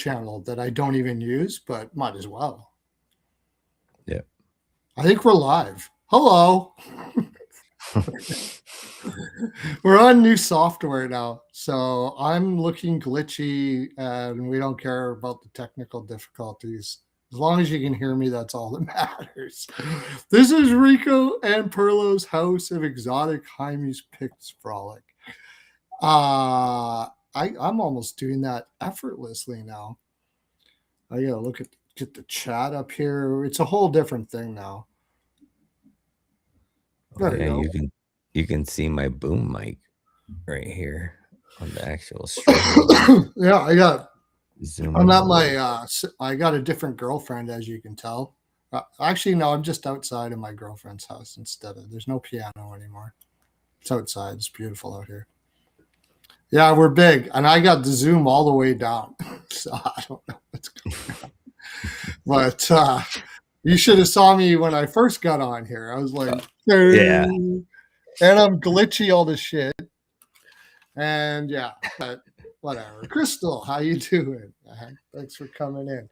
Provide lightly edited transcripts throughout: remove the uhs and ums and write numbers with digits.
channel that I don't even use, but might as well. Yeah. I think we're live. Hello. We're on new software now, so I'm looking glitchy, and we don't care about the technical difficulties. As long as you can hear me, that's all that matters. This is Rico and Pearlo's House of Exotic Hymes Picks Frolic. I'm almost doing that effortlessly now. I gotta get the chat up here. It's a whole different thing now. There Yeah, you go. you can see my boom mic right here on the actual stream. Yeah, I got. Zoom I'm in a not little. my. I got a different girlfriend, as you can tell. Actually, no, I'm just outside of my girlfriend's house instead of. There's no piano anymore. It's outside. It's beautiful out here. Yeah, we're big, and I got the zoom all the way down, so I don't know what's going on. But you should have saw me when I first got on here. I was like, Yeah. and I'm glitchy all this shit. And yeah, but whatever. Crystal, how you doing? Thanks for coming in.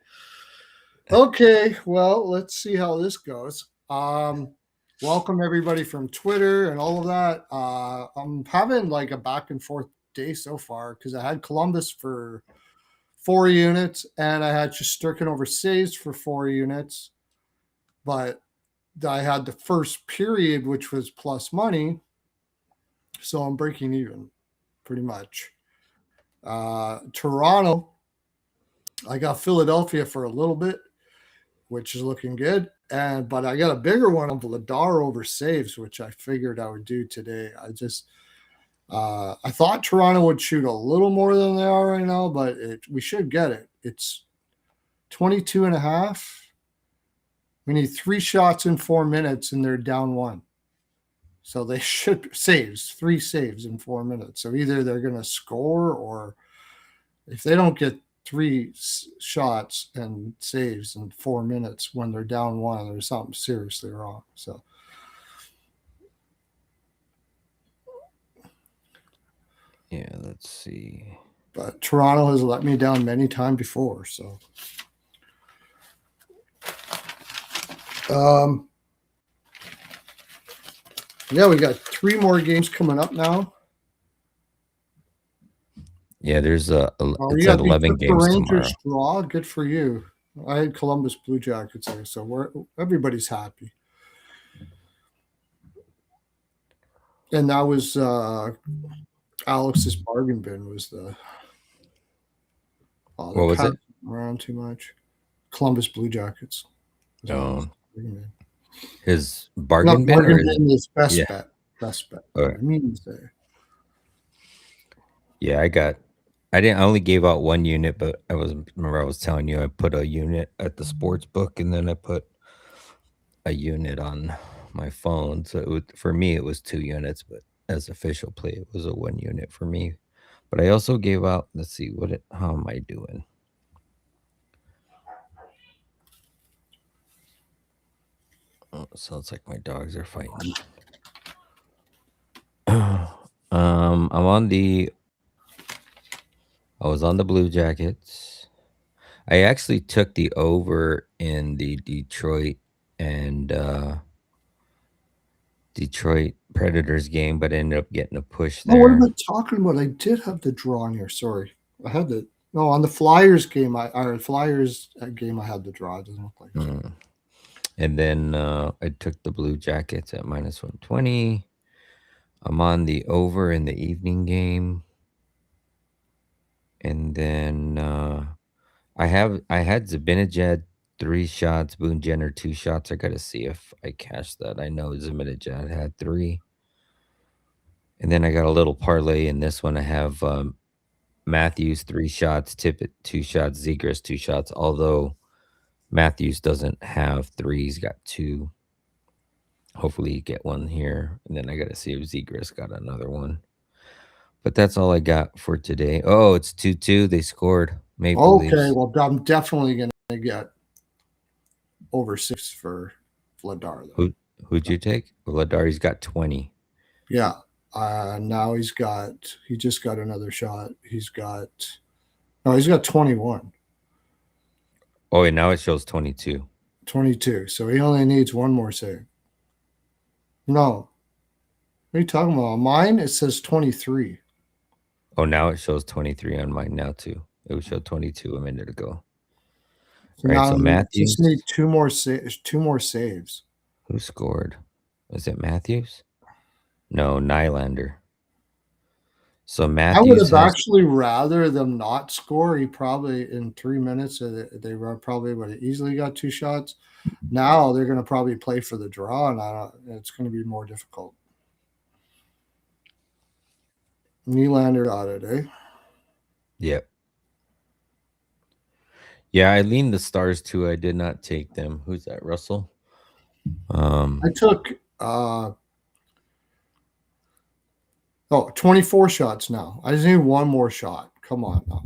Okay, well, let's see how this goes. Welcome everybody from Twitter and all of that. I'm having like a back and forth day so far because I had Columbus for 4 units and I had Shesterkin over saves for 4 units, but I had the first period, which was plus money, so I'm breaking even pretty much. Toronto, I got Philadelphia for a little bit, which is looking good. But I got a bigger one of Vladar over saves, which I figured I would do today. I thought Toronto would shoot a little more than they are right now, but we should get it. It's 22 and a half. We need 3 shots in 4 minutes, and they're down 1. So they should 3 saves in 4 minutes. So either they're going to score, or if they don't get 3 shots and saves in 4 minutes when they're down 1, there's something seriously wrong. So yeah, let's see. But Toronto has let me down many times before. So yeah, we got 3 more games coming up now. Yeah, there's it's at 11 games Rangers tomorrow. draw. Good for you. I had Columbus Blue Jackets there, so everybody's happy. And that was Alex's bargain bin was the. What was it? Around too much. Columbus Blue Jackets. His bargain bin, or is best bet. Best bet. Right. Yeah, I only gave out 1 unit, but I was telling you I put a unit at the sports book, and then I put a unit on my phone. So for me it was 2 units, but as official play it was a 1 unit for me. But I also gave out, let's see, how am I doing? Oh, sounds like my dogs are fighting. I was on the Blue Jackets. I actually took the over in the Detroit Predators game, but ended up getting a push there. Oh, what am I talking about? I did have the draw on here. Sorry, I had on the Flyers game. I had the draw. It doesn't look like that. And then I took the Blue Jackets at minus 120. I'm on the over in the evening game. And then I had Zibanejad 3 shots, Boone Jenner 2 shots. I got to see if I cashed that. I know Zibanejad had 3. And then I got a little parlay in this one. I have Matthews 3 shots, Tippett 2 shots, Zegras 2 shots. Although Matthews doesn't have 3, he's got 2. Hopefully you get 1 here. And then I got to see if Zegras got another one. But that's all I got for today. Oh, it's 2-2. They scored. Maple Leafs. Well, I'm definitely going to get over 6 for Vladar. Who'd you take? Vladar, he's got 20. Yeah. Now he just got another shot. He's got 21. Oh, and now it shows 22. 22. So he only needs one more save. No. What are you talking about? On mine, it says 23. Oh, now it shows 23 on mine now too. It was show 22 a minute ago. So All right, now so I just need Matthews, two more saves. who scored? Was it Matthews? No, Nylander. So I would Matthews have has actually rather them not score. He probably in 3 minutes they were probably would have easily got two shots. Now they're going to probably play for the draw, and it's going to be more difficult. Nylander got it, eh? Yep. Yeah, I leaned the Stars too. I did not take them. Who's that? Russell? I took 24 shots now. I just need one more shot. Come on now.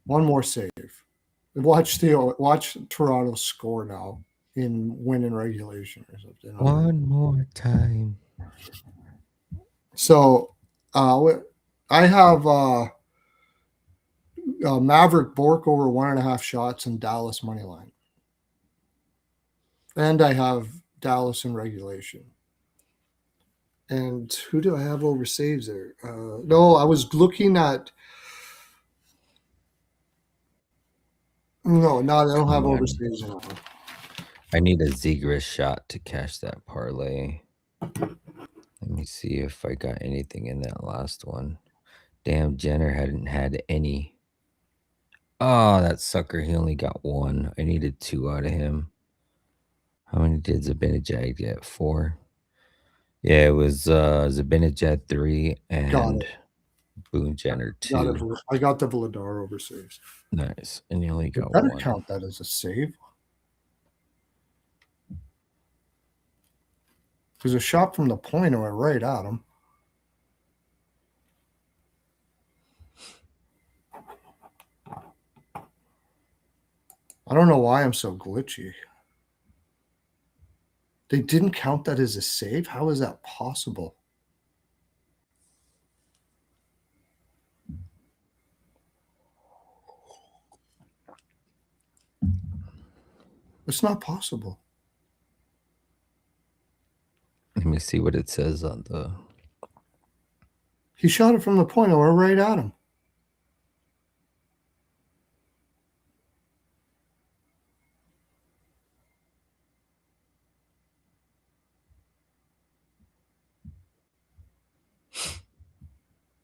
One more save. Watch Toronto score now in win in regulation or something. one more time. So I have Maverick Bork over 1.5 shots and Dallas money line. And I have Dallas in regulation. And who do I have over saves there? No, I was looking at. No, I don't have Come over on. saves now. I need a Zegras shot to cash that parlay. Let me see if I got anything in that last one. Damn, Jenner hadn't had any. Oh, that sucker. He only got one. I needed two out of him. How many did Zabinajad get? 4. Yeah, it was Zabinajad 3 Got and it. Boone Jenner Got it. 2. I got the Vladar over saves. Nice. And you only You got better one. count that as a save. Because a shot from the point went right at him. I don't know why I'm so glitchy. They didn't count that as a save? How is that possible? It's not possible. Let me see what it says on the. He shot it from the point and went right at him.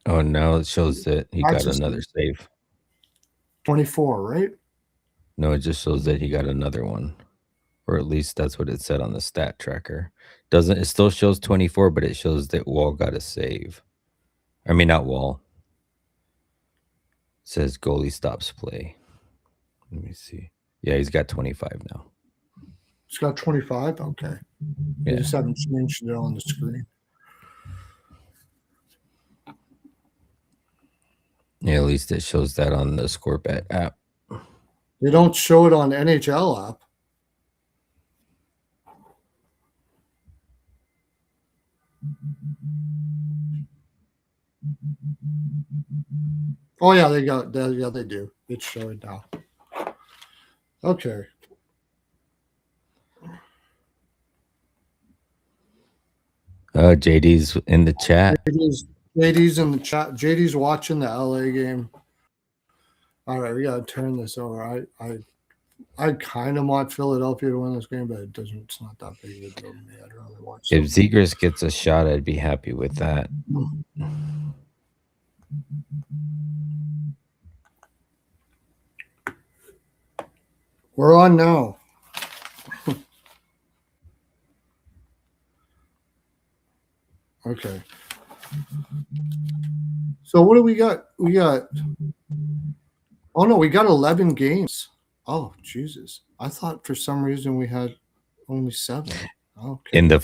Oh, now it shows that he That's got a another save. save. 24, right? No, it just shows that he got another one. Or at least that's what it said on the stat tracker. Doesn't it still shows 24, but it shows that Wall got a save. I mean, not Wall. It says goalie stops play. Let me see. Yeah, he's got 25 now. It's got 25? Okay. They Yeah. just haven't mentioned it on the screen. Yeah, at least it shows that on the ScoreBet app. They don't show it on NHL app. Oh yeah, they got that. Yeah, they do. It's showing now. Okay. JD's in the chat. JD's in the chat. JD's watching the LA game. All right, we gotta turn this over. I kind of want Philadelphia to win this game, but it doesn't. It's not that big of a deal to me. I'd rather watch. If Zegras gets a shot, I'd be happy with that. We're on now. Okay. So what do we got? We got. Oh no, we got 11 games. Oh Jesus! I thought for some reason we had only 7. Okay. In the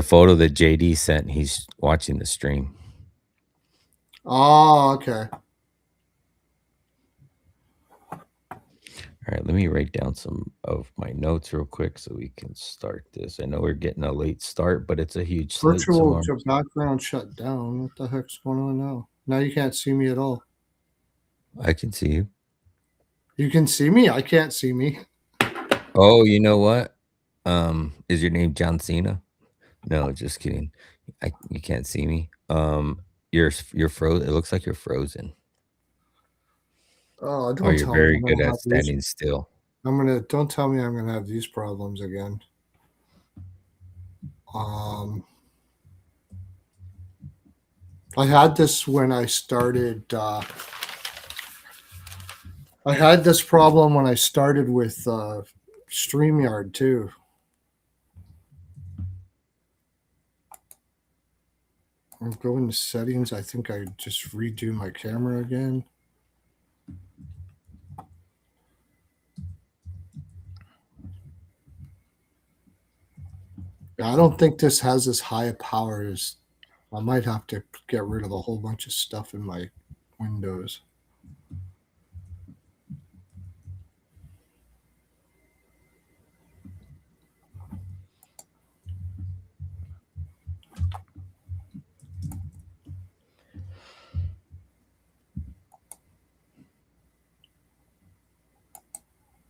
photo that JD sent, he's watching the stream. Oh, okay. All right, let me write down some of my notes real quick so we can start this. I know we're getting a late start, but it's a huge slate Virtual tomorrow. background shut down. What the heck's going on now? Now you can't see me at all. I can see you. You can see me. I can't see me. Oh, you know what? Is your name John Cena? No, just kidding. You can't see me. You're frozen. It looks like you're frozen, Oh, or don't you're tell me very I'm good gonna at have these. standing still. Don't tell me I'm gonna have these problems again. Um, I had this when I started. I had this problem when I started with StreamYard too. I'm going to settings. I think I just redo my camera again. Yeah, I don't think this has as high a power as. I might have to get rid of a whole bunch of stuff in my Windows.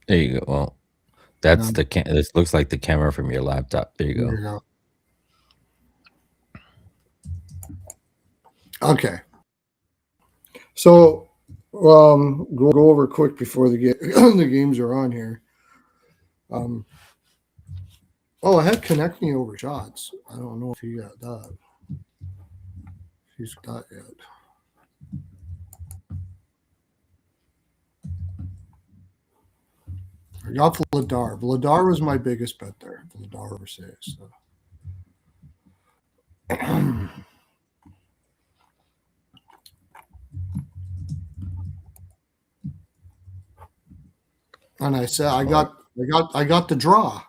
There you go. Well, No, this looks like the camera from your laptop. There you there go. you go. Okay, so go over quick before the games are on here. Um, oh, I had connect me over shots. I don't know if he got that. If he's got yet. I got Vladar. Vladar was my biggest bet there. Vladar over saves. So. And I said Oh, I got the draw.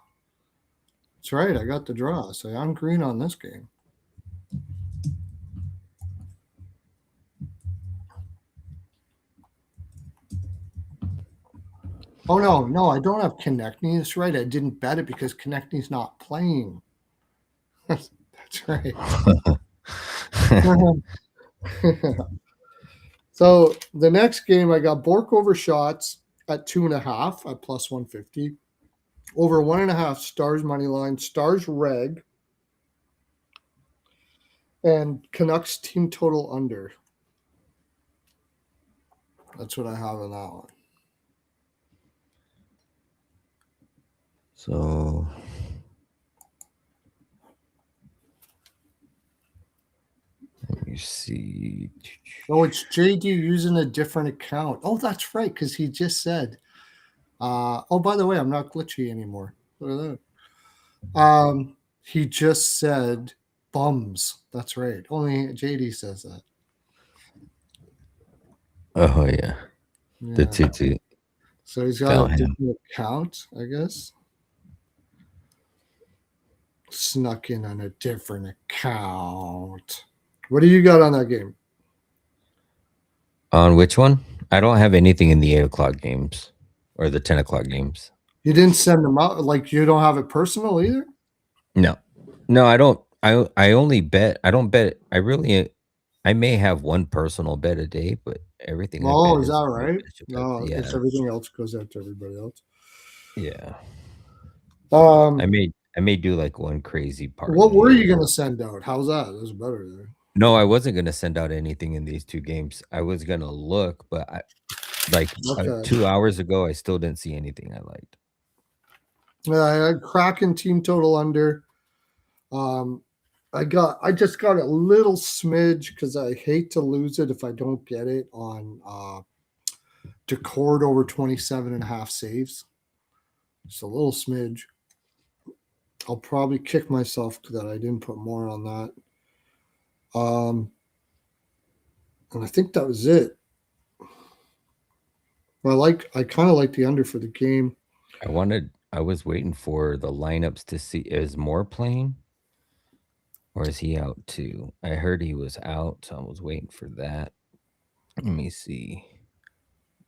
That's right. I got the draw. So I'm green on this game. Oh no, I don't have Konechny. That's right. I didn't bet it because Konechny's not playing. That's right. So the next game I got Bork over shots at 2.5 at plus 150. Over 1.5 stars money line, stars reg, and Canucks team total under. That's what I have on that one. so let me see. Oh, it's JD using a different account. Oh, that's right, because he just said, oh, by the way, I'm not glitchy anymore. Look at that. He just said bums. That's right. Only JD says that. Oh yeah, the Yeah. two So he's got a fell him. different account, I guess. Snuck in on a different account. What do you got on that game? On which one? I don't have anything in the 8 o'clock games or the 10 o'clock games. You didn't send them out. Like you don't have it personal either. No, no, I don't. I only bet. I don't bet. I may have one personal bet a day, but everything I Oh, bet is is that my right? best bet. No, I Yeah, guess everything else goes out to everybody else. yeah. Um, I may do like one crazy what were parlay. you gonna send out? How's that? That's better there. No, I wasn't gonna send out anything in these 2 games. I was gonna look, but Okay. 2 hours ago, I still didn't see anything I liked. I had Kraken team total under. Um, I just got a little smidge because I hate to lose it if I don't get it on Decord over 27.5 saves. Just a little smidge. I'll probably kick myself that I didn't put more on that. And I think that was it. I kind of like the under for the game. I was waiting for the lineups to see, is Moore playing or is he out too? I heard he was out, so I was waiting for that. Let me see.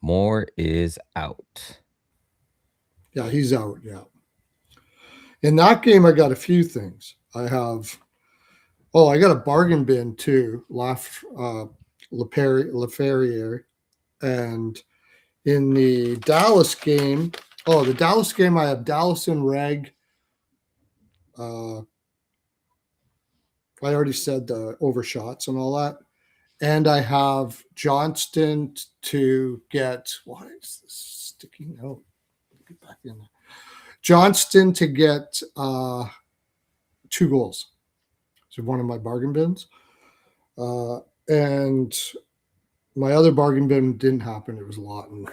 Moore is out. Yeah, he's out. Yeah. In that game, I got a few things. I got a bargain bin too. LaFerriere. And in the Dallas game, the Dallas game, I have Dallas and Reg. I already said the overshots and all that. And I have Johnston to get, why is this sticking out? Get back in there. Johnston to get 2 goals. So one of my bargain bins. And my other bargain bin didn't happen. It was Lawton.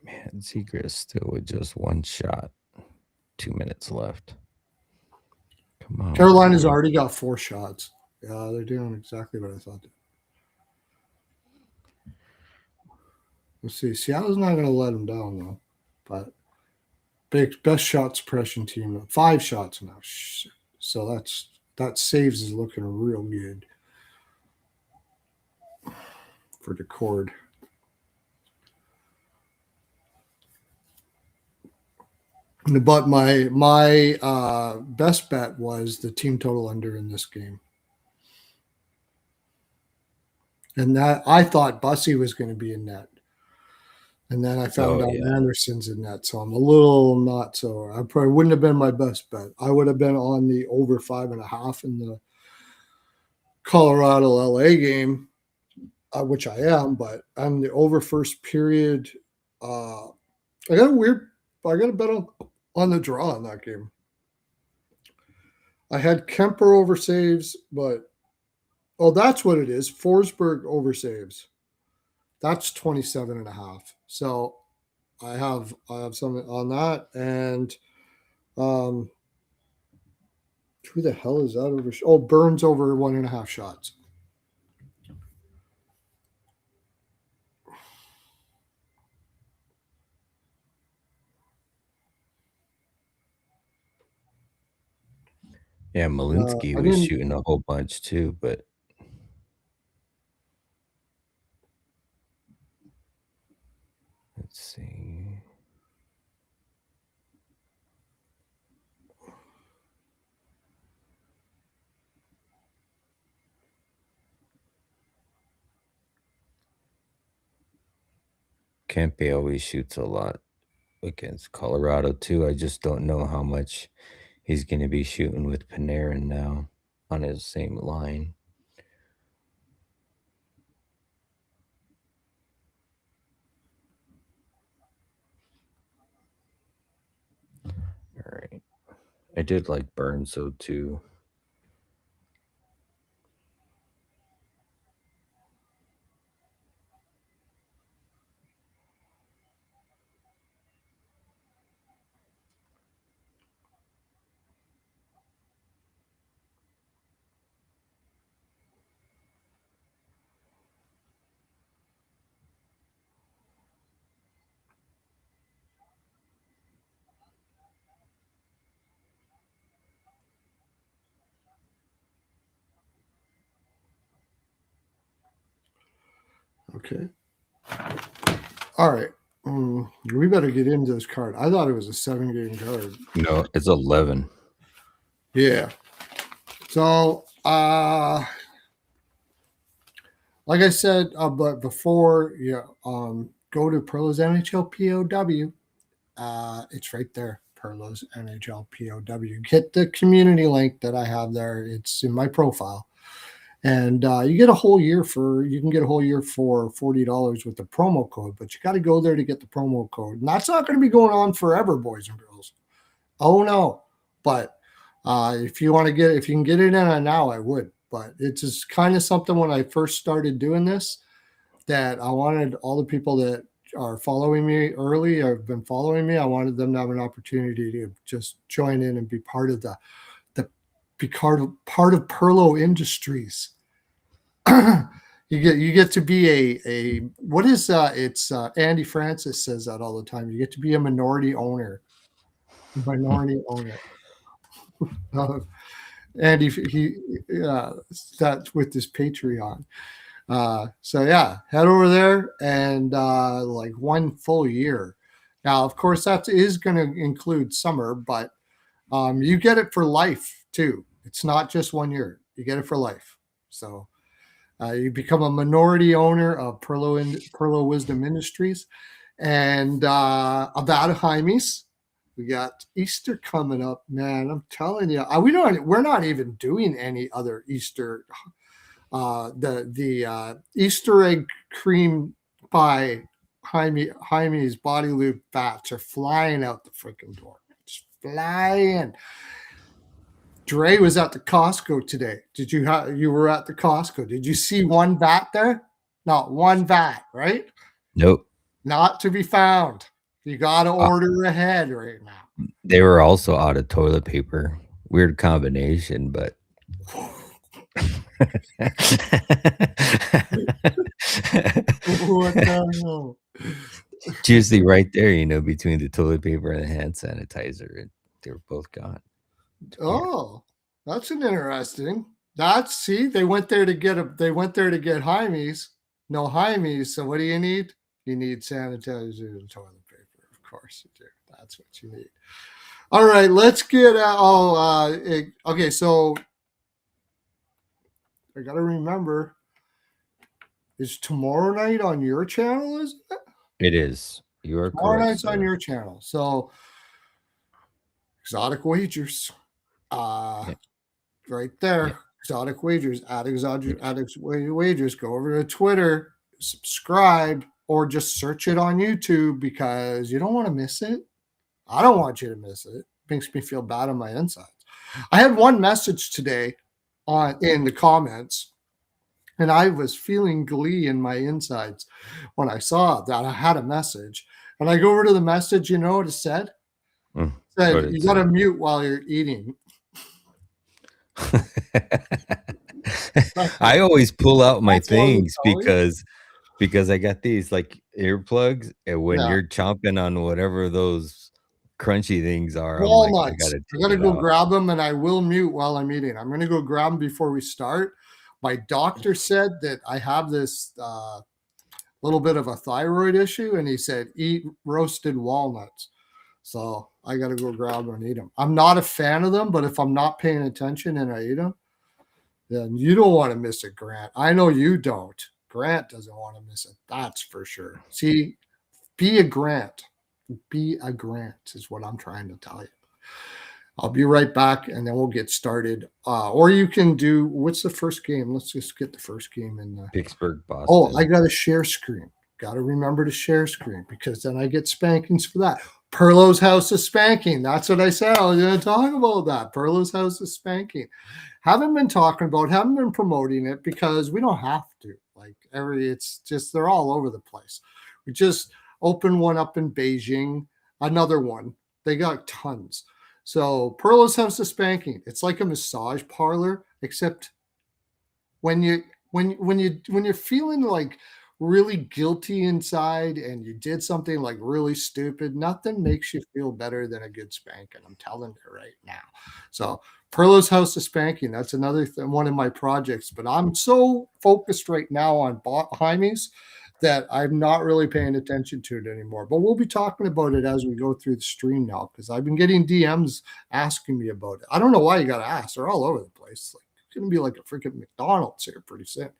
Man, Secret is still with just 1 shot. 2 minutes left. Come on. Carolina's already got 4 shots. Yeah, they're doing exactly what I thought. Let's see. Seattle's not going to let them down, though. But best shot suppression team. 5 shots now. So that saves is looking real good for the cord. But my best bet was the team total under in this game. And that I thought Bussy was going to be in net. And then I found out Anderson's in net. So I'm a little not so. I probably wouldn't have been my best bet. I would have been on the over 5.5 in the Colorado LA game, which I am, but on the over first period, I got a bet on the draw in that game. I had Kemper over saves, but that's what it is. Forsberg over saves. That's 27.5. So I have something on that, and who the hell is that over? Burns over 1.5 shots. Yeah, Malinsky was shooting a whole bunch too, but let's see. Kempe always shoots a lot against Colorado too. I just don't know how much he's going to be shooting with Panarin now on his same line. All right. I did like Burns so too. Okay. All right. We better get into this card. I thought it was a 7-game card. No, it's 11. Yeah. So, like I said, but before, go to Pearlo's NHL POW. It's right there, Pearlo's NHL POW. Get the community link that I have there. It's in my profile. And you get a whole year for $40 with the promo code, but you got to go there to get the promo code. And that's not going to be going on forever, boys and girls. Oh no. But if you can get it in now, I would. But it's just kind of something when I first started doing this that I wanted all the people that are following me early or have been following me, I wanted them to have an opportunity to just join in and be part of part of Pearlo Industries. You get to be a what is it's Andy Francis says that all the time. You get to be a minority owner. Andy that with his Patreon. So yeah, head over there and like 1 full year. Now, of course, that is going to include summer, but you get it for life too. It's not just 1 year. You get it for life. So you become a minority owner of Pearlo Wisdom Industries and about Hymes. We got Easter coming up, man. I'm telling you, we're not even doing any other Easter. The Easter egg cream pie Hymes body loop bats are flying out the freaking door. Just flying. Dre was at the Costco today. You were at the Costco? Did you see one bat there? Not one bat, right? Nope. Not to be found. You got to order ahead right now. They were also out of toilet paper. Weird combination, but What the hell? it's usually right there, between the toilet paper and the hand sanitizer. And they were both gone. Oh, that's an interesting. They went there to get Hymes. No Hymes. So what do you need? You need sanitizer and toilet paper. Of course you do. That's what you need. All right, let's get okay, so I gotta remember. Is tomorrow night on your channel, is it? It is. You are Tomorrow correct. night's on your channel. So exotic wagers. Right there. Yeah. Exotic wagers, at exotic wagers. Go over to Twitter, subscribe, or just search it on YouTube because you don't want to miss it. I don't want you to miss it. It makes me feel bad on my insides. I had one message today in the comments, and I was feeling glee in my insides when I saw that I had a message. And I go over to the message, you know what it said? It said, you got to mute while you're eating. I always pull out my things because I got these like earplugs, and when you're chomping on whatever those crunchy things are, walnuts. I gotta go grab them, and I will mute while I'm eating. I'm gonna go grab them before we start. My doctor said that I have this little bit of a thyroid issue, and he said eat roasted walnuts. So I got to go grab them and eat them. I'm not a fan of them, but if I'm not paying attention and I eat them, then you don't want to miss it, Grant. I know you don't. Grant doesn't want to miss it. That's for sure. See, be a Grant. Be a Grant is what I'm trying to tell you. I'll be right back, and then we'll get started. Or you can do, what's the first game? Let's just get the first game in. Pittsburgh, Boston. Oh, I got to share screen. Got to remember to share screen because then I get spankings for that. Pearlo's House of Spanking. That's what I said. I was going to talk about that. Pearlo's House of Spanking. Haven't been promoting it because we don't have to. It's just, they're all over the place. We just opened one up in Beijing, another one. They got tons. So Pearlo's House of Spanking. It's like a massage parlor, except when you're feeling like really guilty inside and you did something like really stupid, nothing makes you feel better than a good spanking. I'm telling you right now. So Pearlo's House of Spanking, that's another one of my projects, but I'm so focused right now on Hymes that I'm not really paying attention to it anymore. But we'll be talking about it as we go through the stream now, because I've been getting DMs asking me about it. I don't know why you got to ask. They're all over the place. It's going to be like a freaking McDonald's here pretty soon.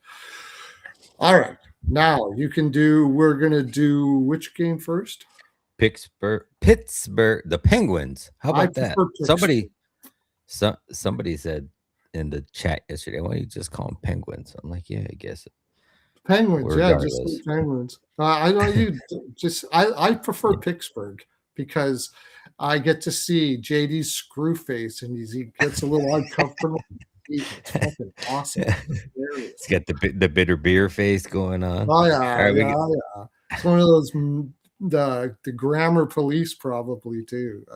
All right. Now we're going to do which game first? Pittsburgh, the Penguins. How about that? Somebody said in the chat yesterday, why don't you just call them Penguins? I'm like, yeah, I guess. Penguins, regardless. Just Penguins. I know you I prefer Pittsburgh because I get to see JD's screw face and he gets a little uncomfortable. It's fucking awesome. It's got the bitter beer face going on. Oh yeah, right, yeah. It's one of those the grammar police probably too.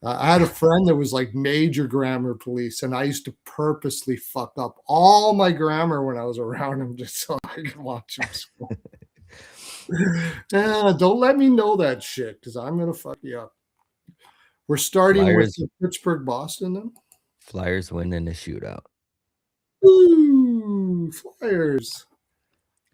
I had a friend that was like major grammar police, and I used to purposely fuck up all my grammar when I was around him just so I could watch him school. Don't let me know that shit because I'm gonna fuck you up. We're starting with the Pittsburgh Boston then. Flyers win in a shootout. Ooh, Flyers.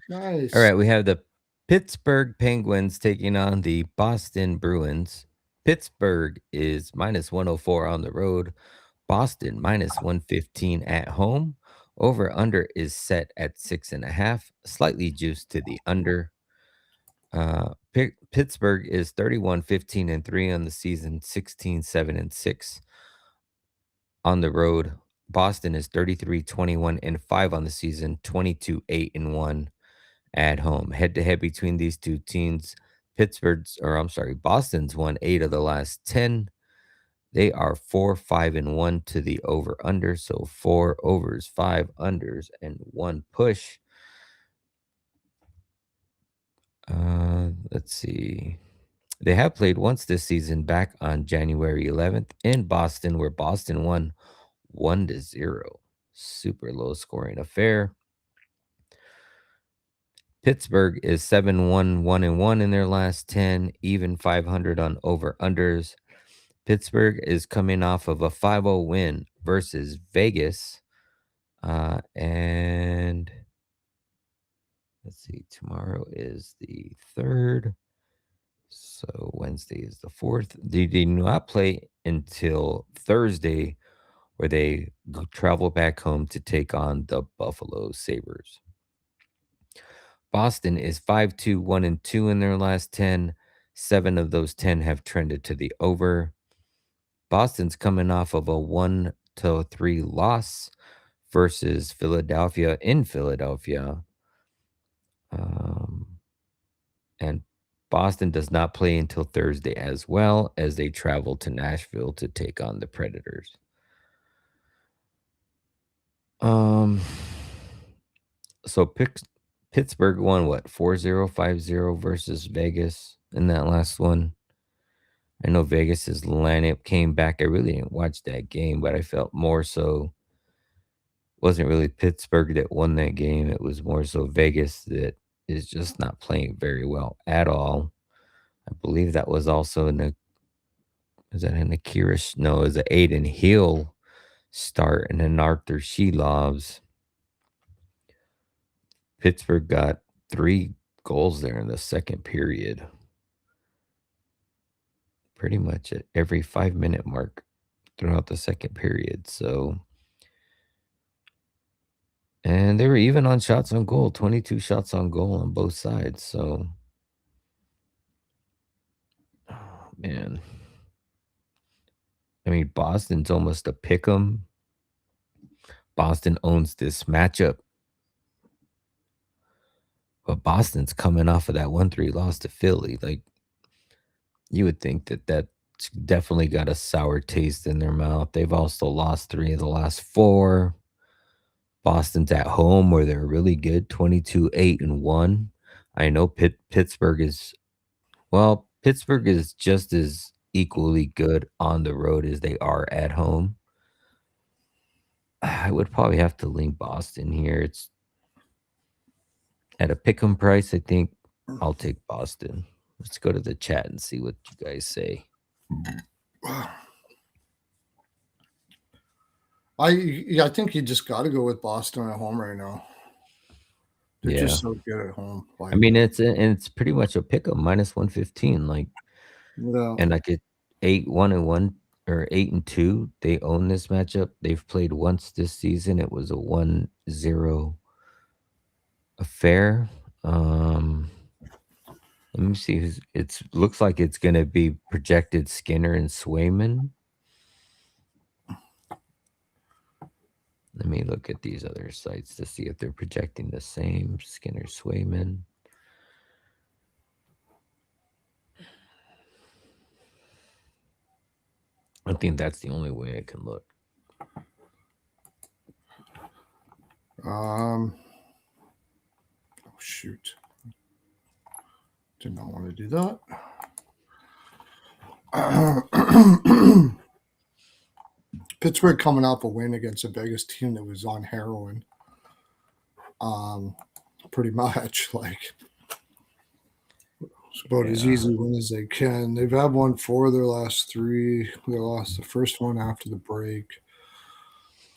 Nice. All right, we have the Pittsburgh Penguins taking on the Boston Bruins. Pittsburgh is minus 104 on the road. Boston minus 115 at home. Over under is set at 6.5, slightly juiced to the under. Pittsburgh is 31-15-3 on the season, 16-7-6 on the road. Boston is 33-21-5 on the season, 22-8-1 at home. Head to head between these two teams, Boston's won 8 of the last 10. They are 4-5-1 to the over under, so 4 overs, 5 unders, and 1 push. Let's see. They have played once this season back on January 11th in Boston, where Boston won 1-0. Super low scoring affair. Pittsburgh is 7-1-1-1 in their last 10, even 500 on over unders. Pittsburgh is coming off of a 5-0 win versus Vegas. And let's see, tomorrow is the 3rd. So Wednesday is the 4th. They did not play until Thursday, where they travel back home to take on the Buffalo Sabres. Boston is 5-2-1-2 in their last 10. 7 of those 10 have trended to the over. Boston's coming off of a 1-3 loss versus Philadelphia in Philadelphia. And Boston does not play until Thursday as well, as they travel to Nashville to take on the Predators. So Pittsburgh won what, 4-0, 5-0 versus Vegas in that last one. I know Vegas's lineup came back. I really didn't watch that game, but I felt more so wasn't really Pittsburgh that won that game. It was more so Vegas that is just not playing very well at all. I believe that was also in the is that in Akira? No, it was an Aiden Hill start and then Arthur Shelov's. Pittsburgh got 3 goals there in the second period. Pretty much at every 5-minute mark throughout the second period. So, and they were even on shots on goal, 22 shots on goal on both sides. So, oh, man. I mean, Boston's almost a pick 'em. Boston owns this matchup. But Boston's coming off of that 1-3 loss to Philly. Like, you would think that that's definitely got a sour taste in their mouth. They've also lost 3 of the last 4. Boston's at home where they're really good, 22-8-1. I know Pittsburgh is Pittsburgh is just as equally good on the road as they are at home. I would probably have to lean Boston here. It's at a pick 'em price, I think I'll take Boston. Let's go to the chat and see what you guys say. I think you just got to go with Boston at home right now. They're just so good at home. I mean, it's pretty much a pick 'em, minus 115. Like, yeah. and like it 8-1-1 or 8-2. They own this matchup. They've played once this season. It was a 1-0 affair. Let me see who's looks like it's gonna be projected Skinner and Swayman. Let me look at these other sites to see if they're projecting the same. Skinner, Swayman. I think that's the only way I can look. Oh shoot. Did not want to do that. Pittsburgh coming off a win against the biggest team that was on heroin. Pretty much like it's about as easy win as they can. They've had won 4 of their last 3. They lost the first one after the break.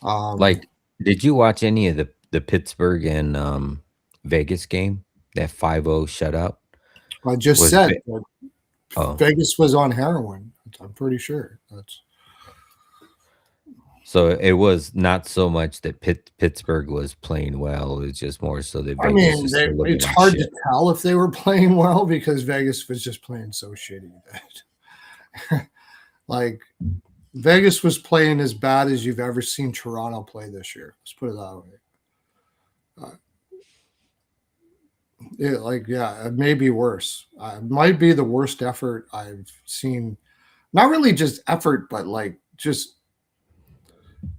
Like, did you watch any of the Pittsburgh and Vegas game? That 5-0 shutout I just was said that oh, Vegas was on heroin. I'm pretty sure. That's. so it was not so much that Pittsburgh was playing well, it was just more so that I Vegas mean, is still looking it's like hard to shit. tell if they were playing well because Vegas was just playing so shitty that, like, Vegas was playing as bad as you've ever seen Toronto play this year. Let's put it that way. Uh, it may be worse. It might be the worst effort I've seen. Not really just effort, but like just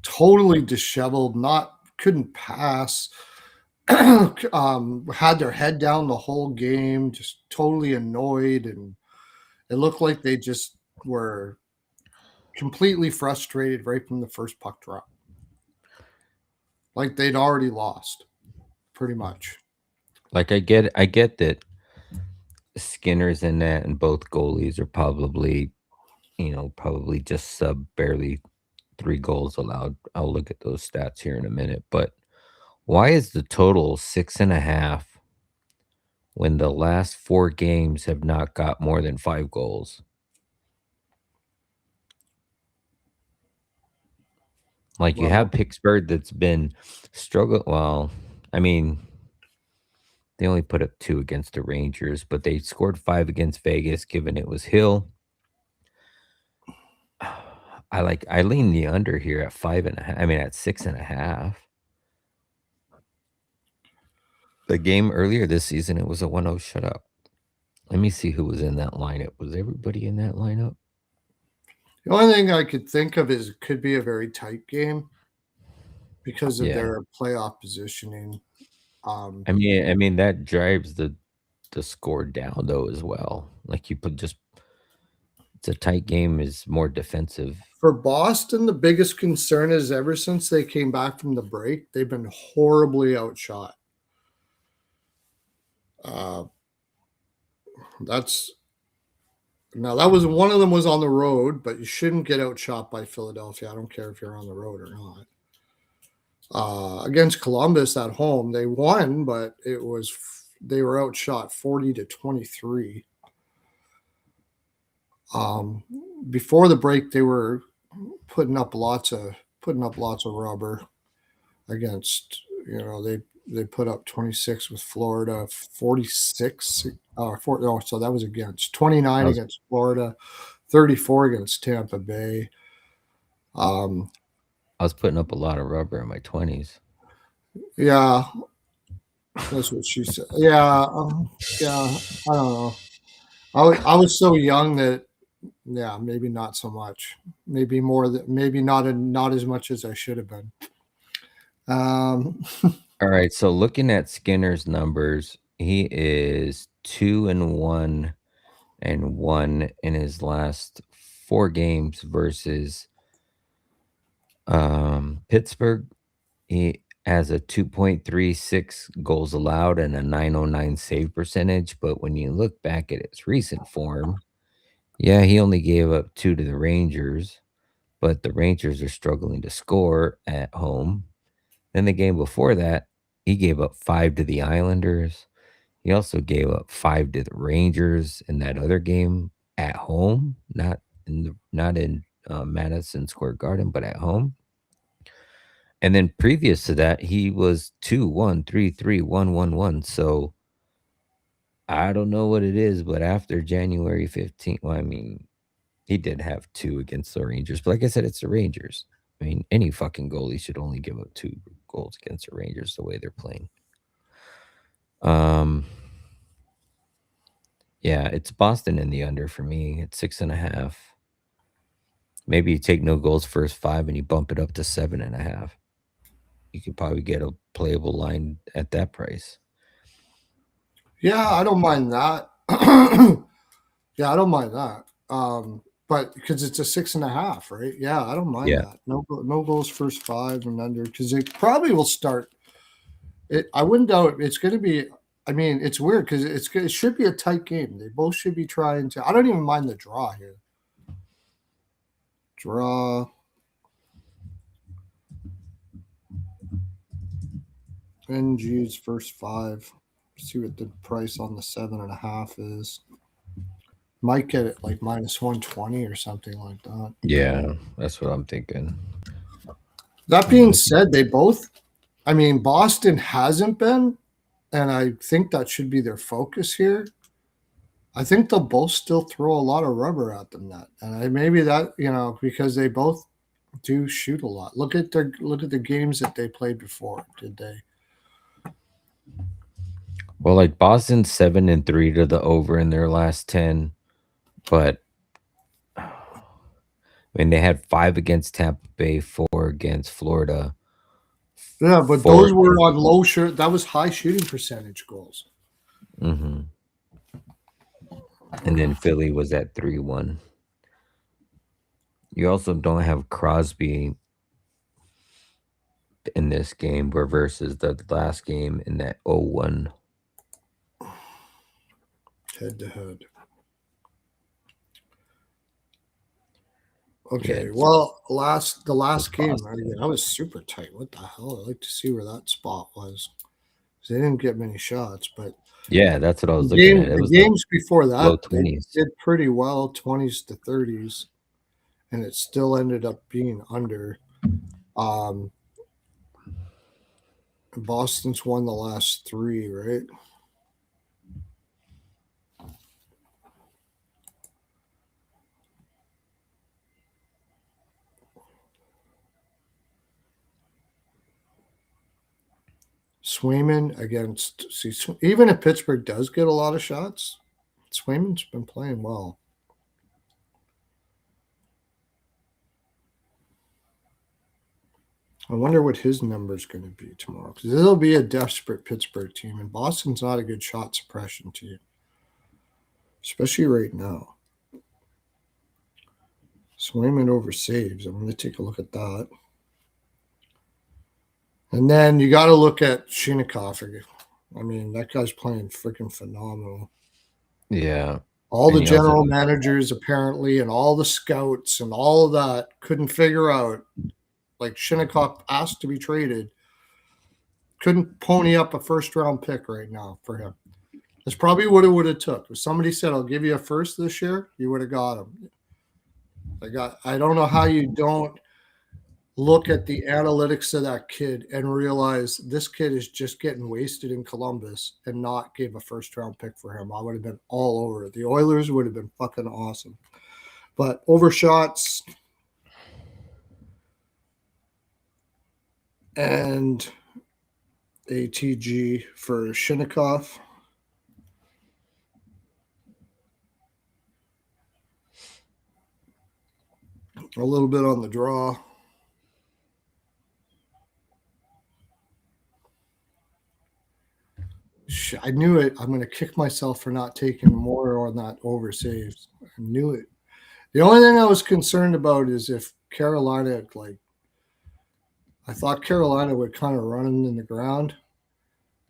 totally disheveled. Not couldn't pass. Had their head down the whole game. Just totally annoyed, and it looked like they just were completely frustrated right from the first puck drop. Like they'd already lost, pretty much. Like I get that Skinner's in that and both goalies are probably, probably just sub barely 3 goals allowed. I'll look at those stats here in a minute, but why is the total 6.5 when the last 4 games have not got more than 5 goals? Like, you have Well, Pittsburgh that's been well, I mean, they only put up 2 against the Rangers, but they scored 5 against Vegas, given it was Hill. I lean the under here at 5.5. I mean, at 6.5. The game earlier this season, it was a 1-0 shutout. Let me see who was in that lineup. Was everybody in that lineup? the only thing I could think of is it could be a very tight game because of Yeah. their playoff positioning. Um, I mean that drives the score down though as well. Like, you put just it's a tight game is more defensive. for Boston, the biggest concern is ever since they came back from the break, they've been horribly outshot. Uh, that's Now that was one of them was on the road, but you shouldn't get outshot by Philadelphia. I don't care if you're on the road or not. Against Columbus at home, they won, but they were outshot 40-23. Um, Before the break, they were putting up lots of rubber against. They put up 26 with Florida, 46 so that was against I 29 was against Florida, 34 against Tampa Bay. Um, I was putting up a lot of rubber in my 20s. yeah, that's what she said. Yeah, yeah. I don't know. I was so young that yeah, maybe not so much. Maybe more that maybe not as much as I should have been. Um, All right, so looking at Skinner's numbers, he is 2-1-1 in his last 4 games versus Pittsburgh. He has a 2.36 goals allowed and a 909 save percentage, but when you look back at his recent form, yeah, he only gave up 2 to the Rangers, but the Rangers are struggling to score at home. Then the game before that, he gave up 5 to the Islanders. He also gave up 5 to the Rangers in that other game at home, not in Madison Square Garden, but at home. And then previous to that, he was 2-1-3-3-1-1-1. So I don't know what it is, but after January 15th, well, I mean, he did have 2 against the Rangers, but like I said, it's the Rangers. I mean, any fucking goalie should only give up 2 goals against the Rangers the way they're playing. Um, yeah, it's Boston in the under for me. It's 6.5. Maybe you take no goals first 5 and you bump it up to 7.5. You could probably get a playable line at that price. yeah, I don't mind that. Yeah, I don't mind that. But because it's a 6.5, right? Yeah, I don't mind Yeah. that. No goals first 5 and under because it probably will start. I wouldn't doubt it's going to be. I mean, it's weird because it should be a tight game. They both should be trying to. I don't even mind the draw here. Draw NG's first 5. See what the price on the 7.5 is. Might get it like minus 120 or something like that. Yeah, that's what I'm thinking. That being said, they both, I mean, Boston hasn't been, and I think that should be their focus here. I think they'll both still throw a lot of rubber at them. That, and maybe that, because they both do shoot a lot. Look at the games that they played before. Did they? Well, like Boston's 7-3 to the over in their last 10, but I mean they had 5 against Tampa Bay, 4 against Florida, Yeah, but 4 those were against. on low shirt. That was high shooting percentage goals. Mm-hmm. And then Philly was at 3-1. You also don't have Crosby in this game versus the last game in that 0-1. Head to head. Yeah, Okay, it's well, the with last game, Boston. I was super tight. What the hell? I'd like to see where that spot was. They didn't get many shots, but Yeah, that's what I was looking at. It the was like games before low that, they 20s. did pretty well, 20s to 30s, and it still ended up being under. Um, Boston's won the last 3, right? Swayman against, see, even if Pittsburgh does get a lot of shots, Swayman's been playing well. I wonder what his number's going to be tomorrow, because it'll be a desperate Pittsburgh team, and Boston's not a good shot suppression team, especially right now. Swayman over saves. I'm going to take a look at that. And then you got to look at Shinnikov. I mean, that guy's playing freaking phenomenal. Yeah. All And the you also general managers, apparently, and all the scouts and all of that couldn't figure out, like, Shinnikov asked to be traded, couldn't pony up a first round pick right now for him. That's probably what it would have took. If somebody said, "I'll give you a first this year," you would have got him. I don't know how you don't look at the analytics of that kid and realize this kid is just getting wasted in Columbus and not give a first round pick for him. I would have been all over it. The Oilers would have been fucking awesome. But overshots and ATG for Shinnikov. A little bit on the draw. I knew it. I'm going to kick myself for not taking more on that over saves. I knew it. The only thing I was concerned about is if Carolina, I thought Carolina would kind of run in the ground,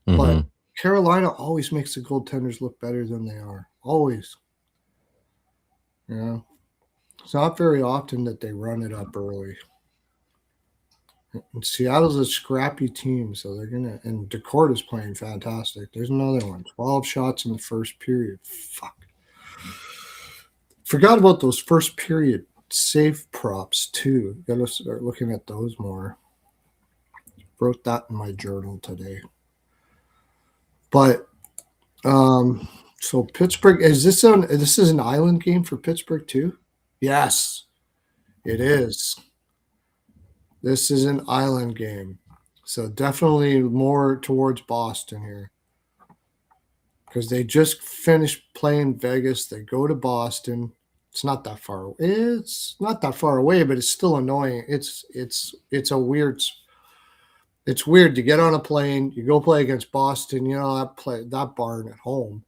but Carolina always makes the goaltenders look better than they are. Always. It's not very often that they run it up early. And Seattle's a scrappy team, so they're gonna. And Decorta's playing fantastic. There's another one. 12 shots in the first period. Fuck. Forgot about those first period save props too. Gotta start looking at those more. Wrote that in my journal today. But so Pittsburgh, this is an island game for Pittsburgh too? Yes, it is. This is an island game. So definitely more towards Boston here. Because they just finished playing Vegas. They go to Boston. It's not that far away. It's not that far away, but it's still annoying. It's a weird. It's weird to get on a plane. You go play against Boston. That barn at home,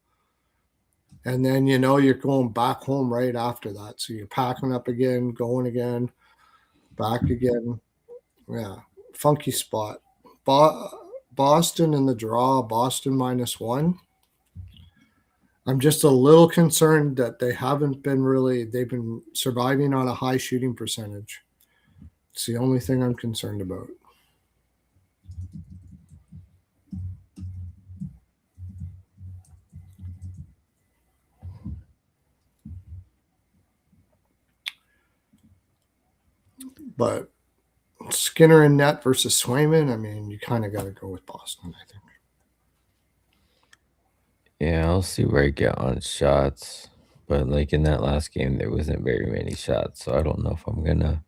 and then you're going back home right after that. So you're packing up again, going again, back again. Yeah, funky spot. Boston in the draw. Boston -1. I'm just a little concerned that they've been surviving on a high shooting percentage. It's the only thing I'm concerned about. But Skinner and net versus Swayman, I mean, you kind of got to go with Boston, I think. Yeah, I'll see where I get on shots. But like in that last game, there wasn't very many shots, so I don't know if I'm gonna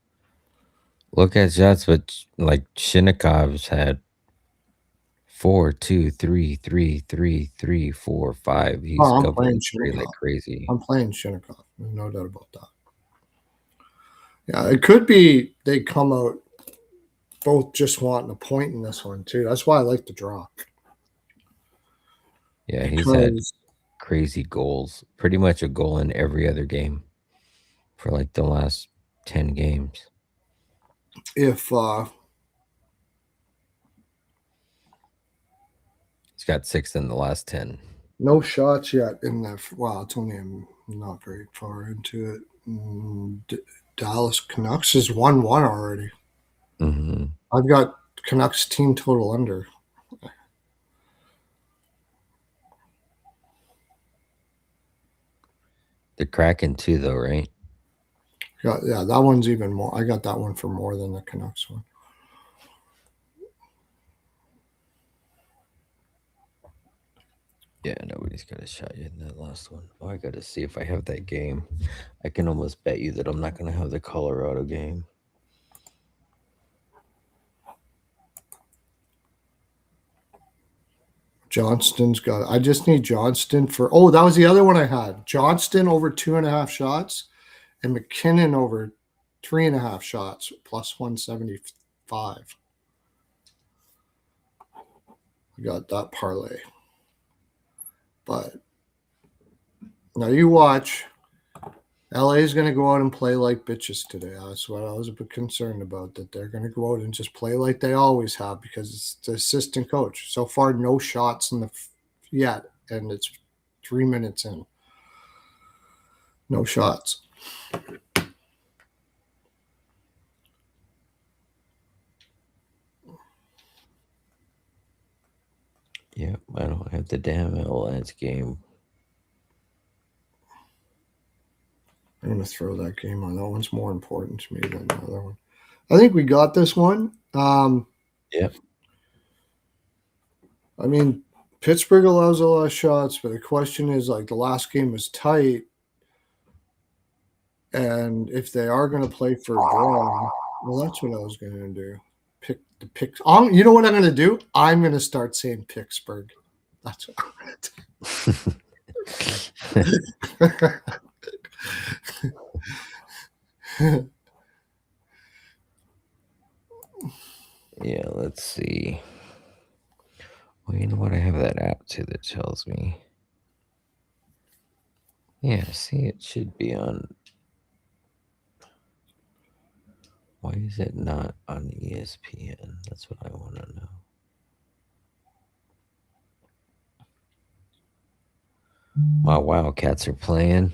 look at shots. But like Shinnikov's had 4, 2, 3, 3, 3, 4, 5. Oh, He's I'm covering playing three like Shinnikov. crazy. I'm playing Shinnikov. There's no doubt about that. Yeah, it could be they come out both just wanting a point in this one too. That's why I like the draw Yeah, he's had because crazy goals. Pretty much a goal in every other game for like the last 10 games. if He's got 6 in the last 10. no shots yet in the it's only not very far into it. Dallas Canucks is 1-1 already. Hmm. I've got Canucks team total under. The Kraken too, though, right? Yeah, that one's even more. I got that one for more than the Canucks one. Yeah, nobody's got a shot yet in that last one. Oh, I got to see if I have that game. I can almost bet you that I'm not going to have the Colorado game. Johnston's got. I just need Johnston for. Oh, that was the other one I had. Johnston over 2.5 shots, and McKinnon over 3.5 shots plus 175. I got that parlay. But now you watch. LA is going to go out and play like bitches today. That's what I was a bit concerned about. That they're going to go out and just play like they always have because it's the assistant coach. So far, no shots in the yet, and it's 3 minutes in. No shots. Yep, I don't have the damn Avalanche game. I'm going to throw that game on. That one's more important to me than the other one. I think we got this one. Yep. I mean, Pittsburgh allows a lot of shots, but the question is like the last game was tight. And if they are going to play for a draw, well, that's what I was going to do. Pick the picks. You know what I'm going to do? I'm going to start saying Pittsburgh. That's what I'm going to Yeah, let's see. Well, you know what? I have that app too that tells me. Yeah, see, it should be on. Why is it not on ESPN? That's what I want to know. My Wildcats are playing.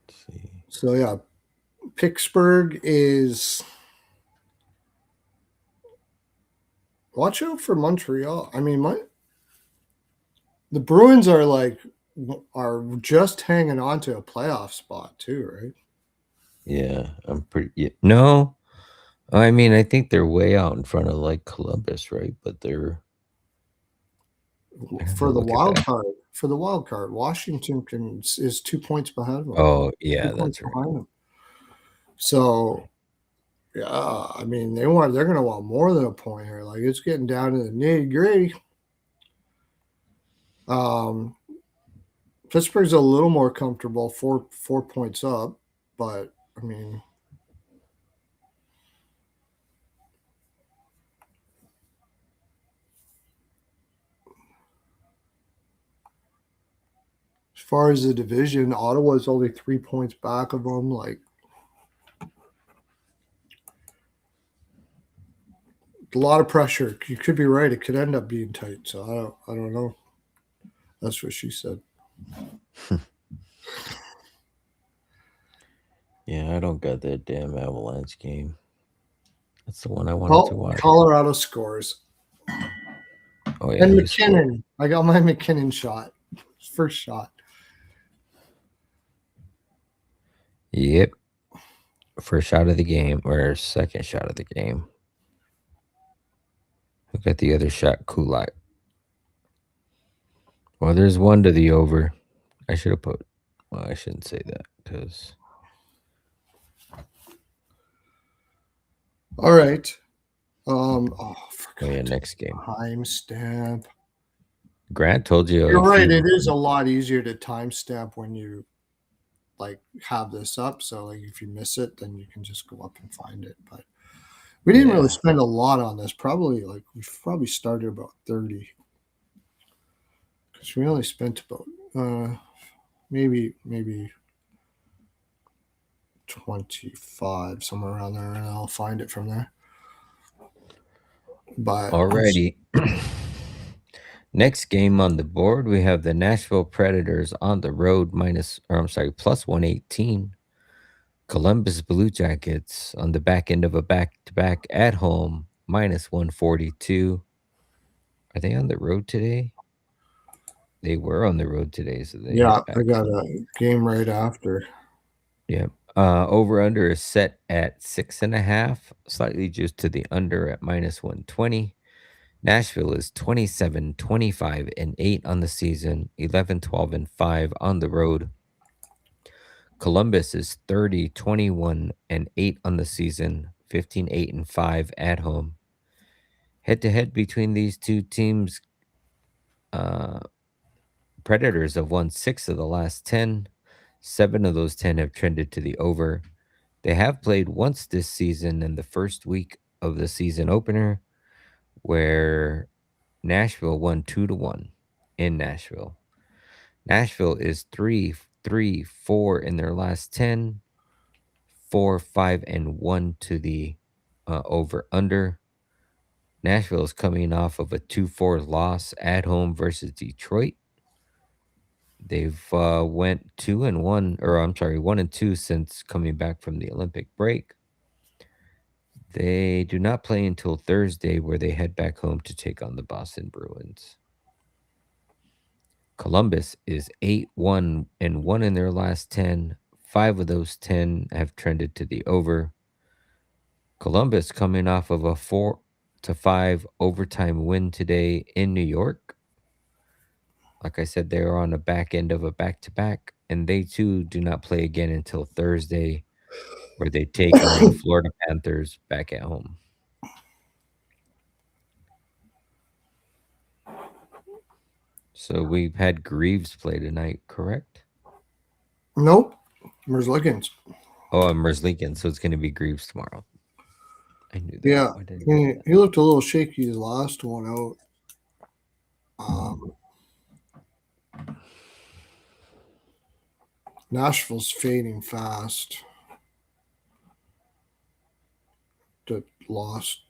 Let's see. So, yeah, Pittsburgh is. Watch out for Montreal. I mean, the Bruins are just hanging on to a playoff spot too, right? Yeah, I'm pretty. Yeah, no, I mean, I think they're way out in front of like Columbus, right? But they're. I have to For the look at wild that. card. For the wild card, Washington is 2 points behind them. Oh, Two yeah, points that's right. behind them. So yeah, I mean they're gonna want more than a point here. Like it's getting down to the nitty gritty. Um, Pittsburgh's a little more comfortable, 4 points up, but I mean as far as the division, Ottawa's only 3 points back of them. Like a lot of pressure. You could be right. It could end up being tight. So I don't know. That's what she said. Yeah, I don't got that damn Avalanche game. That's the one I wanted to watch. Colorado scores. Oh yeah, And who scored? McKinnon. I got my McKinnon shot. first shot. Yep. First shot of the game, or second shot of the game. Who got the other shot? Kulak. Well, there's one to the over. I should have put. Well, I shouldn't say that because. All right. Oh, Oh yeah, forgot to next game. timestamp. Grant told you You're if right. you. It is a lot easier to timestamp when you like have this up. So like if you miss it, then you can just go up and find it. But we didn't really Yeah. spend a lot on this. Probably like we probably started about 30 because we only spent about maybe 25 somewhere around there, and I'll find it from there. But Alrighty. Next game on the board, we have the Nashville Predators on the road plus 118. Columbus Blue Jackets on the back end of a back-to-back at home, minus 142. Are they on the road today? They were on the road today, so they yeah, head I back got home. a game right after. Yeah. Over under is set at 6.5, slightly juiced to the under at minus 120. Nashville is 27, 25, and 8 on the season, 11, 12, and 5 on the road. Columbus is 30, 21, and 8 on the season, 15, 8, and 5 at home. Head to head between these two teams, uh, Predators have won 6 of the last 10. 7 of those 10 have trended to the over. They have played once this season in the first week of the season opener, where Nashville won 2-1 in Nashville. Nashville is 3-3-4 in their last 10, 4-5-1 to the over under. Nashville is coming off of a 2-4 loss at home versus Detroit. They've went 2-1, or I'm sorry, 1-2 since coming back from the Olympic break. They do not play until Thursday, where they head back home to take on the Boston Bruins. Columbus is 8-1-1 in their last 10. 5 of those 10 have trended to the over. Columbus coming off of a 4-5 overtime win today in New York. Like I said, they are on the back end of a back-to-back, and they too do not play again until Thursday, where they take on the Florida Panthers back at home. So we've had Greaves play tonight, correct? Nope. Merzlikins. Oh, and Merzlikins, so it's going to be Greaves tomorrow. I knew that. Yeah. Why didn't I know that? He looked a little shaky his last one out. Nashville's fading fast. That lost.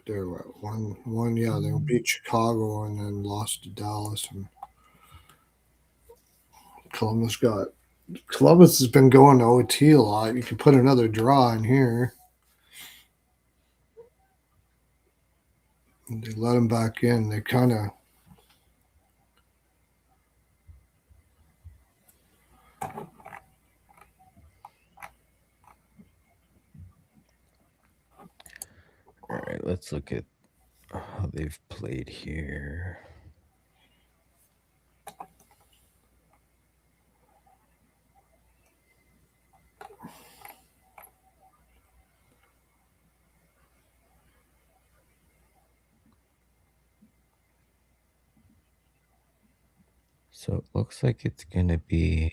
They were at one. Yeah, they beat Chicago and then lost to Dallas, and Columbus has been going to OT a lot. You can put another draw in here. They let them back in. They kind of. All right, let's look at how they've played here. So it looks like it's going to be.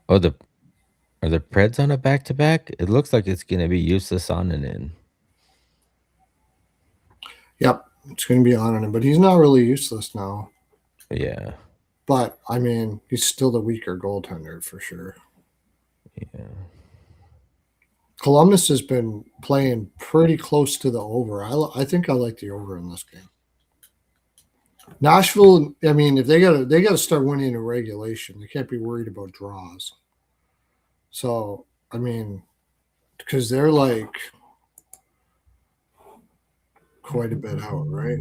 Oh, are the Preds on a back to back? It looks like it's going to be useless on and in. Yep, it's going to be on him, but he's not really useless now. Yeah. But I mean, he's still the weaker goaltender for sure. Yeah. Columbus has been playing pretty close to the over. I think I like the over in this game. Nashville, I mean, if they got to start winning in regulation. They can't be worried about draws. So I mean, because they're like quite a bit out, right?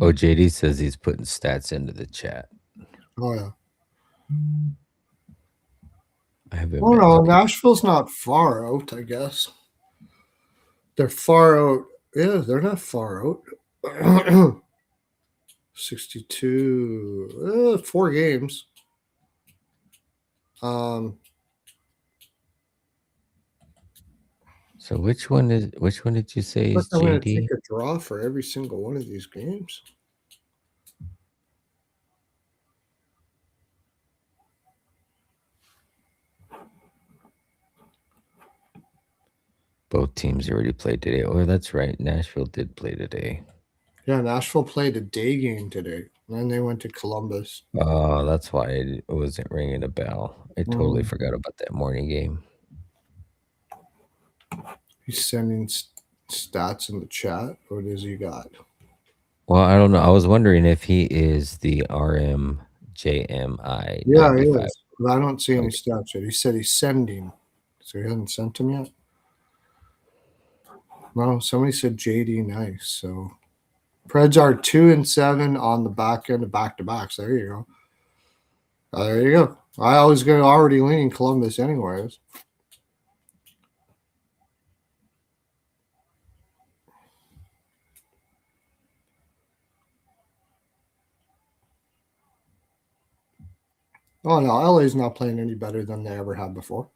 Oh, JD says he's putting stats into the chat. Oh yeah. I haven't Oh been no, looking. Nashville's not far out. I guess they're far out. Yeah, they're not far out. 62, 4 games. Um, So which one did you say but is I'm going to JD? take a draw for every single one of these games. Both teams already played today. Oh, that's right. Nashville did play today. Yeah, Nashville played a day game today. Then they went to Columbus. Oh, that's why it wasn't ringing a bell. I totally Mm. forgot about that morning game. He's sending stats in the chat. What does he got? Well, I don't know. I was wondering if he is the RMJMI Yeah, he 95. is. But I don't see any Okay. stats yet. He said he's sending. So he hasn't sent them yet? No, somebody said JD nice. So Preds are 2-7 on the back end of back to backs. There you go. There you go. I was going to already lean Columbus anyways. Oh no, LA's not playing any better than they ever have before.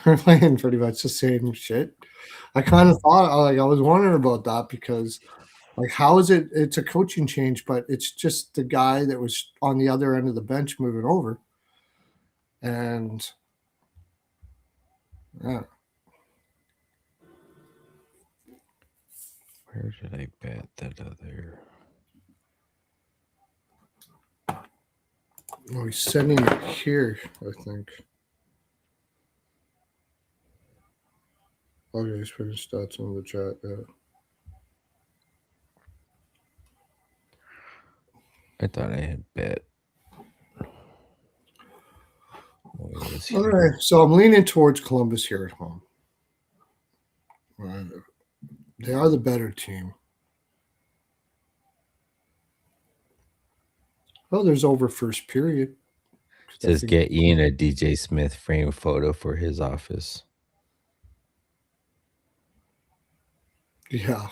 They're playing pretty much the same shit. I kind of thought I was wondering about that because how is it? It's a coaching change, but it's just the guy that was on the other end of the bench moving over, and yeah. Where did I bet that other? Oh, he's sending it here, I think. Okay, he's putting stats in the chat. Yeah. I thought I had bet. Oh, it was All here. right, so I'm leaning towards Columbus here at home. They are the better team. Oh, there's over first period. Says get Ian a DJ Smith frame photo for his office. Yeah.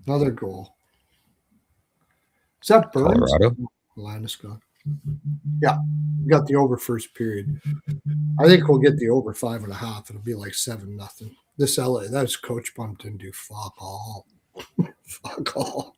Another goal. Is that Burns? Colorado? Landeskog. Yeah, we got the over first period. I think we'll get the over 5.5. It'll be like 7-0. This LA, that's Coach Bump didn't do fuck all. Fuck all.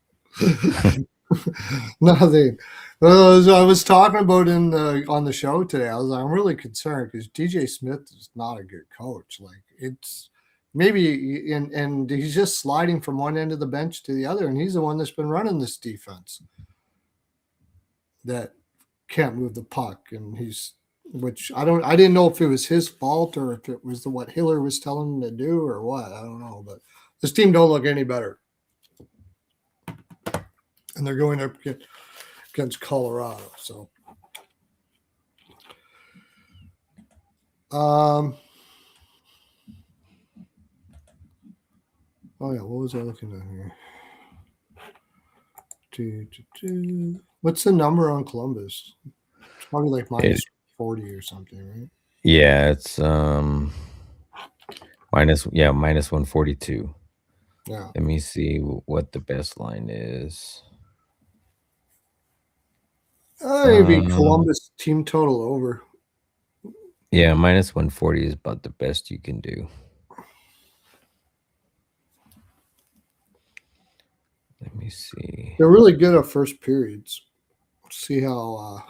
Nothing. As I was talking about on the show today, I'm really concerned because DJ Smith is not a good coach. Like it's maybe and he's just sliding from one end of the bench to the other, and he's the one that's been running this defense that can't move the puck, and I didn't know if it was his fault or if it was what Hiller was telling him to do or what. I don't know, but this team don't look any better, and they're going up against Colorado. So, oh yeah, what was I looking at here? What's the number on Columbus? It's probably like minus 40 or something, right? Yeah, it's minus 142. Yeah. Let me see what the best line is. Maybe Columbus team total over. Yeah, minus 140 is about the best you can do. Let me see. They're really good at first periods. See how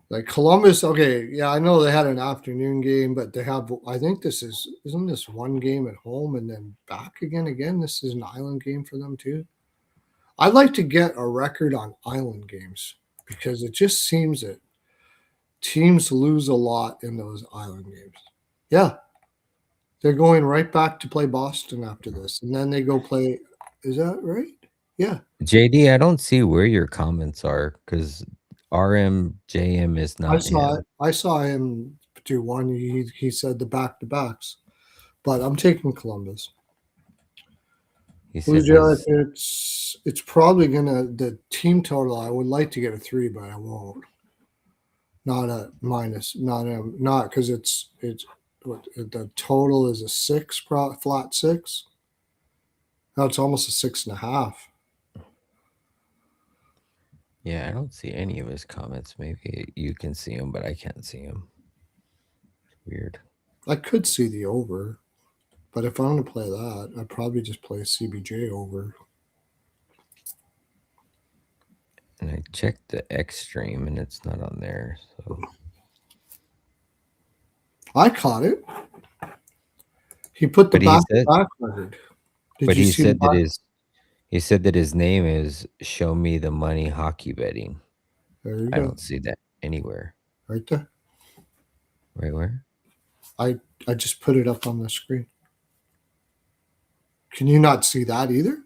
like Columbus, okay, yeah, I know they had an afternoon game, but they have I think isn't this one game at home and then back again? This is an island game for them too. I'd like to get a record on island games because it just seems that teams lose a lot in those island games. Yeah. They're going right back to play Boston after this. And then they go play, is that right? Yeah, JD, I don't see where your comments are because RMJM is I not saw it. him. I saw him do one. He said the back to backs, but I'm taking Columbus. He Blue said his. Jackets. It's probably gonna the team total. I would like to get a 3, but I won't. Not a minus. Not because it's what the total is a 6, flat 6. No, it's almost a 6.5. Yeah, I don't see any of his comments. Maybe you can see him, but I can't see him. Weird. I could see the over, but if I'm going to play that, I'd probably just play CBJ over. And I checked the X stream and it's not on there. So, I caught it. He put the but he back to said, back record. Did but you he see the said that back his name is Show Me the Money Hockey Betting. There you I go. don't see that anywhere. Right there. Right where? I just put it up on the screen. Can you not see that either?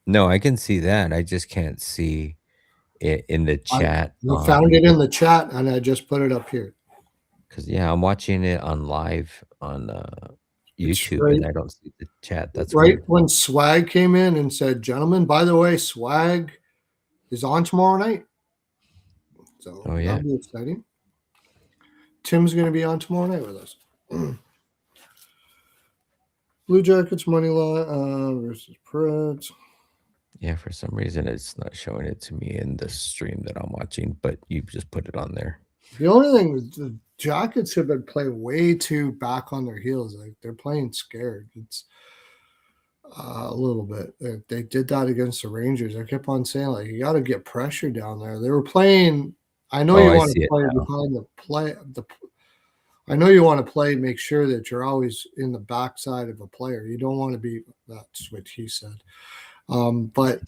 No, I can see that. I just can't see it in the I chat found on it in the chat and I just put it up here. because yeah, I'm watching it on live on It's YouTube right and I don't see the chat. That's right weird. when Swag came in and said, "Gentlemen, by the way, Swag is on tomorrow night." So Oh yeah. that'll be exciting. Tim's going to be on tomorrow night with us. Blue Jackets money line versus Preds. Yeah, for some reason it's not showing it to me in the stream that I'm watching, but you just put it on there. The only thing is the Jackets have been playing way too back on their heels. Like they're playing scared. It's a little bit. They did that against the Rangers. I kept on saying like you got to get pressure down there. They were playing. I know Oh, you I want see to it play now. behind the play. I know you want to play. Make sure that you're always in the backside of a player. You don't want to be. That's what he said. But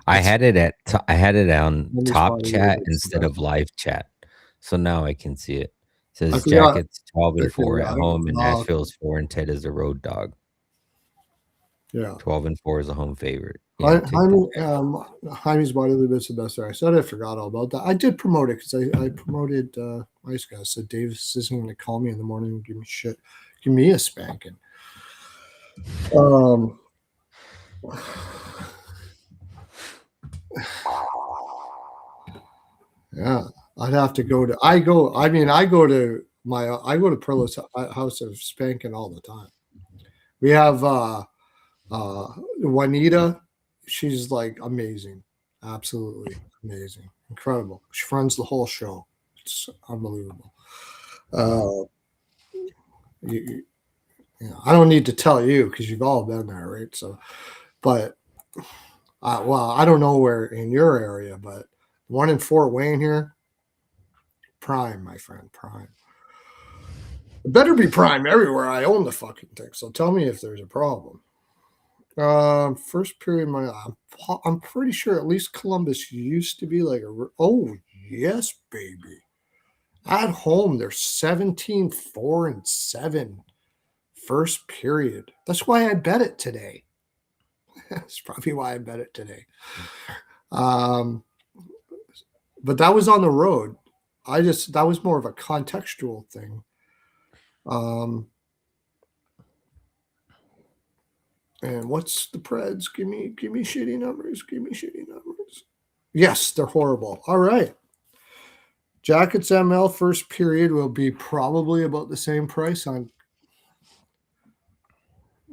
I it's had it I had it on Minnie's top body weight chat is the instead of best. live chat. So now I can see it. It I says forgot. Jackets 12 and Okay, 4 at I home and don't. Nashville's 4 and Ted is a road dog. Yeah. 12 and 4 is a home favorite. Yeah, take the Jackets. Hymes body weight is the best there. I said I forgot all about that. I did promote it because I promoted Ice Guy. So Davis isn't going to call me in the morning and give me shit. Give me a spanking. Um, yeah, I'd have to go to. I go. I mean, I go to Pearlo's house of spanking all the time. We have Juanita. She's like amazing, absolutely amazing, incredible. She runs the whole show. It's unbelievable. Uh, I don't need to tell you because you've all been there, right? So, but well, I don't know where in your area, but one in Fort Wayne here, prime, my friend, prime. It better be prime everywhere. I own the fucking thing. So tell me if there's a problem. First period money. I'm pretty sure at least Columbus used to be like a. Oh yes, baby. At home, they're 17-4-7 first period. That's why I bet it today. That's probably why I bet it today. Um, but that was on the road. That was more of a contextual thing. And what's the Preds? Give me shitty numbers. Give me shitty numbers. Yes, they're horrible. All right. Jackets ML first period will be probably about the same price on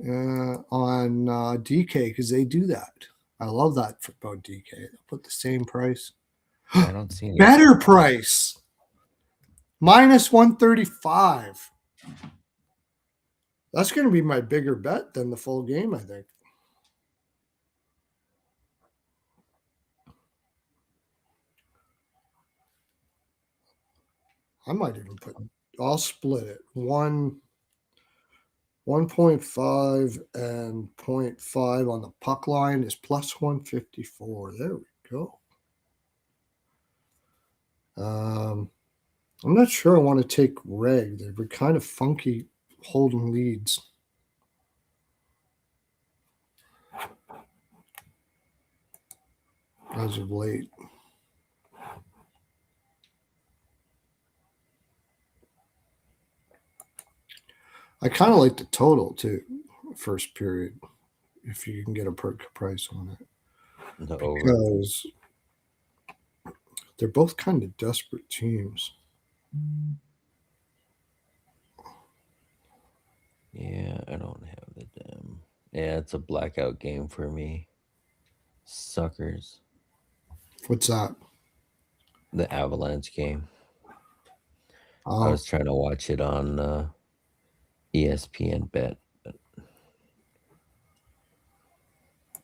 DK because they do that. I love that about DK. They'll put the same price. Yeah, I don't see any. Better price. Minus 135. That's going to be my bigger bet than the full game, I think. I might even I'll split it. 1.5 and 0.5 on the puck line is plus 154. There we go. I'm not sure I want to take Reg. They were kind of funky holding leads. as of late. I kind of like the total too, first period, if you can get a price on it, The over. because they're both kind of desperate teams. Yeah, I don't have the damn. Yeah, it's a blackout game for me. Suckers. What's that? The Avalanche game. I Oh, was trying to watch it on ESPN Bet.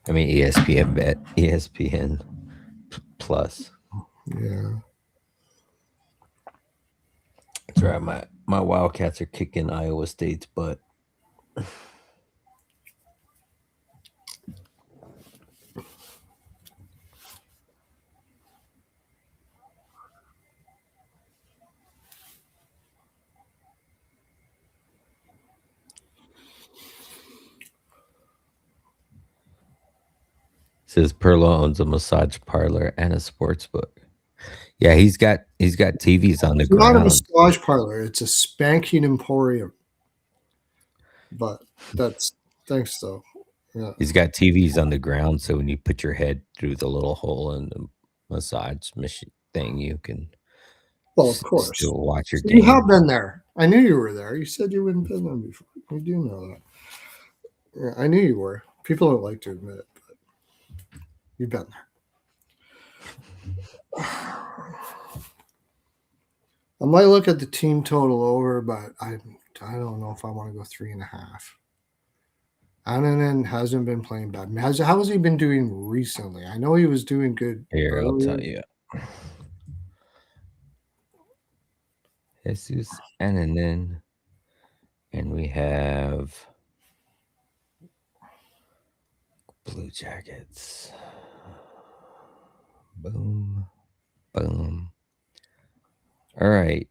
I mean ESPN Bet, ESPN Plus. yeah. That's right. My Wildcats are kicking Iowa State's butt. Says Pearlo owns a massage parlor and a sports book. Yeah, he's got TVs on the It's not a ground. massage parlor; it's a spanking emporium. But that's thanks though. Yeah. He's got TVs on the ground, so when you put your head through the little hole in the massage machine thing, you can Well, of course. still watch your So you have game. been there. I knew you were there. You said you hadn't been there before. You do know that. Yeah, I knew you were. People don't like to admit it, but you've been there. I might look at the team total over, but I don't know if I want to go 3.5. Ananen hasn't been playing bad. How has he been doing recently? I know he was doing good Here, I'll earlier. tell you. Jesus Ananin. And we have Blue Jackets. Boom. Boom. All right.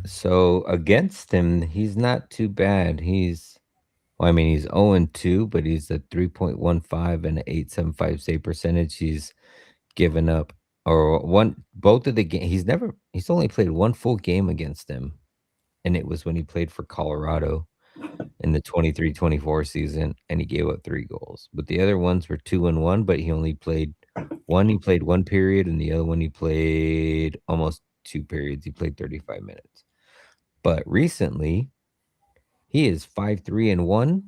So against him, he's not too bad. Well, I mean, he's 0-2, but he's a 3.15 and an 8.75 save percentage. He's given up or both of the game. He's only played one full game against them, and it was when he played for Colorado in the 23-24 season, and he gave up 3 goals. But the other ones were 2-1, but he only played one. He played one period, and the other one he played almost 2 periods. He played 35 minutes. But recently, he is 5-3-1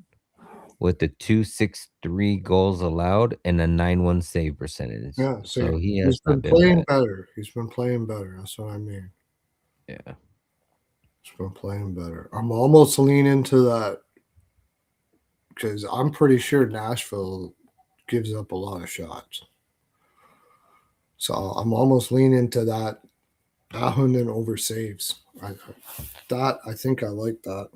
with the 2.63 goals allowed and a 9.1 save percentage. Yeah, see, So he he's has not been been playing bad. better. He's been playing better. That's what I mean. Yeah. He's been playing better. I'm almost leaning to that because I'm pretty sure Nashville gives up a lot of shots. So I'm almost leaning to that Ahonen over saves. I think I like that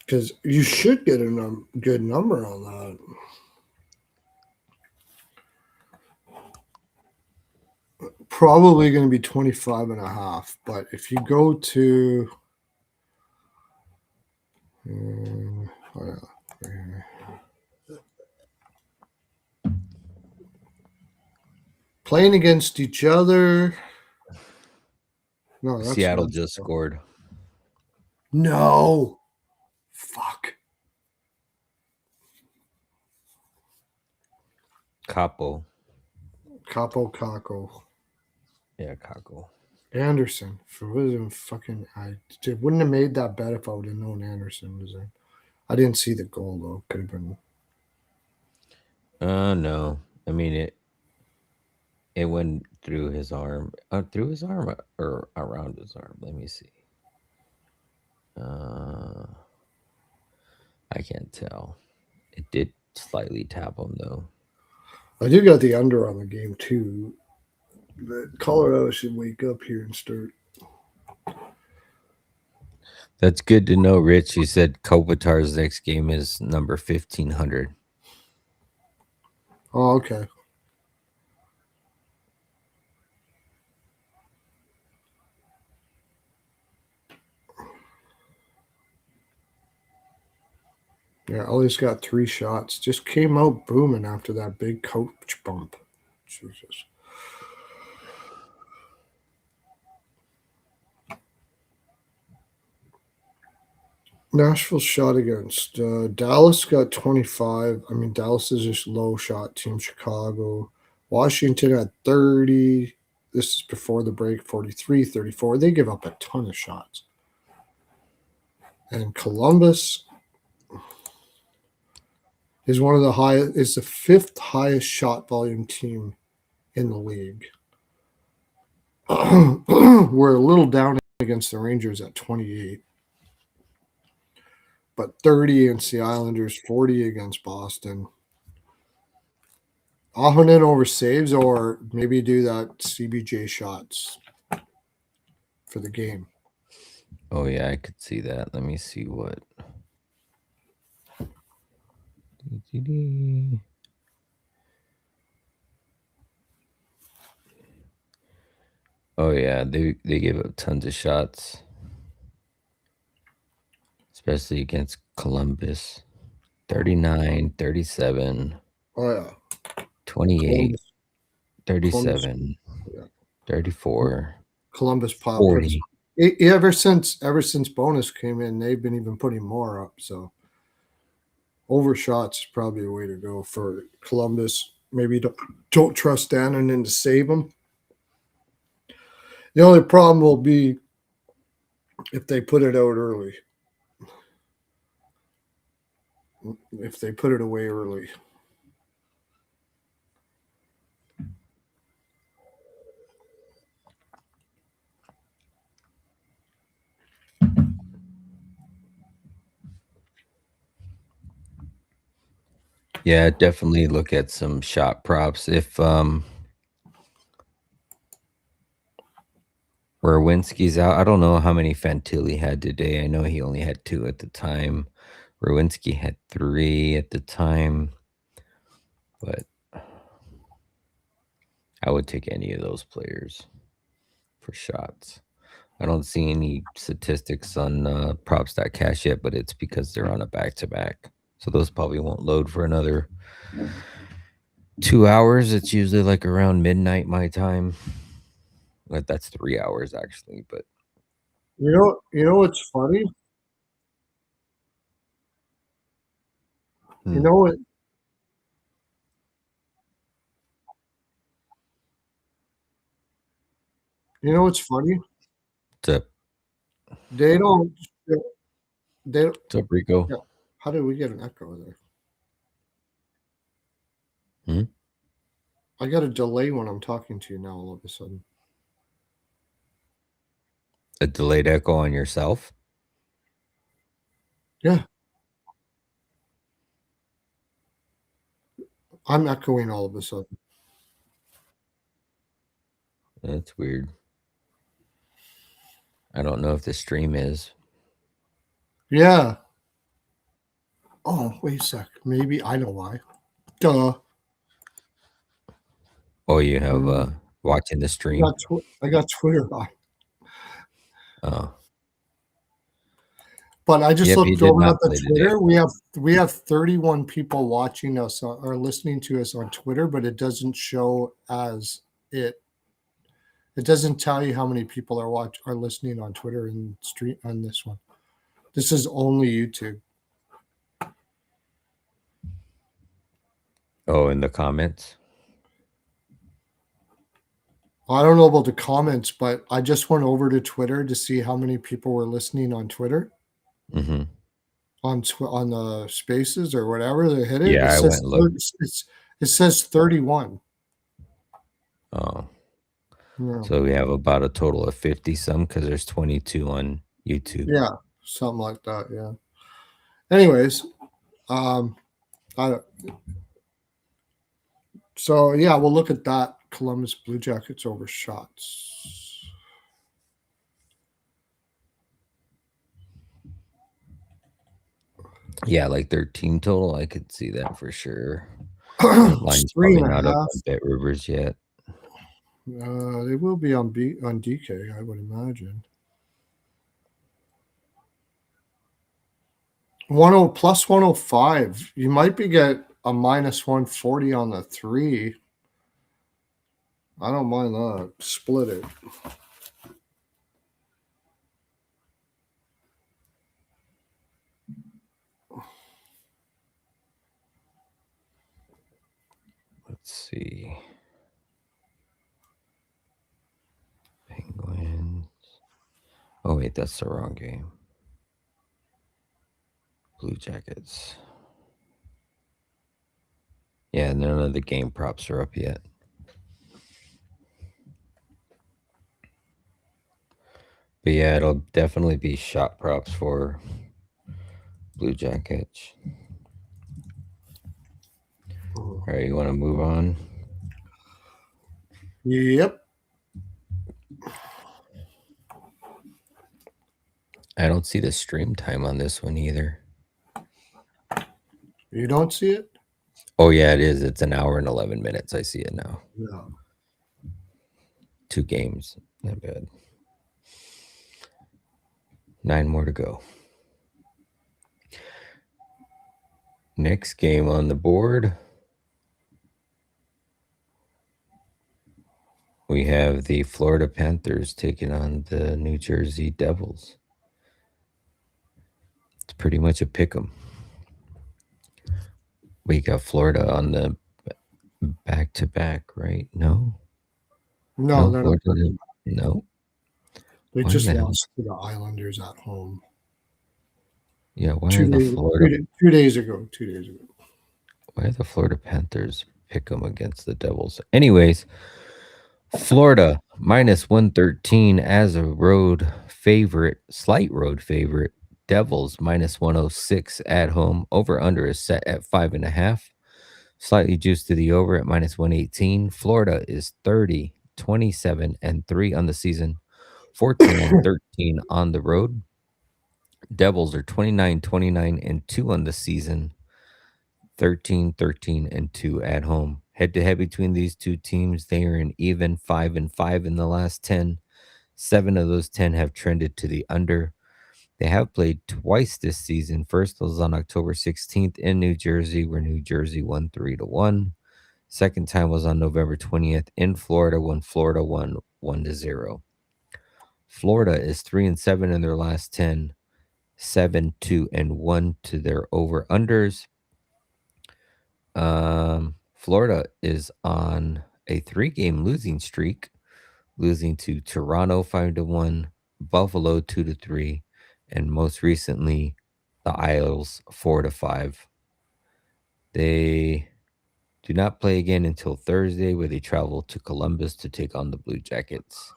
because you should get a good number on that. Probably going to be 25.5. But if you go to playing against each other. No, that's Seattle not. just scored. No. Fuck. Capo. Capo Caco. Yeah, Caco. Anderson. If it wasn't fucking. Wouldn't have made that bet if I would have known Anderson was in. I didn't see the goal, though. Could have been. No. I mean it went through his arm. Through his arm or around his arm. Let me see. I can't tell. It did slightly tap him though. I do got the under on the game, too. But Colorado should wake up here and start. That's good to know, Rich. You said Kopitar's next game is number 1500. Oh, okay. Yeah, Ellio's got 3 shots. Just came out booming after that big coach bump. Jesus. Nashville shot against Dallas got 25. I mean, Dallas is just low shot team. Chicago, Washington at 30. This is before the break, 43, 34. They give up a ton of shots. And Columbus is one of the highest, is the 5th highest shot volume team in the league. We're a little down against the Rangers at 28, but 30 against the Islanders, 40 against Boston. Ahonen over saves, or maybe do that CBJ shots for the game. Oh yeah, I could see that. Let me see what. Oh yeah, they gave up tons of shots, especially against Columbus. 39, 37, Oh yeah, 28, Columbus, 37, yeah. 34, Columbus puts 40. ever since bonus came in, they've been even putting more up. So overshots is probably a way to go for Columbus. Maybe don't trust Danonen to save them. The only problem will be if they put it out early. If they put it away early. Yeah, definitely look at some shot props. If Rowinski's out, I don't know how many Fantilli had today. I know he only had 2 at the time. Rowinski had 3 at the time, but I would take any of those players for shots. I don't see any statistics on props.cash yet, but it's because they're on a back-to-back. So those probably won't load for another 2 hours. It's usually like around midnight my time. Like that's 3 hours actually, but You know what's funny? You know what? You know what's funny? what's up? They don't. They. What's up, Rico? Yeah. How did we get an echo there? Hmm? I got a delay when I'm talking to you now. All of a sudden. A delayed echo on yourself? Yeah, I'm echoing all of a sudden. That's weird. I don't know if the stream is. Yeah. Oh, wait a sec. Maybe I know why. Duh. Oh, you have Mm. watching the I stream? got I got Twitter on, Oh. but I just Yep, he looked did over not at the play today. Twitter. We have 31 people watching us or listening to us on Twitter, but it doesn't show as it. It doesn't tell you how many people are listening on Twitter and stream on this one. This is only YouTube. Oh, in the comments? I don't know about the comments, but I just went over to Twitter to see how many people were listening on Twitter Mm-hmm. on the spaces or whatever they hit it. Yeah, I went and looked. It says 31. Oh. Yeah, So we have about a total of 50 some because there's 22 on YouTube. yeah, something like that. Yeah. Anyways, um, I so yeah, we'll look at that. Columbus Blue Jackets over shots. Yeah, like 13 total. I could see that for sure. It's Line's three probably and a not up half. on Bet Rivers yet. They will be on DK, I would imagine. plus 105. You might be get a minus 140 on the 3. I don't mind that. Split it. Let's see. Penguins. Oh, wait, that's the wrong game. Blue Jackets. Yeah, none of the game props are up yet. But yeah, it'll definitely be shot props for Blue Jackets. All right, you want to move on? Yep. I don't see the stream time on this one either. You don't see it? Oh, yeah, it is. It's an hour and 11 minutes. I see it now. Yeah. 2 games. Not bad. 9 more to go. Next game on the board, we have the Florida Panthers taking on the New Jersey Devils. It's pretty much a pick 'em. We got Florida on the back-to-back, right? No? No, they're not. Florida no. They Why just the hell? lost to the Islanders at home. Yeah, why Two are the days, Florida 2 days ago. 2 days ago. why are the Florida Panthers pick 'em against the Devils? Anyways, Florida minus 113 as a road favorite, slight road favorite. Devils minus 106 at home. Over under is set at 5.5. Slightly juiced to the over at minus 118. Florida is 30, 27, and 3 on the season, 14 and 13 on the road. Devils are 29, 29, and 2 on the season, 13, 13, and 2 at home. Head to head between these two teams, they are an even 5 and 5 in the last 10. 7 of those 10 have trended to the under. They have played twice this season. First was on October 16th in New Jersey, where New Jersey won 3-1. Second time was on November 20th in Florida, when Florida won 1-0. Florida is 3-7 in their last 10, 7, 2, and 1 to their over-unders. Florida is on a 3-game losing streak, losing to Toronto 5-1, Buffalo 2-3, and most recently the Isles 4-5. They do not play again until Thursday, where they travel to Columbus to take on the Blue Jackets.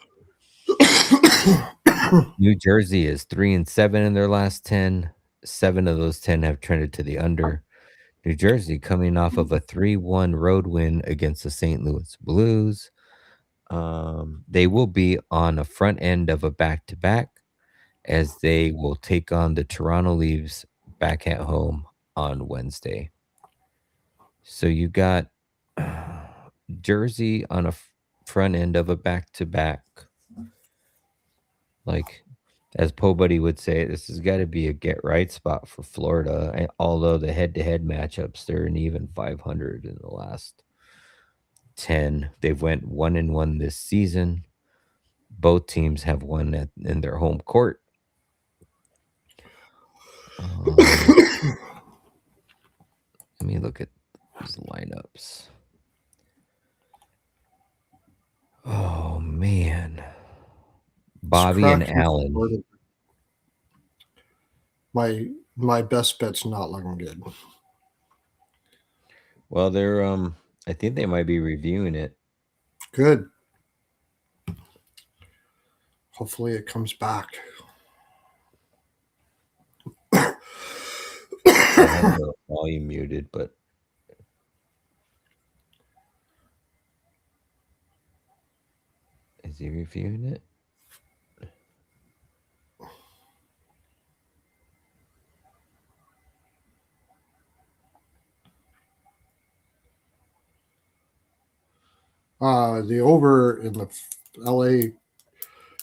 New Jersey is 3-7 in their last 10. 7 of those 10 have trended to the under. New Jersey coming off of a 3-1 road win against the St. Louis Blues. They will be on a front end of a back-to-back, as they will take on the Toronto Leafs back at home on Wednesday. So you got Jersey on a front end of a back-to-back. Like, as Po Buddy would say, this has got to be a get-right spot for Florida. Although the head-to-head matchups, they're an even 500 in the last 10. They've went 1-1 this season. Both teams have won in their home court. Let me look at these lineups. Oh, man. Bobby and Allen. My best bet's not looking good. Well, they're I think they might be reviewing it. Good. Hopefully it comes back. I have the volume muted, but is he reviewing it? The over in the LA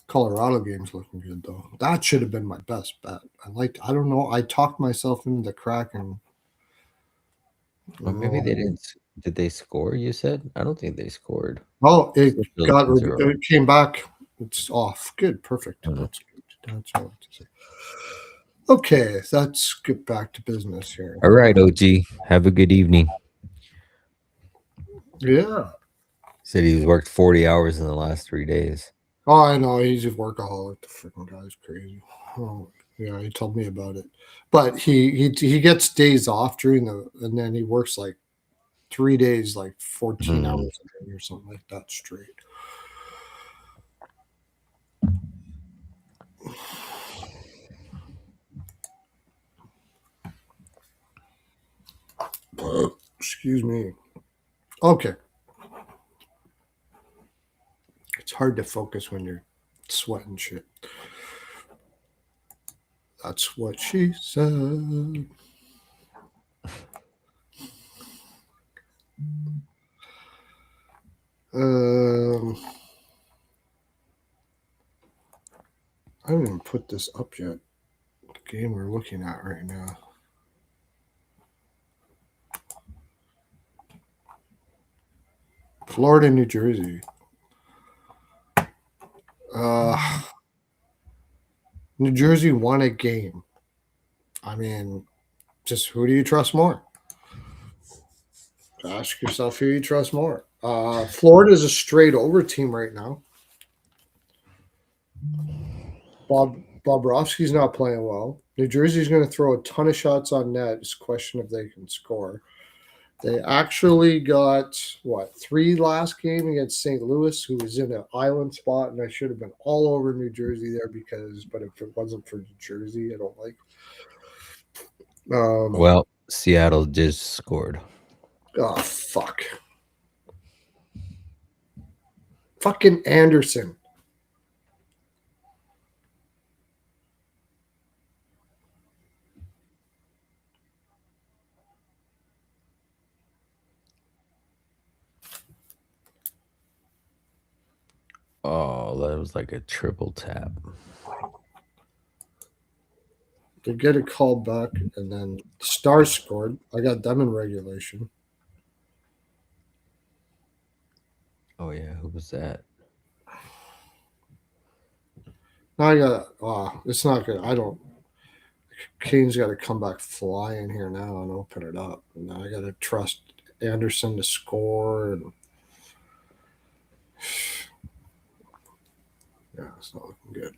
Colorado game's looking good though. That should have been my best bet. I don't know. I talked myself into the crack and Well, maybe they didn't. Did they score? You said. I don't think they scored. Oh, it Still got 0. it came back. It's off. Good, perfect. Mhm. That's good. That's all I have to say. Okay, let's get back to business here. All right, OG. Have a good evening. Yeah. Said he's worked 40 hours in the last 3 days. Oh, I know. He's a workaholic. The freaking guy's crazy. Oh, yeah, he told me about it. But he gets days off during and then he works like 3 days, like 14 Mhm. hours a day or something like that straight. Excuse me. Okay. It's hard to focus when you're sweating shit. That's what she said. I haven't even put this up yet. The game we're looking at right now. Florida, New Jersey. New Jersey won a game. I mean, just who do you trust more? Ask yourself who you trust more. Florida is a straight over team right now. Bobrovsky's not playing well. New Jersey's going to throw a ton of shots on net. It's a question if they can score. They actually got what 3 last game against St. Louis, who was in an island spot, and I should have been all over New Jersey there but if it wasn't for New Jersey, I don't like. Well, Seattle just scored. Oh fuck! Fucking Anderson. Oh, that was like a triple tap. They get a call back, and then Stars scored. I got them in regulation. Oh yeah, who was that? Now I got. It's not good. I don't. Kane's got to come back flying here now and open it up. And now I got to trust Anderson to score. And yeah, it's not looking good.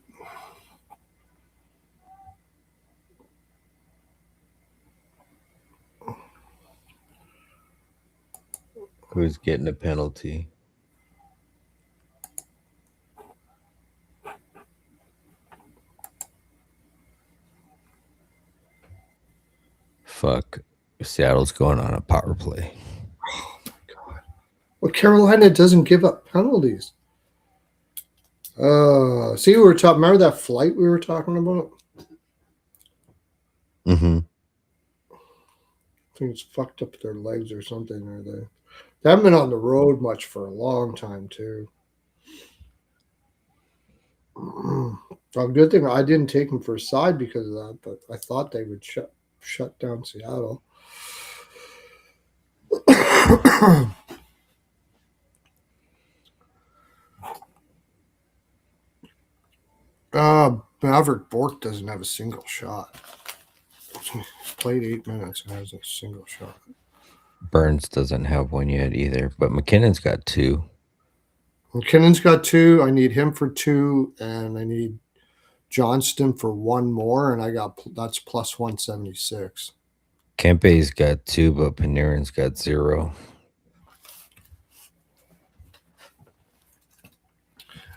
Who's getting a penalty? Fuck. Seattle's going on a power play. Oh my god! Well, Carolina doesn't give up penalties. See, we were talking. Remember that flight we were talking about? Mm-hmm. I think it's fucked up their legs or something. Or they haven't been on the road much for a long time too. A good thing I didn't take them for a side because of that, but I thought they would shut down Seattle. Maverick Bork doesn't have a single shot. He's played 8 minutes and has a single shot. Burns doesn't have one yet either, but McKinnon's got 2. McKinnon's got 2. I need him for 2, and I need Johnston for 1 more, and that's plus 176. Kempe's got 2, but Panarin's got 0.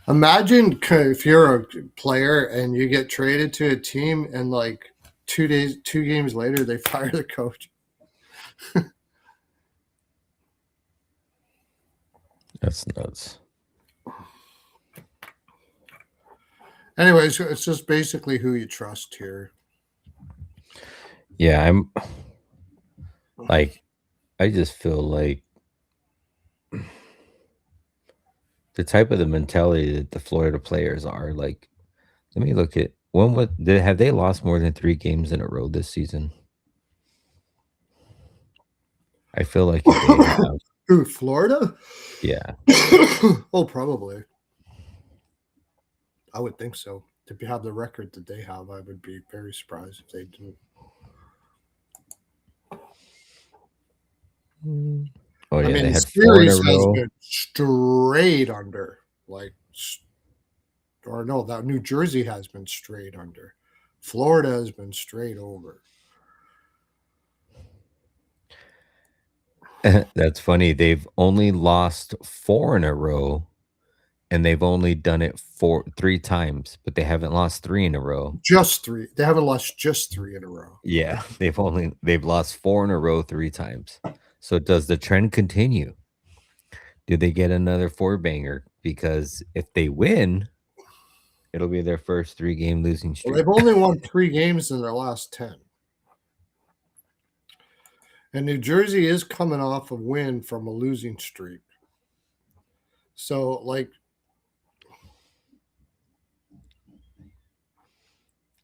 Imagine if you're a player and you get traded to a team, and like 2 games later, they fire the coach. That's nuts. Anyways, it's just basically who you trust here. Yeah, I just feel like the type of the mentality that the Florida players are. Like, let me look at have they lost more than 3 games in a row this season? I feel like they have. Who, Florida? Yeah. Oh, probably. I would think so. To have the record that they have, I would be very surprised if they didn't. Oh I yeah, mean, they the had 4 in a series has row. been straight under, like, or no, that New Jersey has been straight under. Florida has been straight over. That's funny. They've only lost 4 in a row, and they've only done it 3 times, but they haven't lost 3 in a row. Just three. They haven't lost just three in a row. Yeah, they've lost 4 in a row 3 times. So does the trend continue? Do they get another 4 banger? Because if they win, it'll be their first 3-game losing Well, streak. they've only won 3 games in their last 10. And New Jersey is coming off a win from a losing streak. So, like,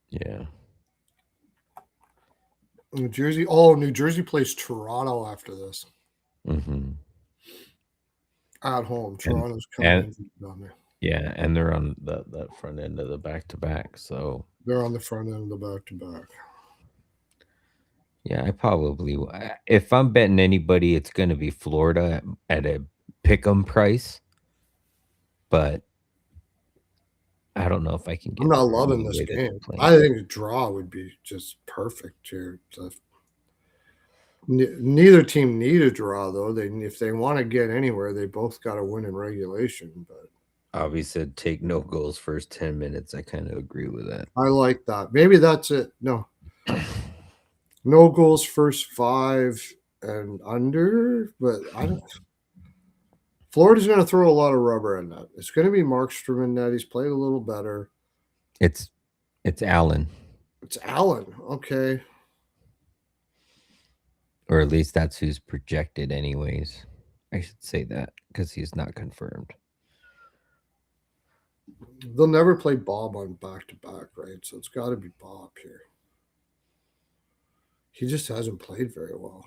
Yeah. New Jersey plays Toronto after this Mhm. at home. And Toronto's kind of and injured down there. yeah, and they're on that front end of the back-to-back, so They're on the front end of the back to back. yeah, I probably if I'm betting anybody, it's gonna be Florida at a pick 'em price, but I don't know if I can I'm get not there with loving the this way that they're game. playing. I think a draw would be just perfect here. Neither team need a draw though. If they want to get anywhere, they both got to win in regulation. But Obviously, said take no goals first 10 minutes. I kind of agree with that. I like that. Maybe that's it. No goals first 5 and under. But I don't. Florida's going to throw a lot of rubber in that. It's going to be Markstrom in that. He's played a little better. It's Allen, It's Allen. Okay. or at least that's who's projected anyways. I should say that because he's not confirmed. They'll never play Bob on back to back, right? So it's got to be Bob here. He just hasn't played very well.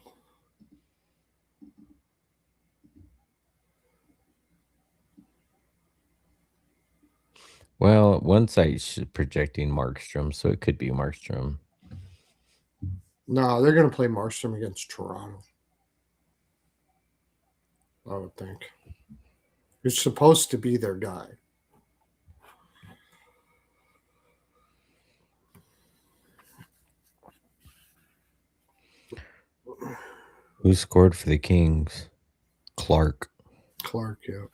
Well, one site's projecting Markstrom, so it could be Markstrom. No, they're going to play Markstrom against Toronto. I would think. You're supposed to be their guy. Who scored for the Kings? Clark. Yeah.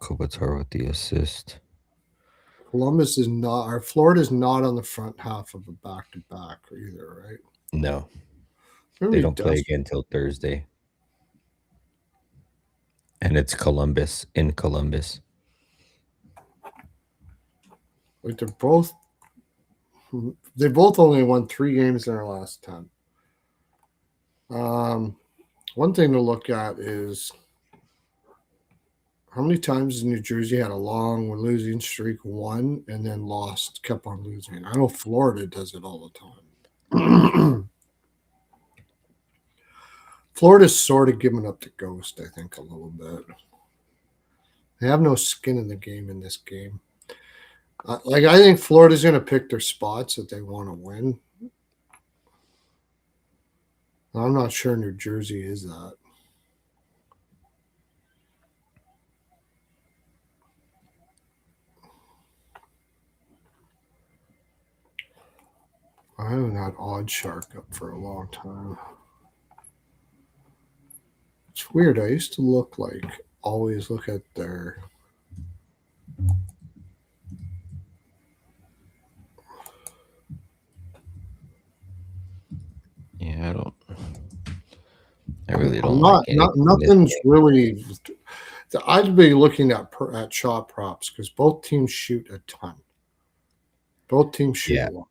Kopitar with the assist. Columbus is not, or Florida's not on the front half of a back to back either, right? No, Maybe they don't play again until Thursday. And it's Columbus in Columbus. Like they both only won 3 games in their last 10. One thing to look at is how many times has New Jersey had a long losing streak, won, and then lost, kept on losing. I know Florida does it all the time. Florida's sort of giving up the ghost, I think, a little bit. They have no skin in the game in this game. I think Florida's going to pick their spots that they want to win. I'm not sure New Jersey is that. I haven't had Odd Shark up for a long time. It's weird. I used to always look at their. Yeah, I really don't I'm like nothing's really. I'd be looking at shot props because both teams shoot a ton. Both teams shoot Yeah. a lot.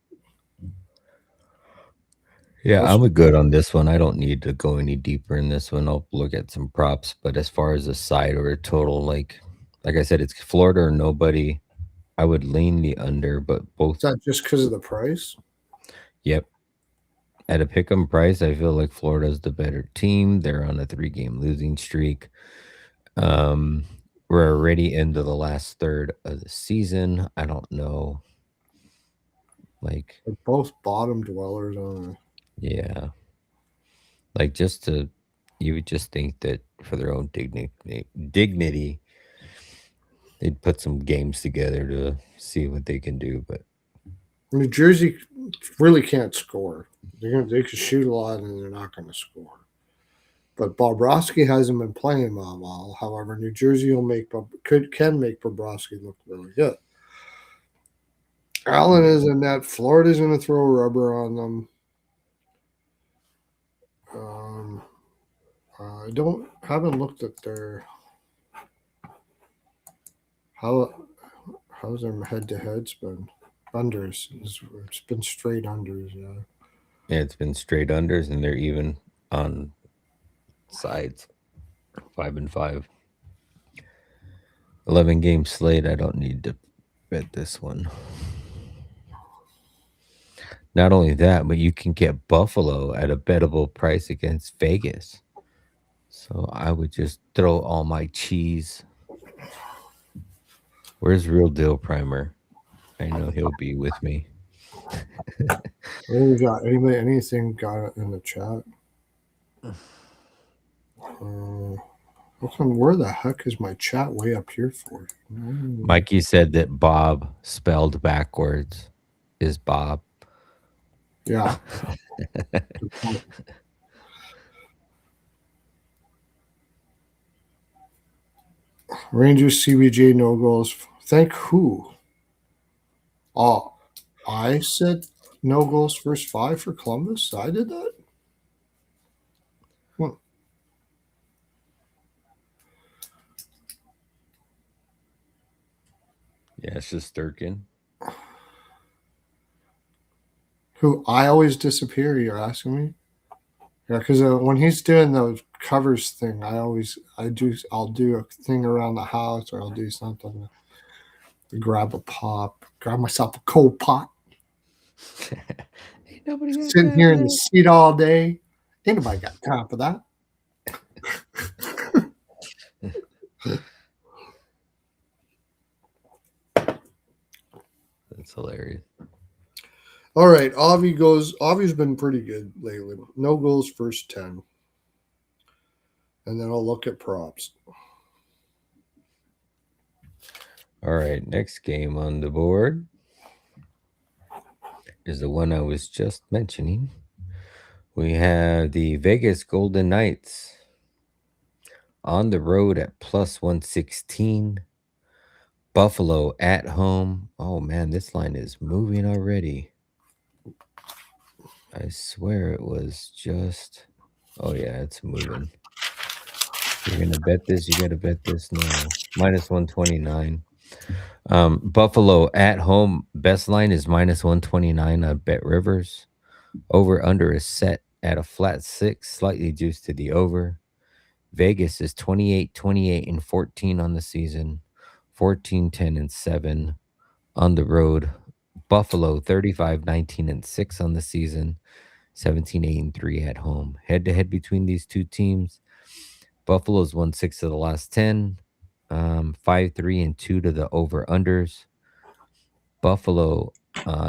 Yeah, That's I'm a good on this one. I don't need to go any deeper in this one. I'll look at some props, but as far as a side or a total, like I said, it's Florida or nobody. I would lean the under, but both. that just because of the price. Yep, at a pick'em price, I feel like Florida's the better team. They're on a 3-game losing streak. Um, we're already into the last third of the season. I don't know, like, They're both bottom dwellers on. yeah, like just to, you would just think that for their own dignity, they'd put some games together to see what they can do. But New Jersey really can't score. They could shoot a lot and they're not going to score. But Bobrovsky hasn't been playing well. However, New Jersey can make Bobrovsky look really good. Allen yeah, is in net. Florida's going to throw rubber on them. Um, I don't haven't looked at their how how's their head to heads been. Unders. It's been straight unders. Yeah. yeah, it's been straight unders, and they're even on sides, 5-5. 11-game slate. I don't need to bet this one. Not only that, but you can get Buffalo at a bettable price against Vegas. So I would just throw all my cheese. Where's Real Deal Primer? I know he'll be with me. We got anything got it in the chat? Uh, where the heck is my chat way up here for? Mikey said that Bob spelled backwards is Bob. Yeah. Rangers CBJ no goals. Thank who? Oh, I said no goals first 5 for Columbus. I did that. Hmm. Yeah, it's just Durkin. Who I always disappear. You're asking me? Yeah, because when he's doing those covers thing, I'll do a thing around the house, or I'll do something to grab a pop, grab myself a cold pot. Ain't nobody got Sitting time here for in the that. seat all day. Ain't nobody got time for that. That's hilarious. All right, Avi's been pretty good lately. No goals first 10. And then I'll look at props. All right, next game on the board is the one I was just mentioning. We have the Vegas Golden Knights on the road at plus 116. Buffalo at home. Oh man, this line is moving already. I swear it was just. Oh yeah, it's moving. You're gonna bet this. You gotta bet this. No, minus 129. Buffalo at home. Best line is minus 129 on Bet Rivers. Over under is set at a flat 6, slightly juiced to the over. Vegas is 28, 28, and 14 on the season, 14, 10, and 7 on the road. Buffalo 35, 19, and 6 on the season, 17, 8, and 3 at home. Head to head between these two teams, Buffalo's won 6 of the last 10, 5, 3, and 2 to the over unders. Buffalo,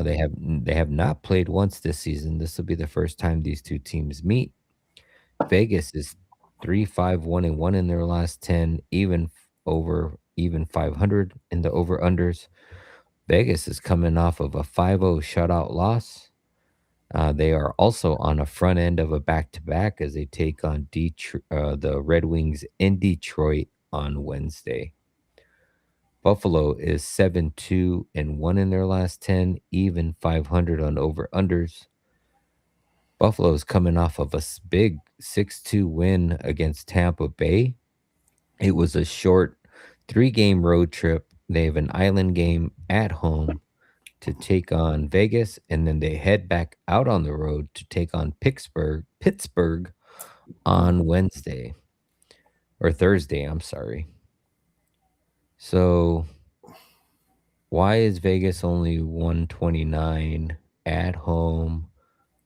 they have not played once this season. This will be the first time these two teams meet. Vegas is 3, 5, 1, and 1 in their last 10, even 500 in the over unders. Vegas is coming off of a 5-0 shutout loss. They are also on a front end of a back-to-back as they take on the Red Wings in Detroit on Wednesday. Buffalo is 7-2 and 1 in their last 10, even 500 on over unders. Buffalo is coming off of a big 6-2 win against Tampa Bay. It was a short 3-game road trip. They have an island game at home to take on Vegas, and then they head back out on the road to take on Pittsburgh on Wednesday or Thursday, I'm sorry. So why is Vegas only 129 at home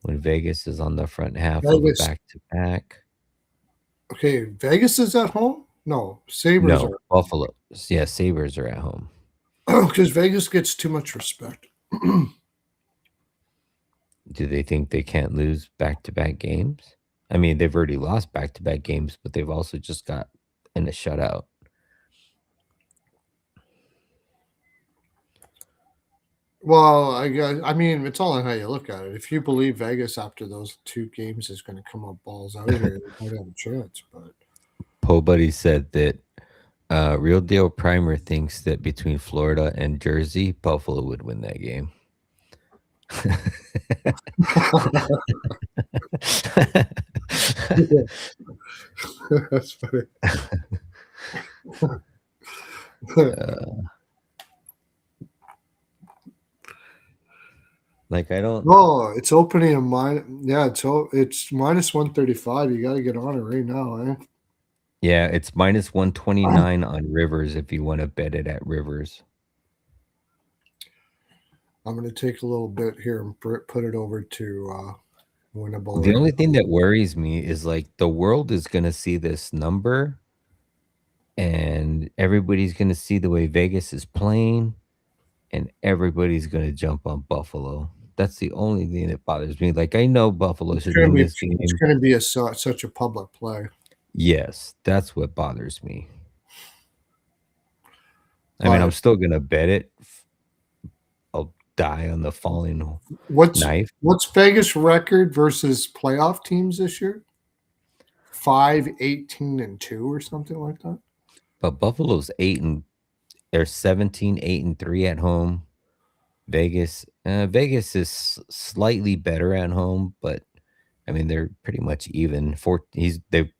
when Vegas is on the front half of a Vegas. back-to-back? Okay, Vegas is at home. No, Sabres No, are Buffalo. Yeah, Sabres are at home. because Vegas gets too much respect. Do they think they can't lose back-to-back games? I mean, they've already lost back-to-back games, but they've also just got in a shutout. Well, I guess I mean it's all on how you look at it. If you believe Vegas after those two games is going to come up balls out here, they might have a chance. But Po Buddy said that Real Deal Primer thinks that between Florida and Jersey, Buffalo would win that game. that's funny. Like I don't. Oh, it's opening a mine. Yeah, it's minus 135. You got to get on it right now, eh? Yeah, it's minus 129 on Rivers if you want to bet it at Rivers. I'm going to take a little bit here and put it over to winnable. The Right only now. thing that worries me is like the world is going to see this number and everybody's going to see the way Vegas is playing and everybody's going to jump on Buffalo. That's the only thing that bothers me. Like I know Buffalo should win this It's game. going to be such a public play. Yes, that's what bothers me. I mean, I'm But still going to bet it. I'll die on the falling knife. what's Vegas record versus playoff teams this year? 5-18-2 or something like that. But Buffalo's 17, 8-3 at home. Vegas is slightly better at home, but I mean they're pretty much even.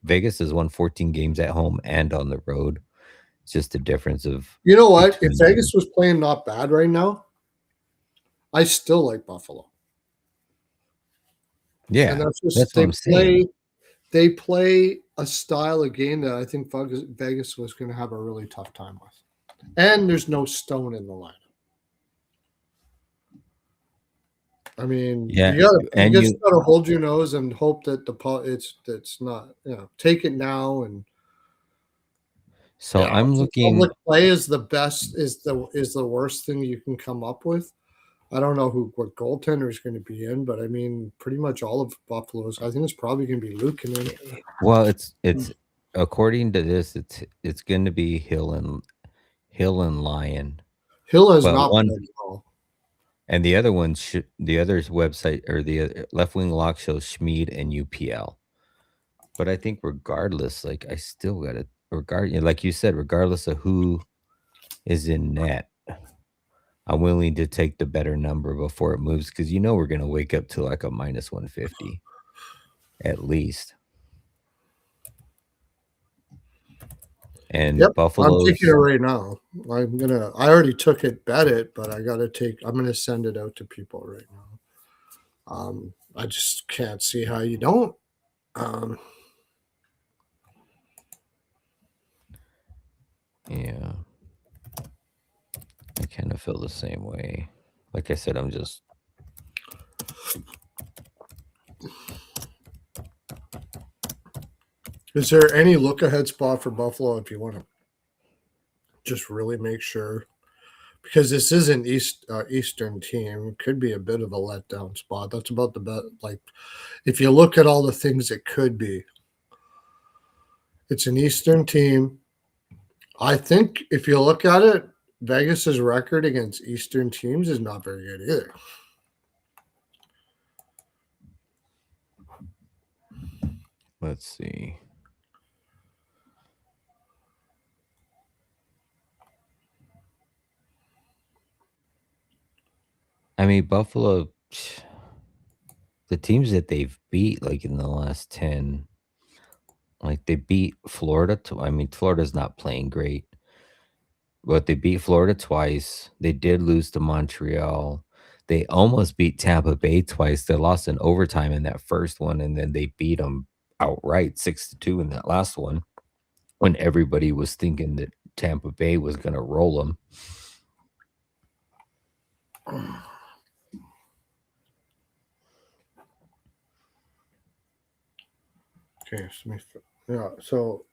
Vegas has won 14 games at home and on the road. It's just a difference of. You know what? If Vegas was playing not bad right now, I still like Buffalo. Yeah, and that's what I'm saying. They play a style of game that I think Vegas was going to have a really tough time with. And there's no Stone in the lineup. I mean, Yeah, you just got to hold your nose and hope that it's not, take it now. And so I'm looking. Public play is the best, is the worst thing you can come up with. I don't know what goaltender is going to be in, but I mean, pretty much all of Buffalo's. I think it's probably going to be Luukkonen. Well, it's according to this, it's going to be Hill and Lyon. Hill has not played at all. And the other one, the other's website or the Left Wing Lock shows Schmid and UPL. But I think regardless, like I still got to like you said, regardless of who is in net, I'm willing to take the better number before it moves because we're going to wake up to like a minus 150 at least. And Buffalo. I'm taking it right now. I already took it, bet it, but I'm going to send it out to people right now. I just can't see how you don't. Yeah. I kind of feel the same way. Like I said, I'm just. Is there any look ahead spot for Buffalo if you want to just really make sure? Because this is an Eastern team, it could be a bit of a letdown spot. That's about the best. Like, if you look at all the things it could be, it's an Eastern team. I think if you look at it, Vegas's record against Eastern teams is not very good either. Let's see. I mean, Buffalo, the teams that they've beat, like in the last 10, like they beat Florida. I mean, Florida's not playing great, but they beat Florida twice. They did lose to Montreal. They almost beat Tampa Bay twice. They lost in overtime in that first one, and then they beat them outright 6-2 in that last one when everybody was thinking that Tampa Bay was going to roll them. Okay, yeah, so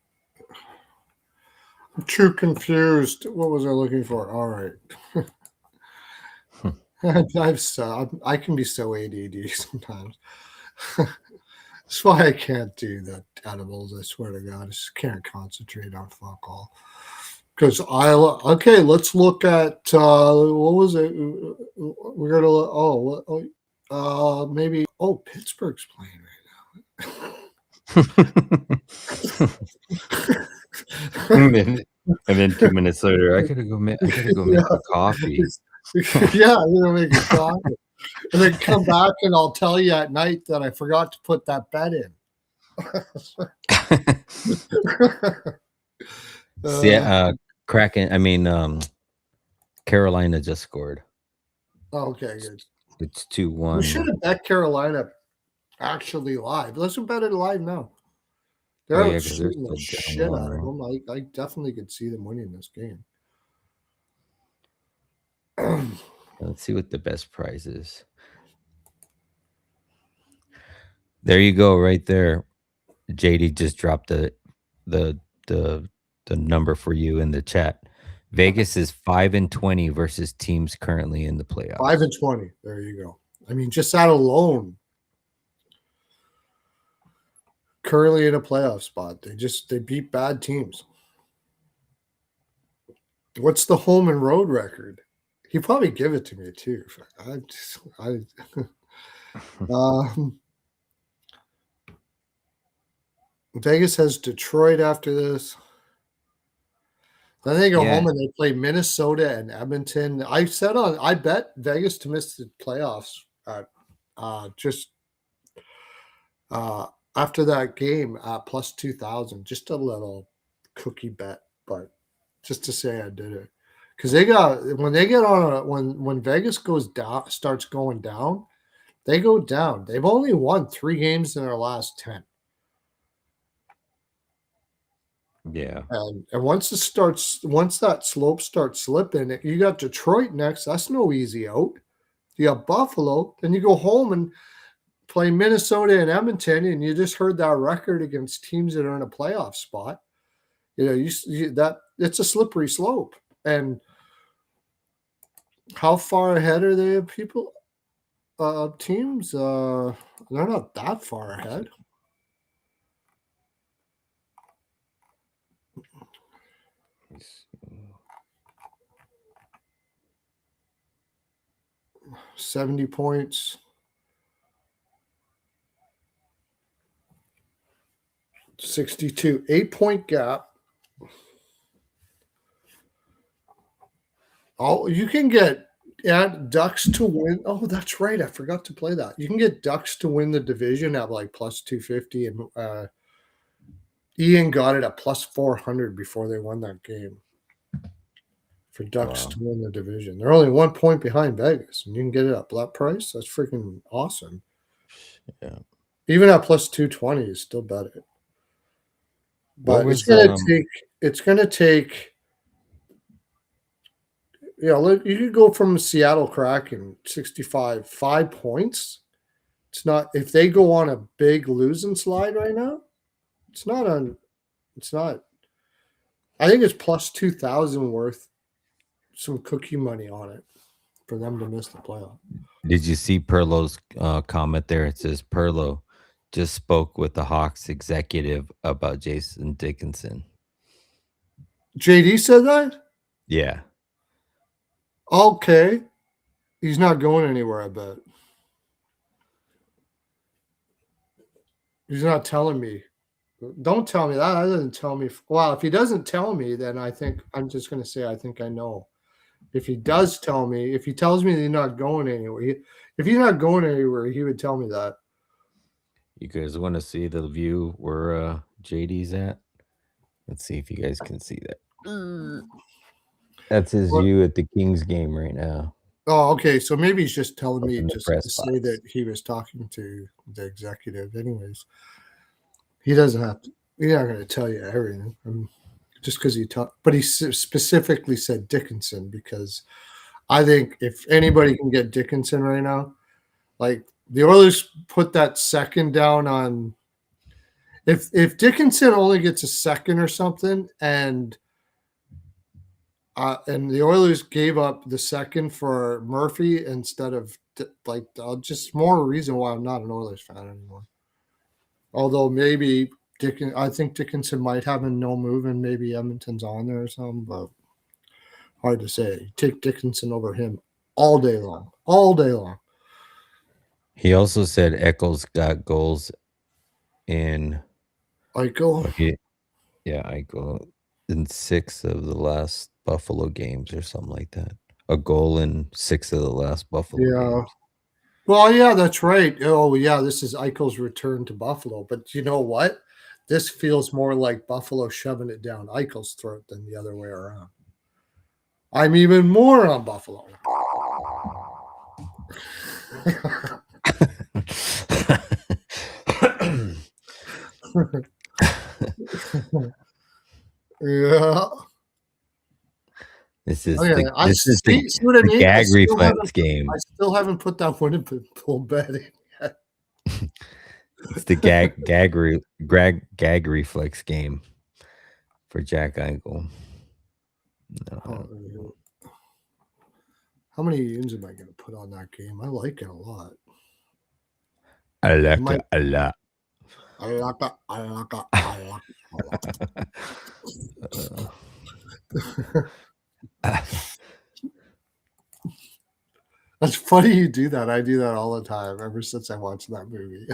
I'm too confused. What was I looking for? All right. I can be so ADD sometimes. That's why I can't do the edibles. I swear to God, I just can't concentrate on fuck all. Because okay, let's look at what was it? We're gonna maybe Pittsburgh's playing right and, now. then 2 minutes later, I gotta go. I gotta go make a coffee. Yeah, I'm gonna make a coffee, and then come back and I'll tell you at night that I forgot to put that bet in. See, Kraken. I mean, Carolina just scored. Okay, good. It's 2-1. We should have bet Carolina actually live. Let's bet it live now. They're shooting the shit out of them. I definitely could see them winning this game. Let's see what the best prize is. There you go, right there. JD just dropped the number for you in the chat. Vegas is 5-20 versus teams currently in the playoffs. 5-20. There you go. I mean, just that alone. Currently in a playoff spot. They beat bad teams. What's the home and road record? He'd probably give it to me too. Vegas has Detroit after this. Then they go home and they play Minnesota and Edmonton. I bet Vegas to miss the playoffs after that game at plus 2,000. Just a little cookie bet, but just to say I did it. Because when Vegas goes down, starts going down, they go down. They've only won 3 games in their last 10. Yeah. And once that slope starts slipping, you got Detroit next. That's no easy out. You got Buffalo, then you go home and play Minnesota and Edmonton, and you just heard that record against teams that are in a playoff spot. That it's a slippery slope. And how far ahead are they of people? Teams? They're not that far ahead. $70 points. 62. 8-point gap. Oh, you can get Ducks to win. Oh, that's right. I forgot to play that. You can get Ducks to win the division at like plus 250, and Ian got it at plus 400 before they won that game. For Ducks to win the division. They're only 1 point behind Vegas, and you can get it at that price. That's freaking awesome. Yeah. Even at plus 220 is still better. But it's gonna take you could go from Seattle Kraken 65 5 points. It's not if they go on a big losing slide right now. It's not. I think it's plus 2,000 worth some cookie money on it for them to miss the playoff. Did you see Pearlo's comment there? It says Pearlo just spoke with the Hawks executive about Jason Dickinson. JD said that? Yeah. Okay. He's not going anywhere, I bet. He's not telling me. Don't tell me that. That doesn't tell me. Well, if he doesn't tell me, then I think I'm just going to say I think I know. If he does tell me, if he tells me that he's not going anywhere, if he's not going anywhere, he would tell me that. You guys want to see the view where JD's at? Let's see if you guys can see that. That's his view at the Kings game right now. Oh, okay. So maybe he's just telling me in the just press to say box. that he was talking to the executive. Anyways, he doesn't have to. He's not going to tell you everything. Just because he talked, but he specifically said Dickinson because I think if anybody can get Dickinson right now, like the Oilers put that second down on. If Dickinson only gets a second or something, and the Oilers gave up the second for Murphy instead of like just more reason why I'm not an Oilers fan anymore. Although maybe I think Dickinson might have a no move and maybe Edmonton's on there or something, but hard to say. Take Dickinson over him all day long, all day long. He also said Eccles got goals in Eichel, okay, yeah, Eichel in 6 of the last Buffalo games or something like that. A goal in 6 of the last Buffalo yeah. games. Well, yeah, that's right. Oh, yeah, this is Eichel's return to Buffalo. But you know what? This feels more like Buffalo shoving it down Eichel's throat than the other way around. I'm even more on Buffalo. Yeah. This is Okay. the I this is see what I the mean? gag reflex I game. still haven't put that Winnipeg bet in yet. It's the gag reflex game for Jack Eichel. No. Oh, how many ins am I going to put on that game? I like it a lot. I I like might. it a lot. I like it. I like it. I like it. That's funny you do that. I do that all the time ever since I watched that movie.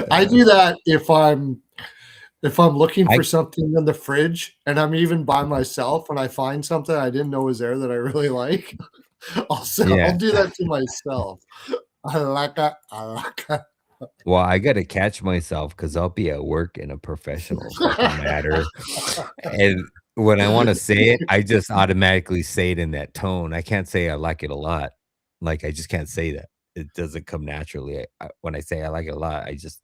I Yeah. do that if I'm looking I for something in the fridge and I'm even by myself and I find something I didn't know was there that I really like. I'll yeah. do that to myself. I like it. I like it. Well, I gotta catch myself because I'll be at work in a professional fucking matter. And when I wanna say it, I just automatically say it in that tone. I can't say I like it a lot. Like, I just can't say that. It doesn't come naturally. When I say I like it a lot, I just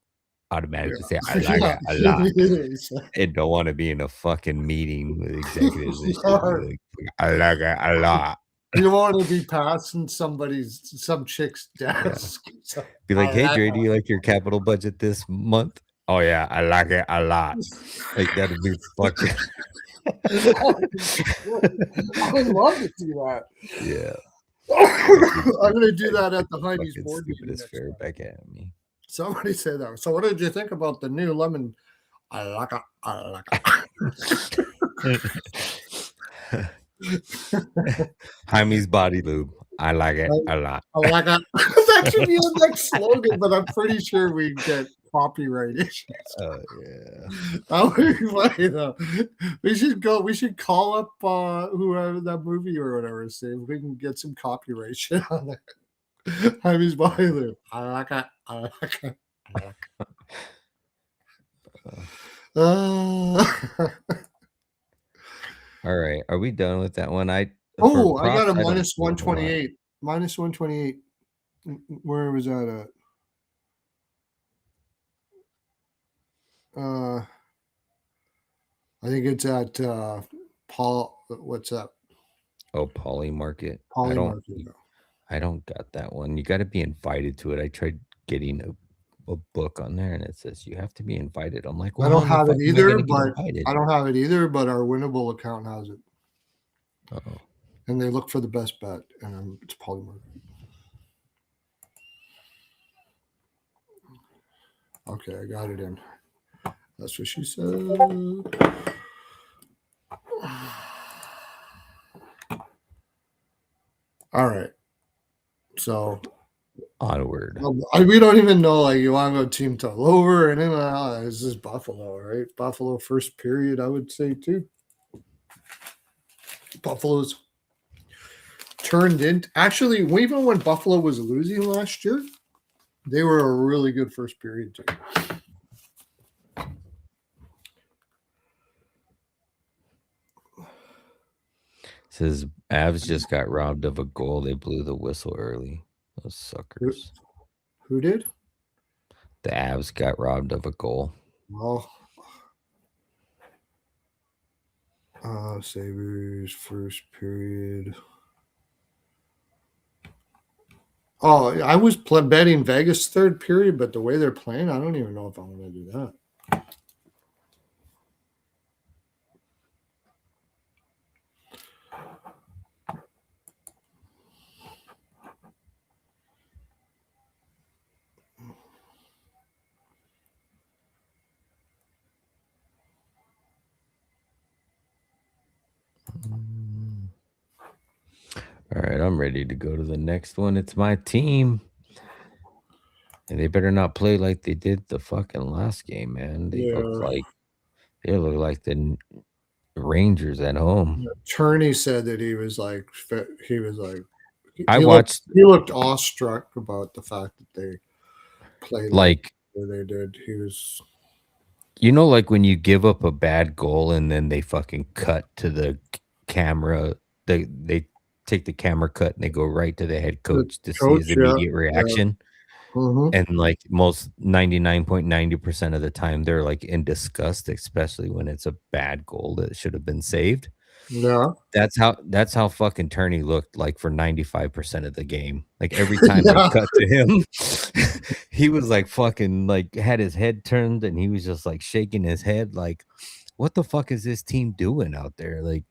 automatically say I like Yeah. it a lot. I don't wanna be in a fucking meeting with executives and shit. Be like, I like it a lot. You don't want to be passing some chick's Yeah. desk. So, Be like, I "Hey, like Dre, do you like your capital budget this month?" "Oh, yeah, I like it a lot." Like, that'd be fucking I would love to do that. yeah. I'm going to do that at the Hymes Fucking board stupid meeting as next fair time. back at me. Somebody said that. So, what did you think about the new lemon? I like it. I like Hymes body lube. I like it it. a lot. I like it. That should be the next slogan, but I'm pretty sure we get copyright issues. Oh, yeah. That would be funny though. We should go. We should call up whoever that movie or whatever. See if we can get some copyright shit on there. Hymes body loop. I like it. I like it. I like it. Alright, are we done with that one? For Oh, I got props, a I don't minus see a whole lot. 128. Minus 128. Where was that at? I think it's at Paul. What's that? Oh, Poly Market. Poly Market. I don't got that one. You gotta be invited to it. I tried getting a book on there, and it says you have to be invited. I'm like, I "Well, how don't in the have fuck it am I either, gonna get but invited?" I don't have it either, but our Winnable account has it. Uh-oh. And they look for the best bet, and it's Poly Market. Okay, I got it in. That's what she said. All right. So Onward. we don't even know like you want to go team total over and then this is Buffalo, right? Buffalo first period, I would say too. Buffalo's turned in. Actually, even when Buffalo was losing last year, they were a really good first period team. Says Avs just got robbed of a goal. They blew the whistle early. Those Who, suckers. who did? The Avs got robbed of a goal. Well, Sabres first period. Oh, I was betting Vegas third period, but the way they're playing, I don't even know if I'm going to do that. All right, I'm ready to go to the next one. It's my team. And they better not play like they did the fucking last game, man. They Yeah. look like the Rangers at home. Turney said that he was like I he watched looked awestruck about the fact that they played like like they did. He was like when you give up a bad goal and then they fucking cut to the camera. They take the camera cut and they go right to the head the coach to see his coach. Yeah, immediate yeah. reaction. Mm-hmm. And like most 99.90% of the time, they're like in disgust, especially when it's a bad goal that should have been saved. Yeah, That's how fucking Turney looked like for 95% of the game. Like every time they yeah, cut to him, he was like fucking like had his head turned and he was just like shaking his head like, what the fuck is this team doing out there? Like,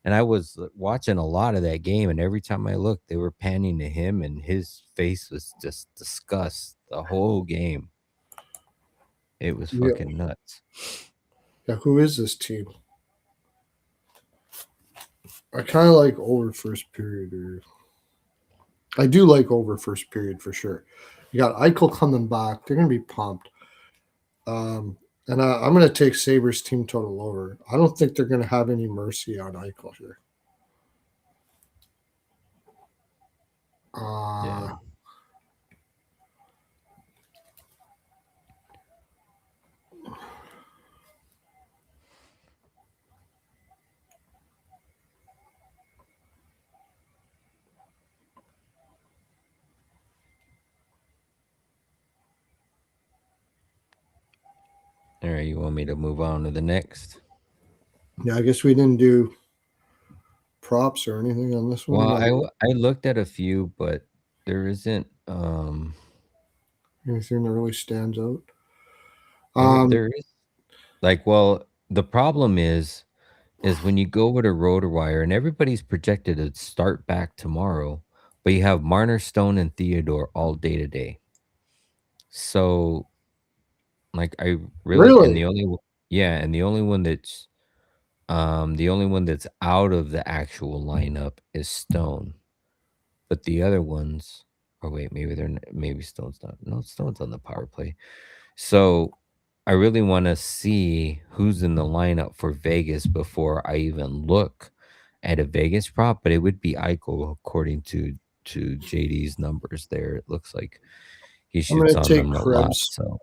and I was watching a lot of that game, and every time I looked, they were panning to him, and his face was just disgust the whole game. It was yeah. fucking nuts. Yeah, who is this team? I kind of like over first period, or I do like over first period for sure. You got Eichel coming back; they're gonna be pumped. Um, and I'm gonna take Sabres team total over. I don't think they're gonna have any mercy on Eichel here. Yeah. All right, you want me to move on to the next? Yeah, I guess we didn't do props or anything on this one. Well, No, I looked at a few, but there isn't anything that really stands out. there is like, well, the problem is when you go over to RotorWire and everybody's projected to start back tomorrow, but you have Marner, Stone, and Theodore all day today. So, like, I really and Really? the only yeah, and the only one that's out of the actual lineup is Stone, but the other ones, oh wait, maybe Stone's not. No, Stone's on the power play. So I really want to see who's in the lineup for Vegas before I even look at a Vegas prop, but it would be Eichel according to JD's numbers there. It looks like he I'm shoots gonna on take them a lot. So,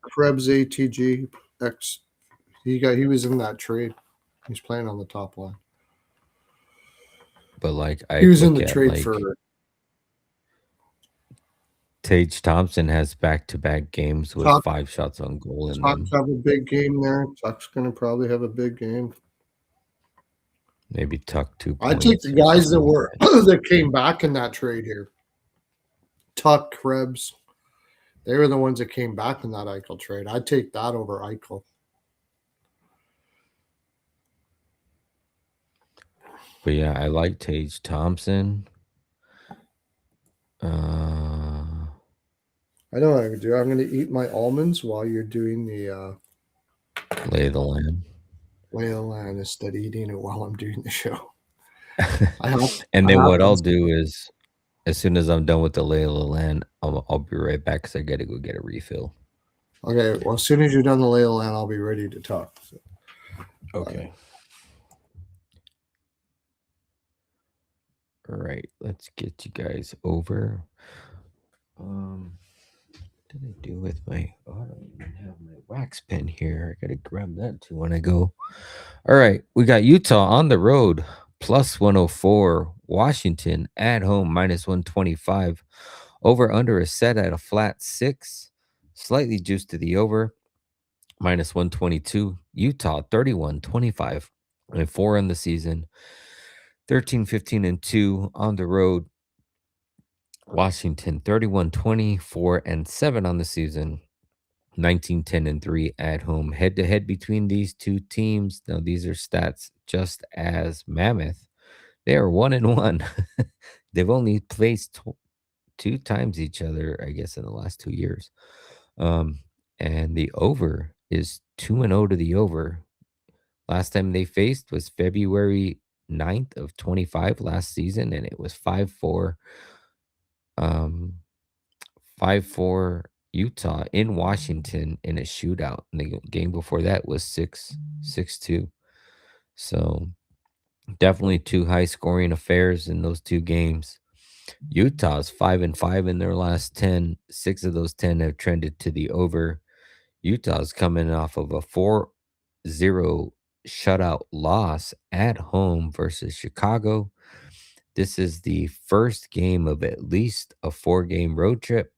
Krebs ATG X. He was in that trade. He's playing on the top line. but like He I was in look the at trade for like Tage Thompson has back-to-back games with Tuck. 5 shots on goal in Tuck's them. have a big game there. Tuck's gonna probably have a big game. Maybe Tuck two I take points the or guys that something like were that. that came back in that trade here. Tuck, Krebs. They were the ones that came back in that Eichel trade. I'd take that over Eichel. But yeah, I like Tage Thompson. I know what I'm gonna do. I'm gonna eat my almonds while you're doing the Lay of the land. lay of the land instead of eating it while I'm doing the show. I have And I then have what I'll to. do is, as soon as I'm done with the lay of the land, I'll be right back because I got to go get a refill. Okay, well, as soon as you're done the lay of the land, I'll be ready to talk. So, Okay. All right, let's get you guys over. What did I do with my? Oh, I don't even have my wax pen here. I gotta grab that too when I go. All right, we got Utah on the road plus 104. Washington at home minus 125. Over under is set at a flat 6. Slightly juiced to the over minus 122. Utah 31-25 and 4 on the season. 13-15-2 on the road. Washington 31-24-7 on the season. 19-10-3 at home. Head to head between these two teams. Now these are stats just as Mammoth. They are 1-1. They've only faced two times each other, I guess, in the last 2 years. And the over is 2-0 to the over. Last time they faced was February 9th of 25 last season, and it was 5-4. 5-4 Utah in Washington in a shootout. And the game before that was 6-2. So definitely two high scoring affairs in those two games. Utah's 5-5 in their last 10. 6 of those 10 have trended to the over. Utah's coming off of a 4-0 shutout loss at home versus Chicago. This is the first game of at least a 4-game road trip.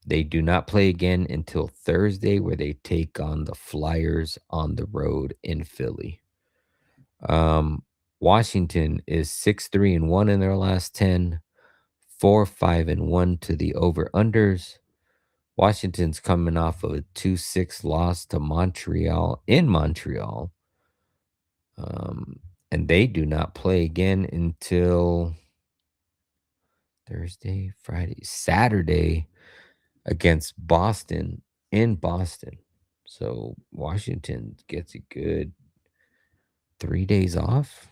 They do not play again until Thursday, where they take on the Flyers on the road in Philly. Washington is 6-3-1 in their last 10, 4-5-1 to the over-unders. Washington's coming off of a 2-6 loss to Montreal in Montreal. And they do not play again until Thursday, Friday, Saturday against Boston in Boston. So Washington gets a good 3 days off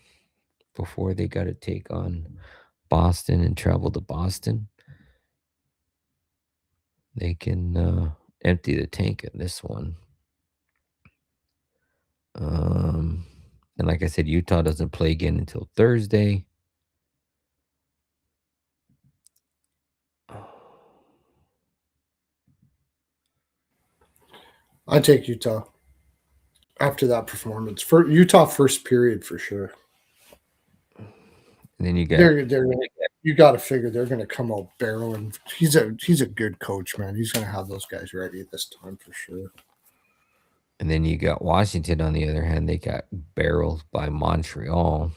before they got to take on Boston and travel to Boston. They can empty the tank in this one. And like I said, Utah doesn't play again until Thursday. I take Utah after that performance. For Utah first period for sure. And then you got They're you got to figure they're going to come out barreling. He's a good coach, man. He's going to have those guys ready this time for sure. and then you got Washington on the other hand. They got barreled by Montreal.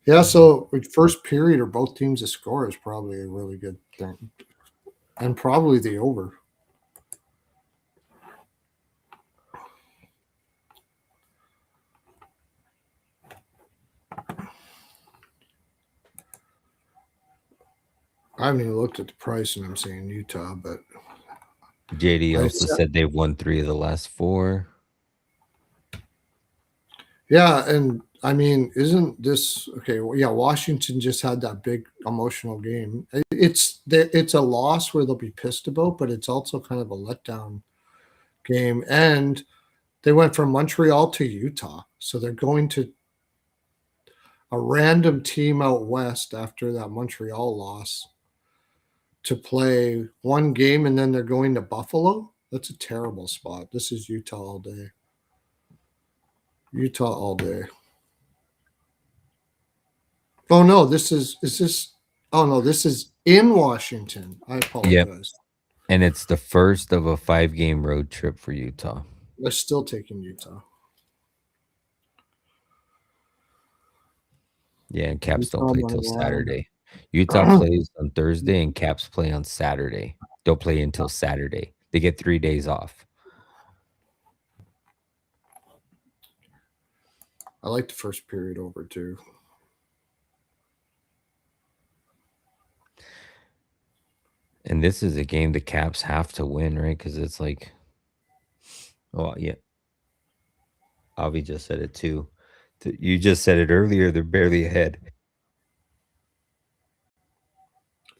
Yeah, so first period or both teams to score is probably a really good thing, and probably the over. I haven't even looked at the price, and I'm saying Utah, but JD also said they've won 3 of the last 4. Yeah, and I mean, isn't this okay? Well, yeah, Washington just had that big emotional game. It's a loss where they'll be pissed about, but it's also kind of a letdown game. And they went from Montreal to Utah, so they're going to a random team out west after that Montreal loss to play one game, and then they're going to Buffalo. That's a terrible spot. This is Utah all day. Utah all day. Oh no, this this. Oh no, this is in Washington. I apologize. And it's the first of a 5-game road trip for Utah. They're still taking Utah. Yeah, and Caps don't play till Saturday. Utah plays on Thursday and Caps play on Saturday. Don't play until Saturday. They get 3 days off. I like the first period over too. And this is a game the Caps have to win, right? Because it's like, oh, yeah. Avi just said it too. You just said it earlier. They're barely ahead.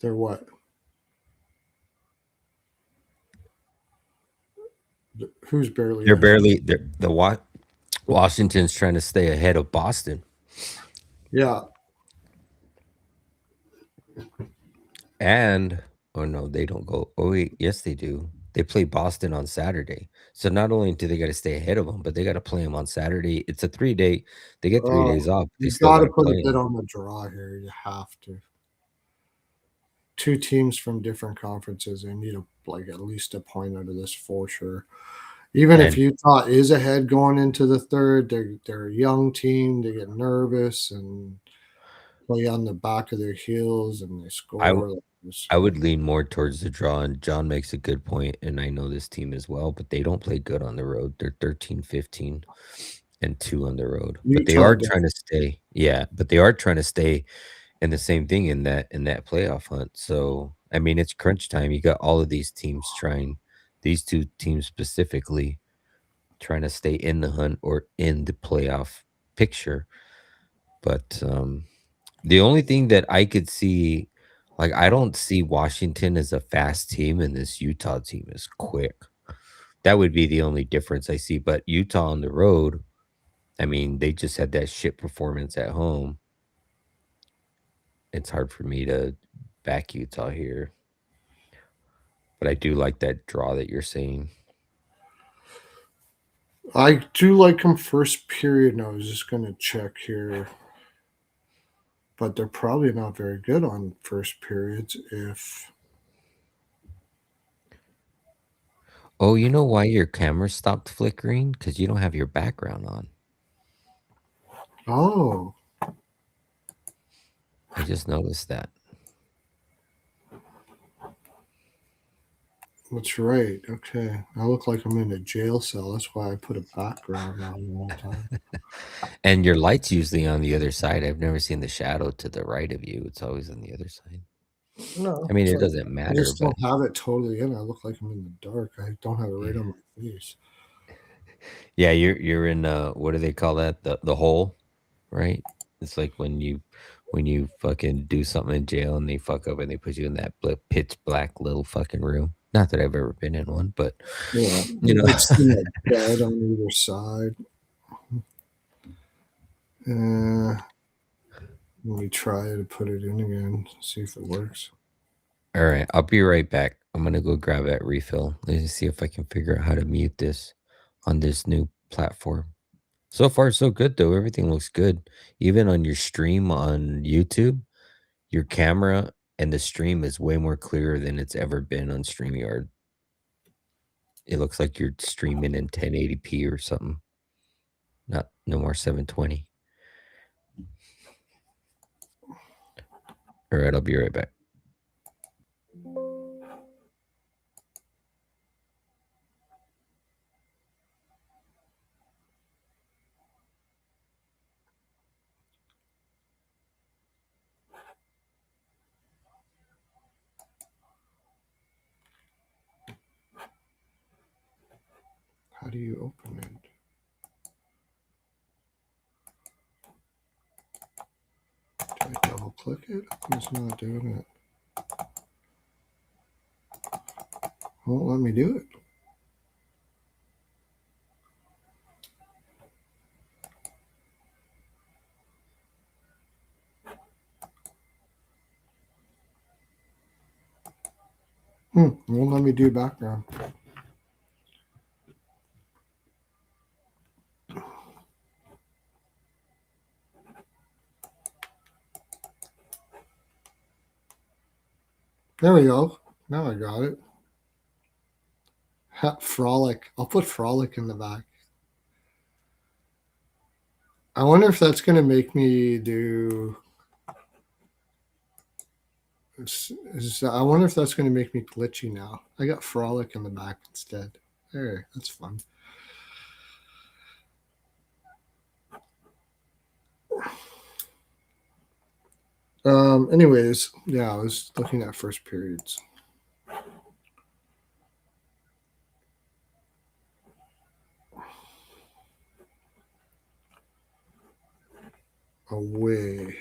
They're what? Who's barely? They're barely. Washington's trying to stay ahead of Boston. Yeah. And oh no, they don't go. Oh wait, yes they do. They play Boston on Saturday. So not only do they got to stay ahead of them, but they got to play them on Saturday. It's a 3 day. They get 3 days off. They You still got got to to put a play bit them. on the draw here. You have to. Two teams from different conferences. They need like at least a point out of this for sure. Even if And Utah is ahead going into the third, they're a young team. They get nervous and play on the back of their heels, and they I w- score. Like this. I would lean more towards the draw. And John makes a good point, and I know this team as well, but they don't play good on the road. They're 13, 15, and 2 on the road. But they Utah are does. trying to stay. Yeah, but they are trying to stay in the same thing in that playoff hunt. So I mean, it's crunch time. You got all of these teams trying, these two teams specifically trying to stay in the hunt or in the playoff picture. But the only thing that I could see, like, I don't see Washington as a fast team, and this Utah team is quick. That would be the only difference I see. But Utah on the road, I mean, they just had that shit performance at home. It's hard for me to back Utah here. But I do like that draw that you're saying. I do like them first period. And I was just going to check here, but they're probably not very good on first periods. If Oh, you know why your camera stopped flickering? Because you don't have your background on. oh, I just noticed that. that's right. Okay, I look like I'm in a jail cell. That's why I put a background on all the time. And your light's usually on the other side. I've never seen the shadow to the right of you. It's always on the other side. No, I mean, it's it like doesn't I matter, just but don't have it totally in. I look like I'm in the dark. I don't have it right yeah. on my face. Yeah, you're in what do they call that? The hole, right? It's like when you fucking do something in jail and they fuck up and they put you in that pitch black little fucking room. Not that I've ever been in one, but Yeah, you know. it's in the bed on either side. Let me try to put it in again. See if it works. All right, I'll be right back. I'm gonna go grab that refill. Let's see if I can figure out how to mute this on this new platform. So far, so good though. Everything looks good. Even on your stream on YouTube, your camera and the stream is way more clearer than it's ever been on StreamYard. It looks like you're streaming in 1080p or something. Not no more 720. All right, I'll be right back. How do you open it? Do I double click it? It's not doing it. Won't let me do it. Won't let me do background. There we go. Now I got it. Frolic. I'll put Frolic in the back. I wonder if that's going to make me do. I wonder if that's going to make me glitchy now. I got Frolic in the back instead. There, that's fun. Anyways, yeah, I was looking at first periods. Away.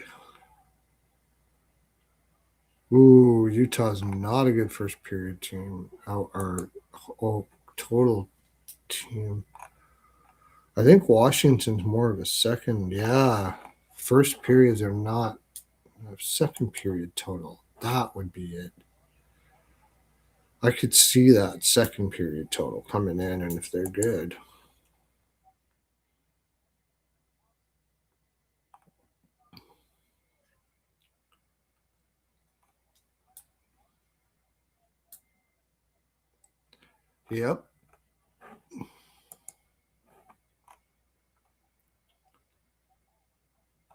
Ooh, Utah's not a good first period team. Our total team. I think Washington's more of a second. Yeah, first periods are not a second period total. That would be it. I could see that second period total coming in, and if they're good. Yep.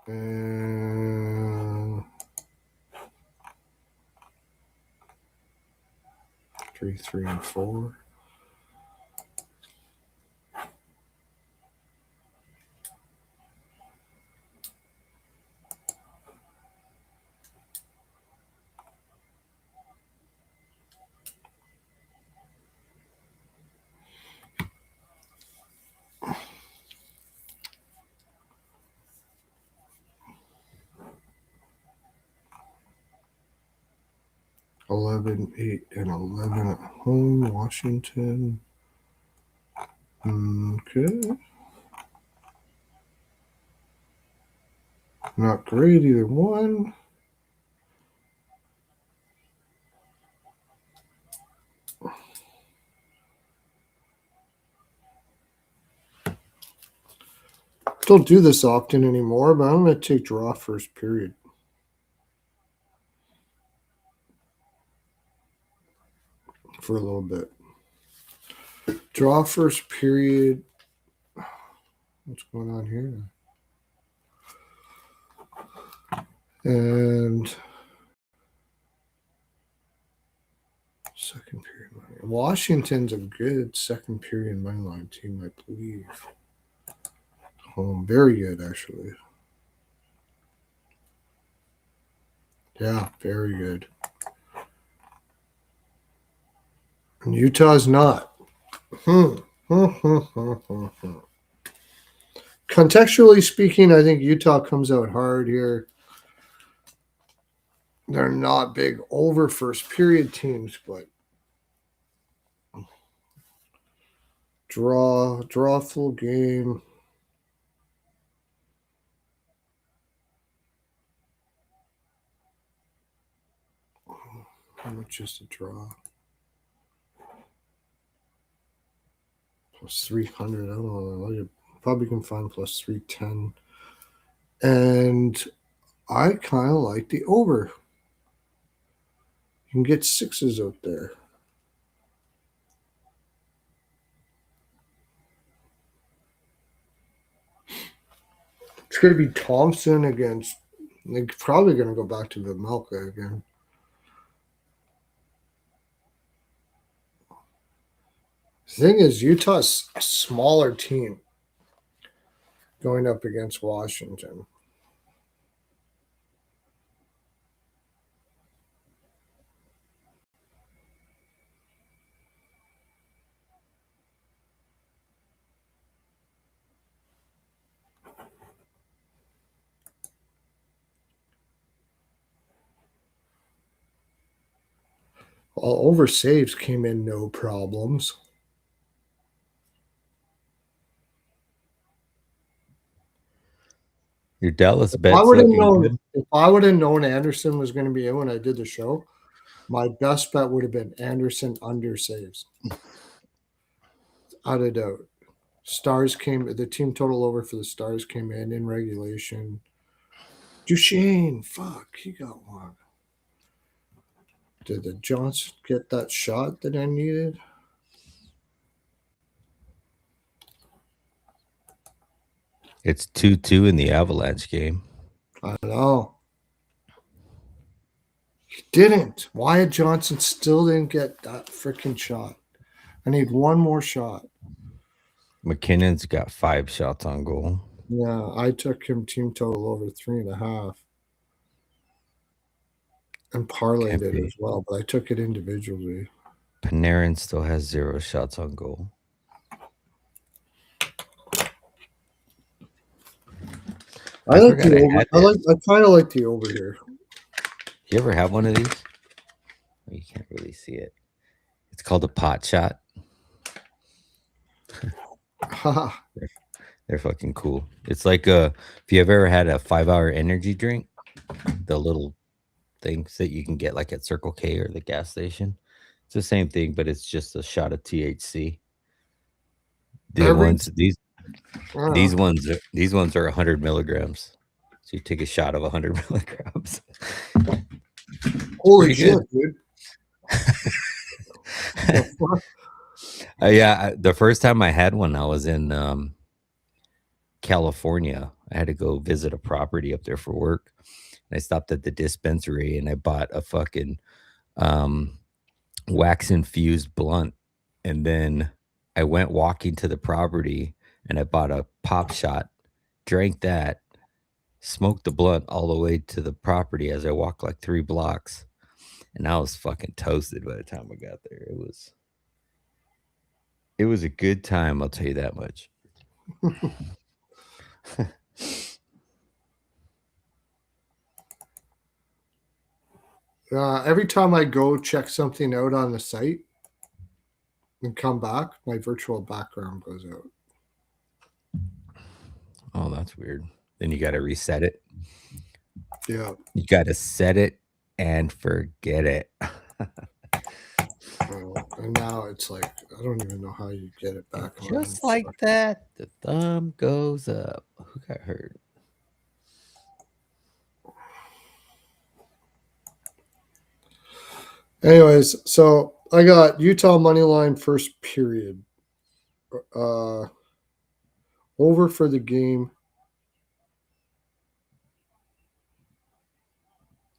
And 3, 3, and 4. $11, $8, and 11 at home. Washington. Okay. Not great either one. Don't do this often anymore, but I'm going to take draw first period. For a little bit. Draw first period. What's going on here? And second period money. Washington's a good second period money line team, I believe. Very good, actually. Yeah, very good. And Utah's not. Contextually speaking, I think Utah comes out hard here. They're not big over first period teams, but draw full game. How much is the draw? Plus 300. I don't know. You probably can find plus 310. And I kind of like the over. You can get sixes out there. It's going to be Thompson against. They're probably going to go back to Vimelka again. The thing is, Utah's a smaller team going up against Washington. Well, over saves came in no problems. Your Dallas If bet's looking good. I would have known Anderson was going to be in when I did the show, my best bet would have been Anderson under saves. Out of doubt. The team total over for the Stars came in regulation. Duchesne, fuck, he got one. Did the Johnson get that shot that I needed? It's 2-2 in the Avalanche game. I know. He didn't. Wyatt Johnson still didn't get that freaking shot. I need one more shot. McKinnon's got 5 shots on goal. Yeah, I took him team total over 3.5. And parlayed it as well, but I took it individually. Panarin still has 0 shots on goal. I like the over. I kind of like the over here. You ever have one of these? You can't really see it. It's called a pot shot. They're fucking cool. It's like if you have ever had a 5-hour energy drink, the little things that you can get like at Circle K or the gas station. It's the same thing, but it's just a shot of THC. The Every ones uh, these ones are 100 milligrams. So you take a shot of 100 milligrams. It's holy pretty good. shit, dude. The fuck? Yeah, the first time I had one, I was in California. I had to go visit a property up there for work. And I stopped at the dispensary and I bought a fucking um, wax infused blunt. And then I went walking to the property and I bought a pop shot, drank that, smoked the blunt all the way to the property as I walked like 3 blocks. And I was fucking toasted by the time I got there. It was a good time, I'll tell you that much. Every time I go check something out on the site and come back, my virtual background goes out. Oh, that's weird. Then you got to reset it. Yeah. You got to set it and forget it. And now it's like I don't even know how you get it back on. Just like that, the thumb goes up. Who got hurt? Anyways, so I got Utah money line first period. Over for the game.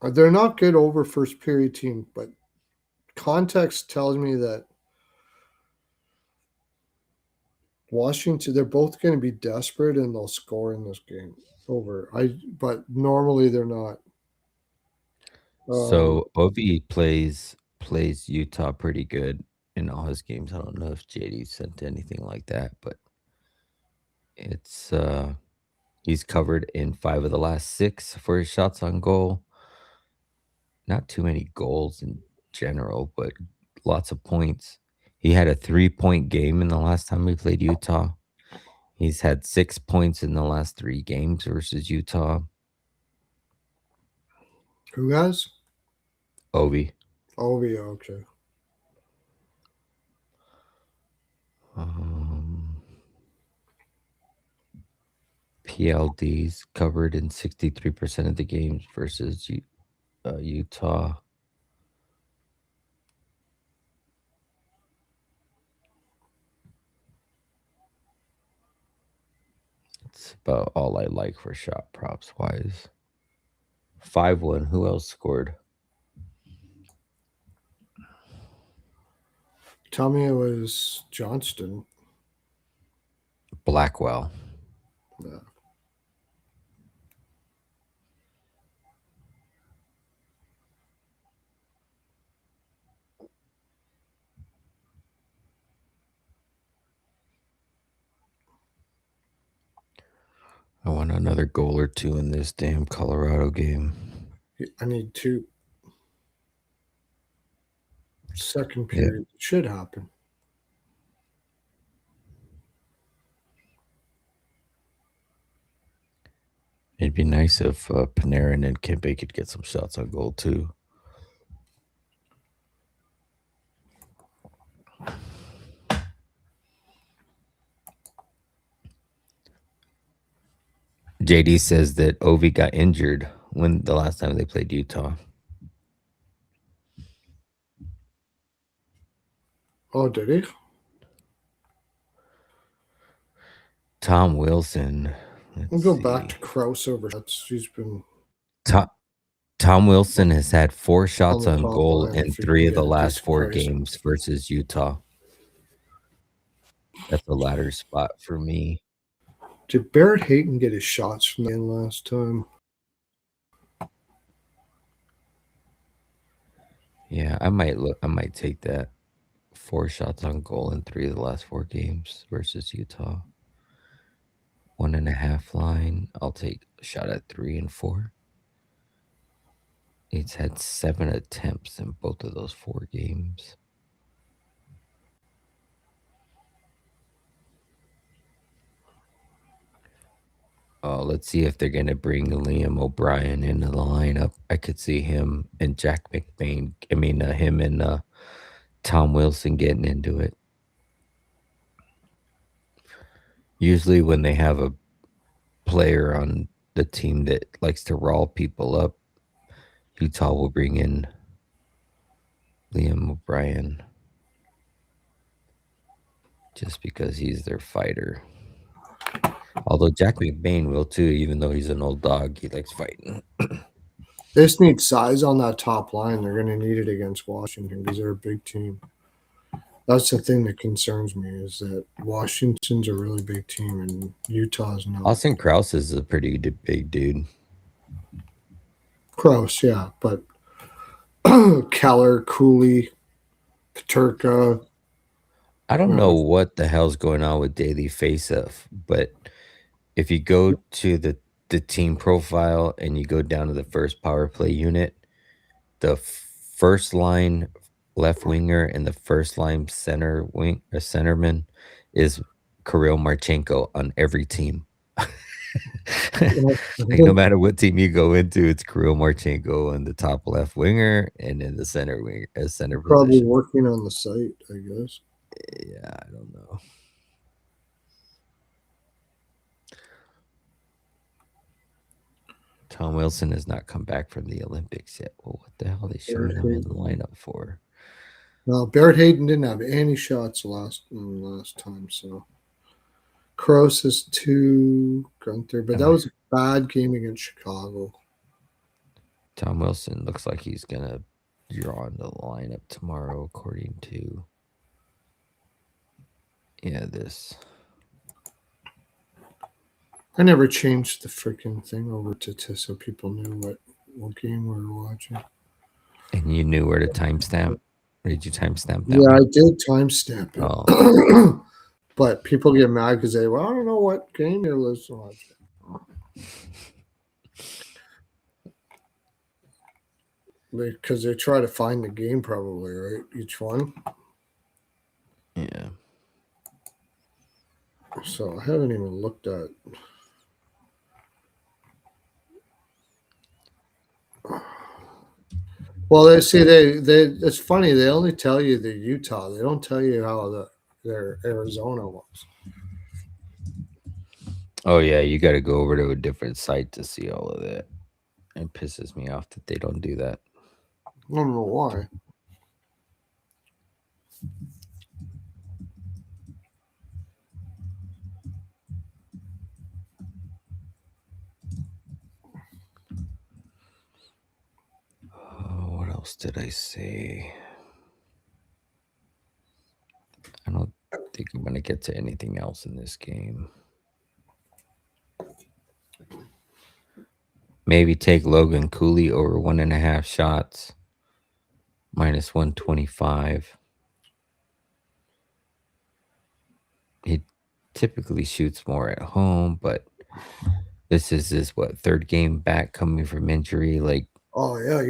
They're not good over first period team, but context tells me that Washington, they're both going to be desperate and they'll score in this game. Over. But normally they're not. So Ovi plays Utah pretty good in all his games. I don't know if JD sent anything like that, but it's he's covered in 5 of the last 6 for his shots on goal. Not too many goals in general, but lots of points. He had a 3-point game in the last time we played Utah. He's had 6 points in the last 3 games versus Utah. Who has? Ovi. Ovi, okay. PLD's covered in 63% of the games versus Utah. It's about all I like for shot props wise. 5-1. Who else scored? Tell me it was Johnston. Blackwell. Yeah. I want another goal or 2 in this damn Colorado game. I need 2. Second period. It should happen. It'd be nice if Panarin and Kempe could get some shots on goal too. JD says that Ovi got injured when the last time they played Utah. Oh, did he? Tom Wilson. We'll go back to Krause over shots. He's been Tom Wilson has had 4 shots on top goal line in if you 3 can of the get a last decent 4 price. games versus Utah. That's a ladder spot for me. Did Barrett Hayton get his shots from the end last time? Yeah, I might take that. 4 shots on goal in 3 of the last 4 games versus Utah. 1.5 line. I'll take a shot at 3 and 4. He's had 7 attempts in both of those 4 games. Oh, let's see if they're going to bring Liam O'Brien into the lineup. I could see him and Jack McBain. I mean, him and Tom Wilson getting into it. Usually, when they have a player on the team that likes to roll people up, Utah will bring in Liam O'Brien just because he's their fighter. Although Jack McBain will too, even though he's an old dog, he likes fighting. They just need size on that top line. They're going to need it against Washington because they're a big team. That's the thing that concerns me is that Washington's a really big team and Utah's not. Austin Krause is a pretty big dude. Kraus, yeah, but Keller, Cooley, Paterka. I don't know what the hell's going on with daily face-off, but if you go to the team profile and you go down to the first power play unit, the first line left winger and the first line center wing or centerman is Kirill Marchenko on every team. Like no matter what team you go into, it's Kirill Marchenko on the top left winger and in the center winger center Probably position. working on the site, I guess. Yeah, I don't know. Tom Wilson has not come back from the Olympics yet. Well, what the hell are they showing him in the lineup for? Well, Barrett Hayden didn't have any shots last time, so Kroos is 2, Gunther, but that was a bad game against Chicago. Tom Wilson looks like he's gonna draw in the lineup tomorrow, according to this. I never changed the freaking thing over to so people knew what game we were watching. And you knew where to timestamp? Or did you timestamp that Yeah, one? I did timestamp it. Oh. But people get mad because I don't know what game you're listening to. Because they try to find the game, probably, right? Each one. Yeah. So I haven't even looked at. Well, they see they. It's funny. They only tell you the Utah. They don't tell you how their Arizona was. Oh yeah, you got to go over to a different site to see all of that. It pisses me off that they don't do that. I don't know why. Oh, what else did I say? I don't think I'm gonna get to anything else in this game. Maybe take Logan Cooley over 1.5 shots, minus 125. He typically shoots more at home, but this is his third game back coming from injury. Like, Oh yeah,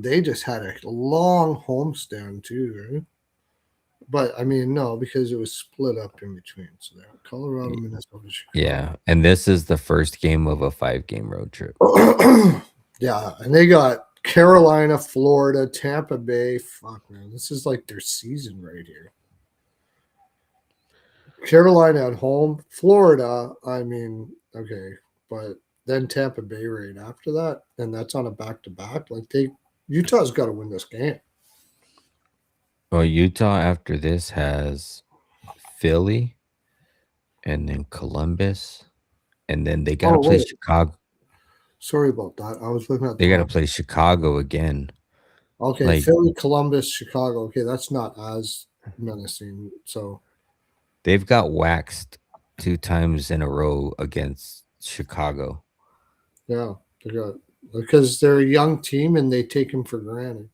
they just had a long homestand too, right? But I mean, no, because it was split up in between. So they had Colorado, Minnesota, Chicago. yeah, and this is the first game of a 5-game road trip. Yeah, and they got Carolina, Florida, Tampa Bay. Fuck man, this is like their season right here. Carolina at home, Florida. I mean, okay, but then Tampa Bay right after that, and that's on a back to back. Like Utah's got to win this game. Well, Utah after this has Philly, and then Columbus, and then they got to play Chicago. Sorry about that. I was looking at. They got to play Chicago again. Okay, like, Philly, Columbus, Chicago. Okay, that's not as menacing. So they've got waxed 2 times in a row against Chicago. Yeah, they got because they're a young team and they take them for granted,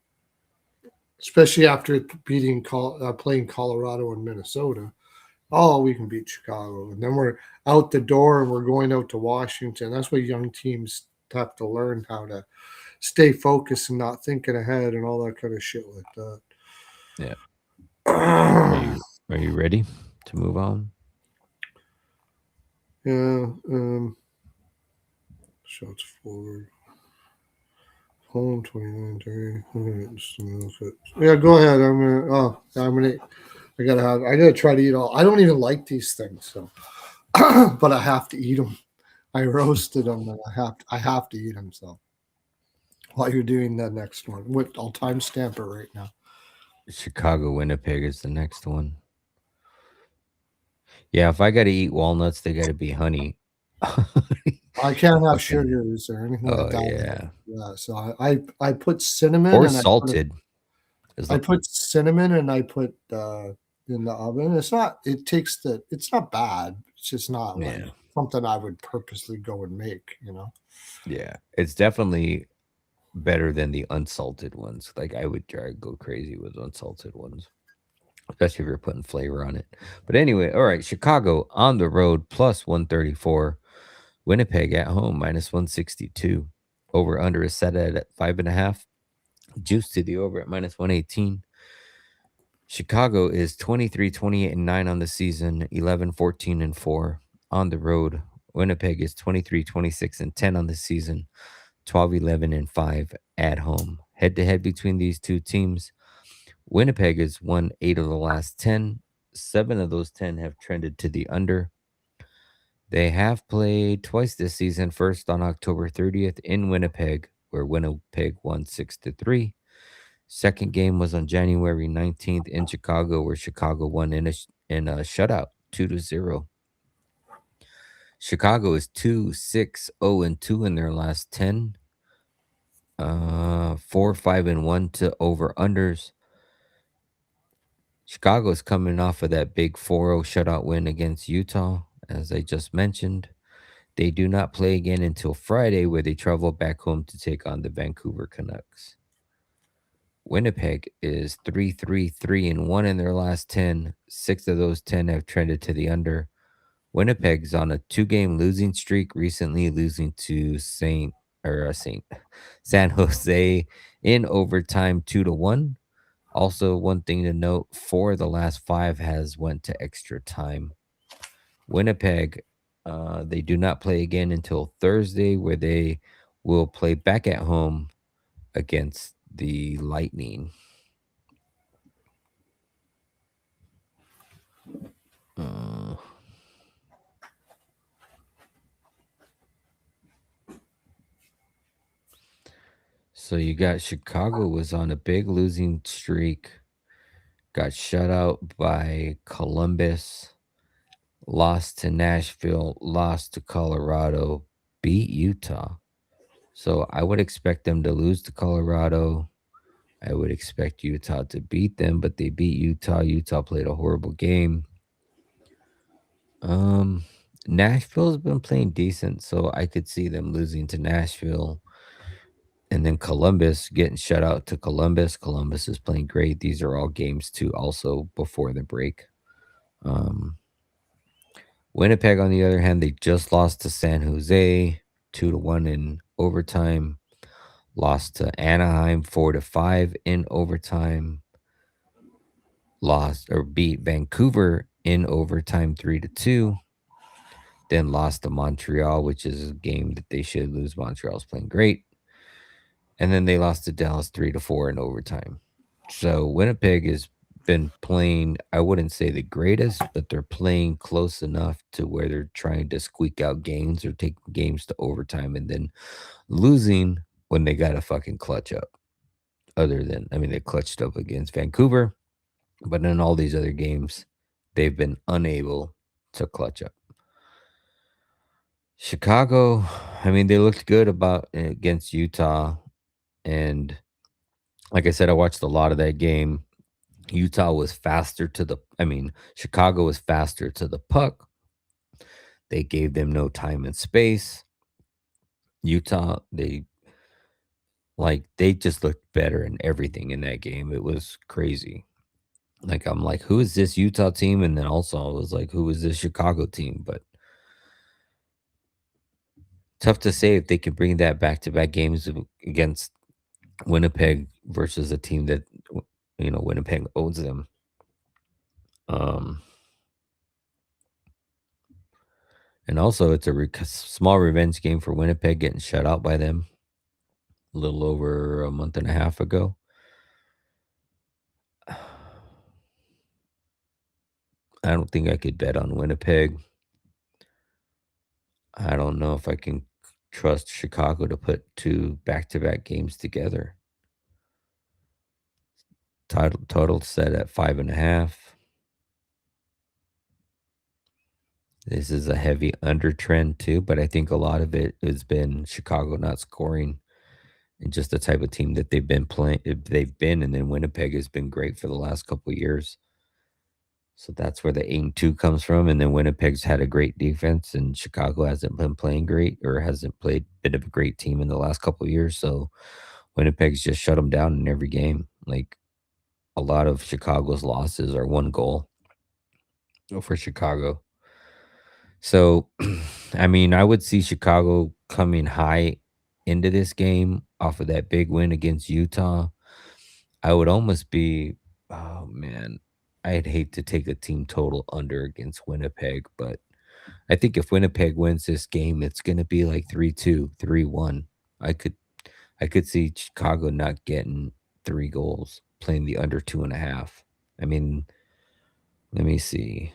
especially after playing Colorado and Minnesota. Oh, we can beat Chicago, and then we're out the door and we're going out to Washington. That's what young teams have to learn how to stay focused and not thinking ahead and all that kind of shit like that. Yeah. Are you ready to move on? Yeah. Shots forward. Home 29 30. Yeah, go ahead. I gotta have. I gotta try to eat all. I don't even like these things, so but I have to eat them. I roasted them, and I have to eat them. So while you're doing the next one, I'll timestamp it right now. Chicago, Winnipeg is the next one. Yeah, if I gotta eat walnuts, they gotta be honey. I can't have Fucking sugars or anything like oh that. yeah. Yeah, so I put cinnamon Or and salted. I put cinnamon and I put in the oven. It's not bad. It's just not like Yeah. something I would purposely go and make. Yeah. It's definitely better than the unsalted ones. Like I would try to go crazy with unsalted ones, especially if you're putting flavor on it. But anyway, all right, Chicago on the road plus 134. Winnipeg at home minus 162. Over under is set at 5.5. Juice to the over at minus 118. Chicago is 23, 28, and 9 on the season, 11, 14, and 4 on the road. Winnipeg is 23, 26, and 10 on the season, 12, 11, and 5 at home. Head to head between these two teams, Winnipeg has won 8 of the last 10. 7 of those 10 have trended to the under. They have played twice this season, first on October 30th in Winnipeg, where Winnipeg won 6-3. Second game was on January 19th in Chicago, where Chicago won in a shutout, 2-0. Chicago is 2-6-0-2 in their last 10. 4-5-1 to over unders. Chicago's coming off of that big 4-0 shutout win against Utah, as I just mentioned. They do not play again until Friday, where they travel back home to take on the Vancouver Canucks. Winnipeg is 3-3-3-1 in their last 10. 6 of those 10 have trended to the under. Winnipeg's on a 2-game losing streak, recently losing to San Jose in overtime 2-1. Also, one thing to note, 4 of the last 5 has went to extra time. Winnipeg, they do not play again until Thursday, where they will play back at home against the Lightning. Uh, so you got Chicago was on a big losing streak, got shut out by Columbus, lost to Nashville, lost to Colorado, beat Utah. So I would expect them to lose to Colorado. I would expect Utah to beat them, but they beat Utah. Utah played a horrible game. Um, Nashville's been playing decent, so I could see them losing to Nashville. And then Columbus getting shut out to Columbus. Columbus is playing great. These are all games too, also before the break. Um, Winnipeg, on the other hand, they just lost to San Jose 2-1 in overtime. Lost to Anaheim 4-5 in overtime. Lost or beat Vancouver in overtime 3-2. Then lost to Montreal, which is a game that they should lose. Montreal's playing great. And then they lost to Dallas 3-4 in overtime. So Winnipeg has been playing, I wouldn't say the greatest, but they're playing close enough to where they're trying to squeak out games or take games to overtime and then losing when they got to fucking clutch up. They clutched up against Vancouver, but in all these other games, they've been unable to clutch up. Chicago, they looked good about against Utah, and like I said, I watched a lot of that game. Utah was faster to the Chicago was faster to the puck. They gave them no time and space. Utah, they just looked better in everything in that game. It was crazy. Like I'm like, who is this Utah team? And then also I was like, who is this Chicago team? But tough to say if they could bring that back-to-back games against Winnipeg versus a team that Winnipeg owns them. Um, and also it's a small revenge game for Winnipeg getting shut out by them. a little over a month and a half ago. I don't think I could bet on Winnipeg. I don't know if I can trust Chicago to put two back-to-back games together. Total set at 5.5. This is a heavy under trend too, but I think a lot of it has been Chicago not scoring and just the type of team that they've been playing. They've been, and then Winnipeg has been great for the last couple of years. So that's where the 8-2 comes from. And then Winnipeg's had a great defense, and Chicago hasn't been playing great or hasn't played been a great team in the last couple of years. So Winnipeg's just shut them down in every game. Like a lot of Chicago's losses are one goal for Chicago. So, I mean, I would see Chicago coming high into this game off of that big win against Utah. I would almost be, oh man, I'd hate to take a team total under against Winnipeg, but I think if Winnipeg wins this game, it's going to be like 3-2, 3-1. I could, I could see Chicago not getting 3 goals, playing the under 2.5. I mean, let me see.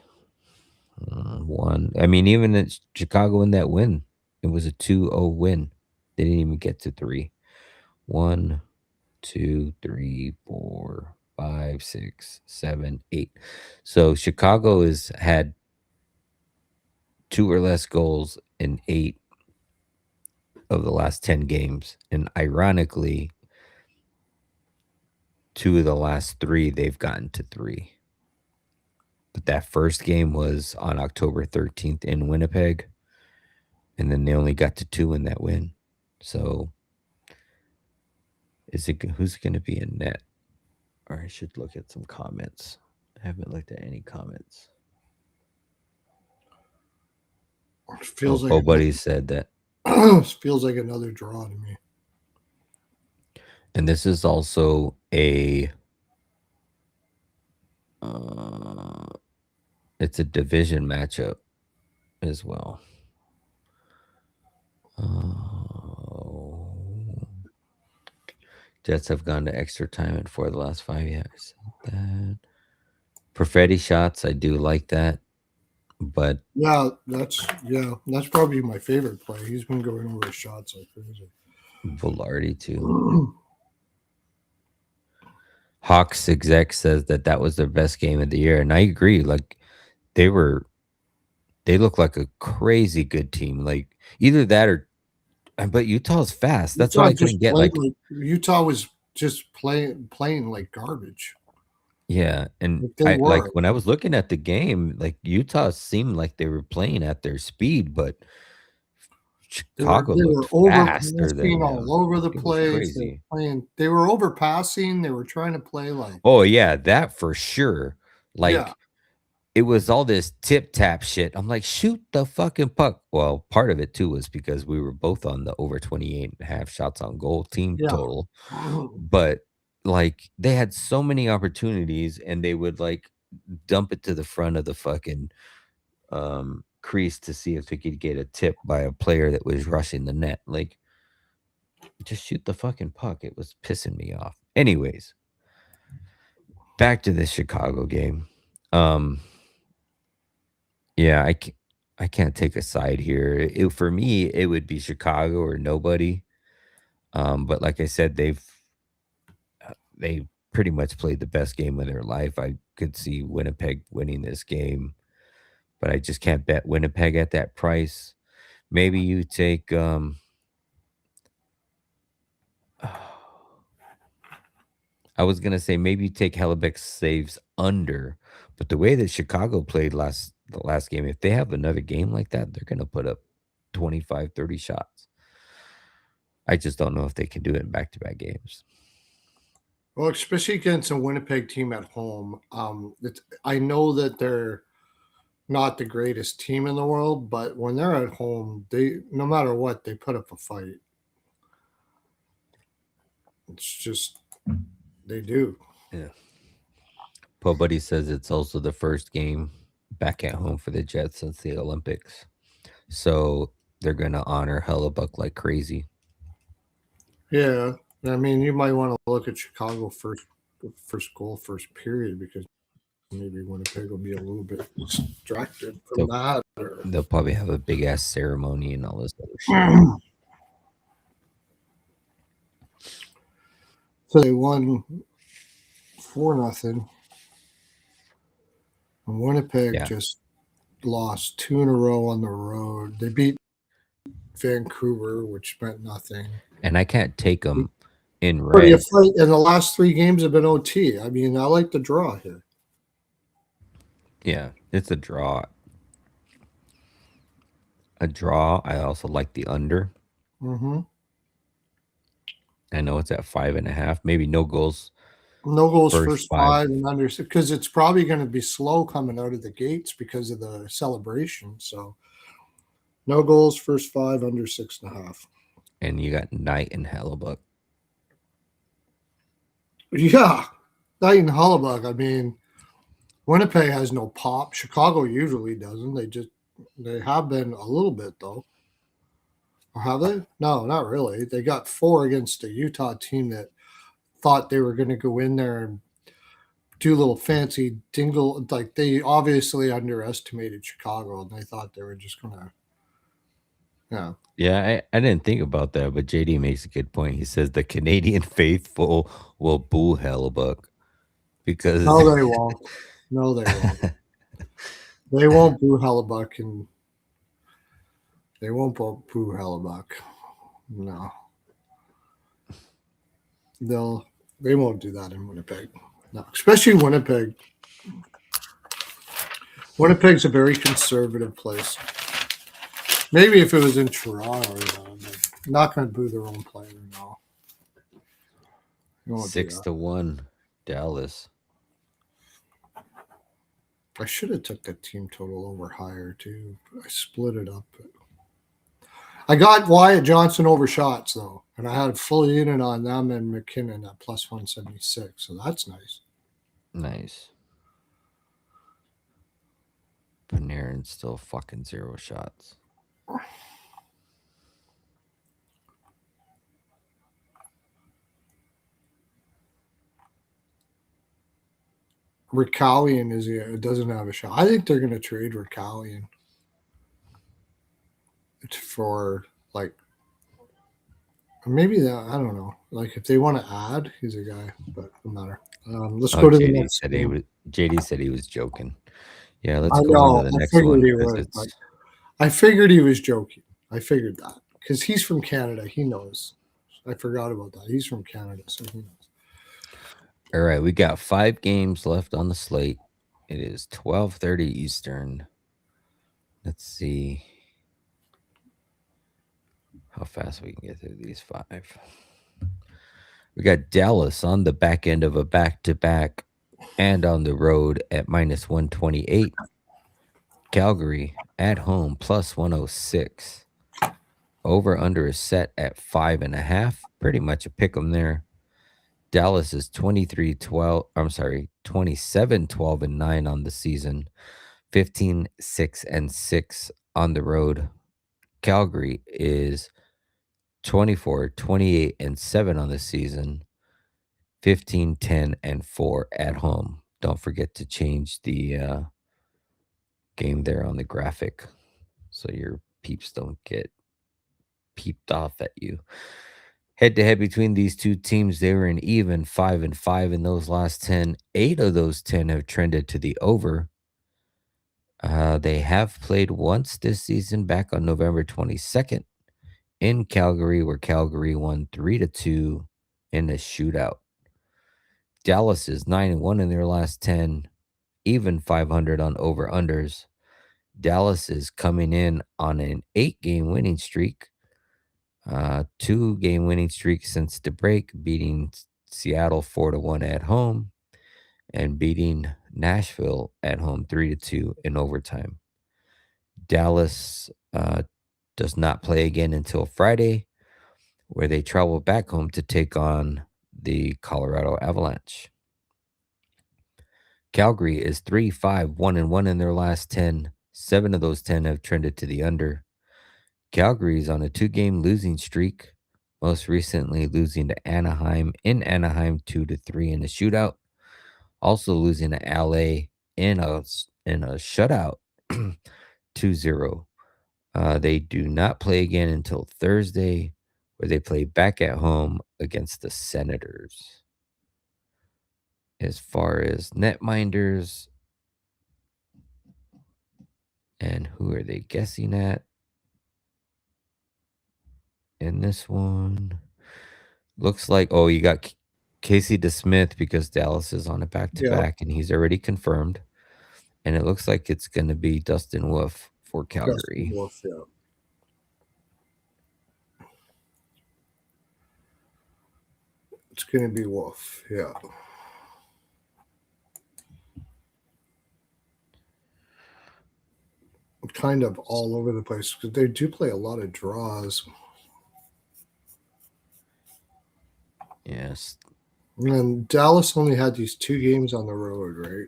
One. I mean, even in Chicago in that win, it was a 2-0 win. They didn't even get to three. One, two, three, four, five, 6, 7, 8. So Chicago has had 2 or less goals in 8 of the last 10 games. And ironically, 2 of the last 3, they've gotten to three. But that first game was on October 13th in Winnipeg. And then they only got to 2 in that win. So who's going to be in net? Or I should look at some comments. I haven't looked at any comments. Feels like Buddy said that. feels like another draw to me. And this is also it's a division matchup as well. Jets have gone to extra time in 4 of the last 5 years. That Perfetti shots, I do like that, but that's probably my favorite play. He's been going over his shots like crazy. Velarde too. Hawks exec says that was their best game of the year, and I agree. Like they look like a crazy good team. Like either that or, but Utah's fast. That's what I couldn't get. Like Utah was just playing like garbage. Yeah, and Like they I like were. when I was looking at the game, like Utah seemed like they were playing at their speed, but Chicago They looked were faster than overpassing them. all over the It was place. crazy. They were overpassing. They were trying to play like. Oh yeah, that for sure. Yeah. Like it was all this tip tap shit. I'm like, shoot the fucking puck. Well, part of it too was because we were both on the over 28.5 shots on goal team Yeah. total. But like they had so many opportunities and they would like dump it to the front of the fucking crease to see if they could get a tip by a player that was rushing the net. Like, just shoot the fucking puck. It was pissing me off. Anyways, back to this Chicago game. Yeah, I can't take a side here. For me, it would be Chicago or nobody. But like I said, they pretty much played the best game of their life. I could see Winnipeg winning this game, but I just can't bet Winnipeg at that price. Maybe you take I was gonna say maybe you take Hellebuck's saves under, but the way that Chicago played the last game, if they have another game like that, they're gonna put up 25, 30 shots. I just don't know if they can do it in back-to-back games. Well, especially against a Winnipeg team at home. I know that they're not the greatest team in the world, but when they're at home, no matter what, they put up a fight. It's just they do. Yeah. Poe Buddy says it's also the first game back at home for the Jets since the Olympics. So they're gonna honor Hellebuck like crazy. Yeah, I mean, you might want to look at Chicago first goal, first period, because maybe Winnipeg will be a little bit distracted from They'll that. Or they'll probably have a big ass ceremony and all this other shit. so they won 4-0, and Winnipeg Yeah, just lost two in a row on the road. They beat Vancouver, which meant nothing. and I can't take them in But you red. fight, and the last three games have been OT. I mean, I like the draw here. Yeah, it's a draw. A draw. I also like the under. Mm-hmm. I know it's at 5.5. Maybe no goals No goals first first five. five and under, because it's probably going to be slow coming out of the gates because of the celebration. So no goals first five, under 6.5. And you got Knight and Hellebuck. Yeah, Knight and Hollaback. I mean, Winnipeg has no pop. Chicago usually doesn't. They have been a little bit though. Or have they? No, not really. They got four against a Utah team that thought they were going to go in there and do little fancy dingle. Like, they obviously underestimated Chicago, and they thought they were just going to, yeah. Yeah, I didn't think about that, but JD makes a good point. He says the Canadian faithful will boo Hellebuck because No, they won't. No, they won't. They won't boo Hellebuck, and they won't boo Hellebuck. No, they'll they won't do that in Winnipeg. No, especially Winnipeg. Winnipeg's a very conservative place. Maybe if it was in Toronto, but not going to boo their own player. No, you won't do that. 6-1 Dallas. I should have took that team total over higher too. I split it up. But I got Wyatt Johnson over shots though, and I had a full unit on them and McKinnon at plus 176. So that's nice. Nice. Panarin still fucking 0 shots. Rickallion doesn't have a shot. I think they're going to trade Rickallion for like maybe that. I don't know. Like if they want to add, he's a guy, but no matter. Let's go to the next game. JD said he was joking. Yeah, let's I go on to know. the I next figured one he because would, but it's I figured he was joking. I figured that because he's from Canada. He knows. I forgot about that. He's from Canada, so he knows. all right. We got 5 games left on the slate. It is 12:30 Eastern. Let's see how fast we can get through these 5. We got Dallas on the back end of a back-to-back and on the road at minus 128. Calgary at home plus 106. Over under is set at 5.5. Pretty much a pick 'em there. Dallas is 23-12. I'm sorry, 27-12-9 on the season. 15-6-6 on the road. Calgary is 24-28-7 on the season. 15-10-4 at home. Don't forget to change the game there on the graphic so your peeps don't get peeped off at you. Head to head between these two teams, they were an even 5-5 in those last 10. 8 of those 10 have trended to the over. They have played once this season back on November 22nd in Calgary, where Calgary won 3-2 in a shootout. Dallas is 9-1 in their last 10, even 500 on over-unders. Dallas is coming in on an 8-game winning streak. 2-game winning streak since the break, beating Seattle 4-1 at home and beating Nashville at home 3-2 in overtime. Dallas does not play again until Friday, where they travel back home to take on the Colorado Avalanche. Calgary is 3-5-1-1 in their last 10. 7 of those 10 have trended to the under. Calgary is on a 2-game losing streak. most recently losing to Anaheim in Anaheim 2-3 in a shootout, also losing to LA in a shutout 2-0. They do not play again until Thursday, where they play back at home against the Senators. As far as netminders, and who are they guessing at in this one? Looks like, oh, you got Casey DeSmith because Dallas is on a back to Yeah, back and he's already confirmed. And it looks like it's going to be Dustin Wolf for Dustin Calgary. Wolf. Yeah, it's gonna be Wolf. Yeah, kind of all over the place because they do play a lot of draws. Yes. And Dallas only had these 2 games on the road, right?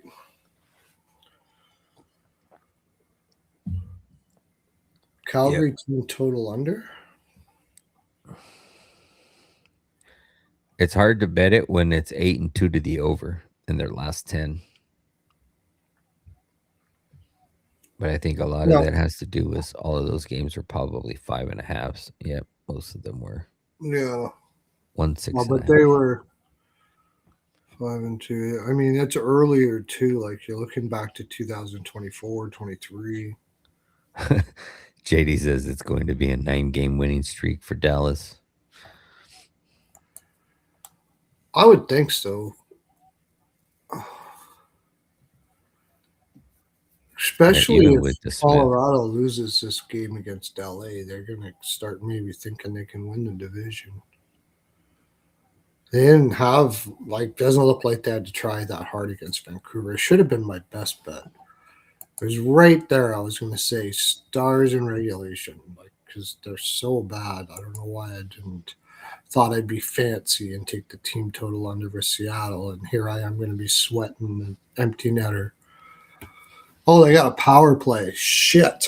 Yep. Calgary team total under. It's hard to bet it when it's 8-2 to the over in their last 10. But I think a lot of No, that has to do with all of those games were probably 5.5s. Yep. Most of them were yeah, one well, six and a but they half. were 5-2. I mean, it's earlier too. Like you're looking back to 2024, 23. JD says it's going to be a 9-game winning streak for Dallas. I would think so. Yeah, Especially even if with the Smith. Colorado loses this game against LA, they're going to start maybe thinking they can win the division. They didn't have, like, doesn't look like they had to try that hard against Vancouver. It should have been my best bet. It was right there. I was going to say Stars in regulation, like, because they're so bad. I don't know why I didn't. Thought I'd be fancy and take the team total under for Seattle, and here I am going to be sweating the empty netter. Oh, they got a power play. Shit.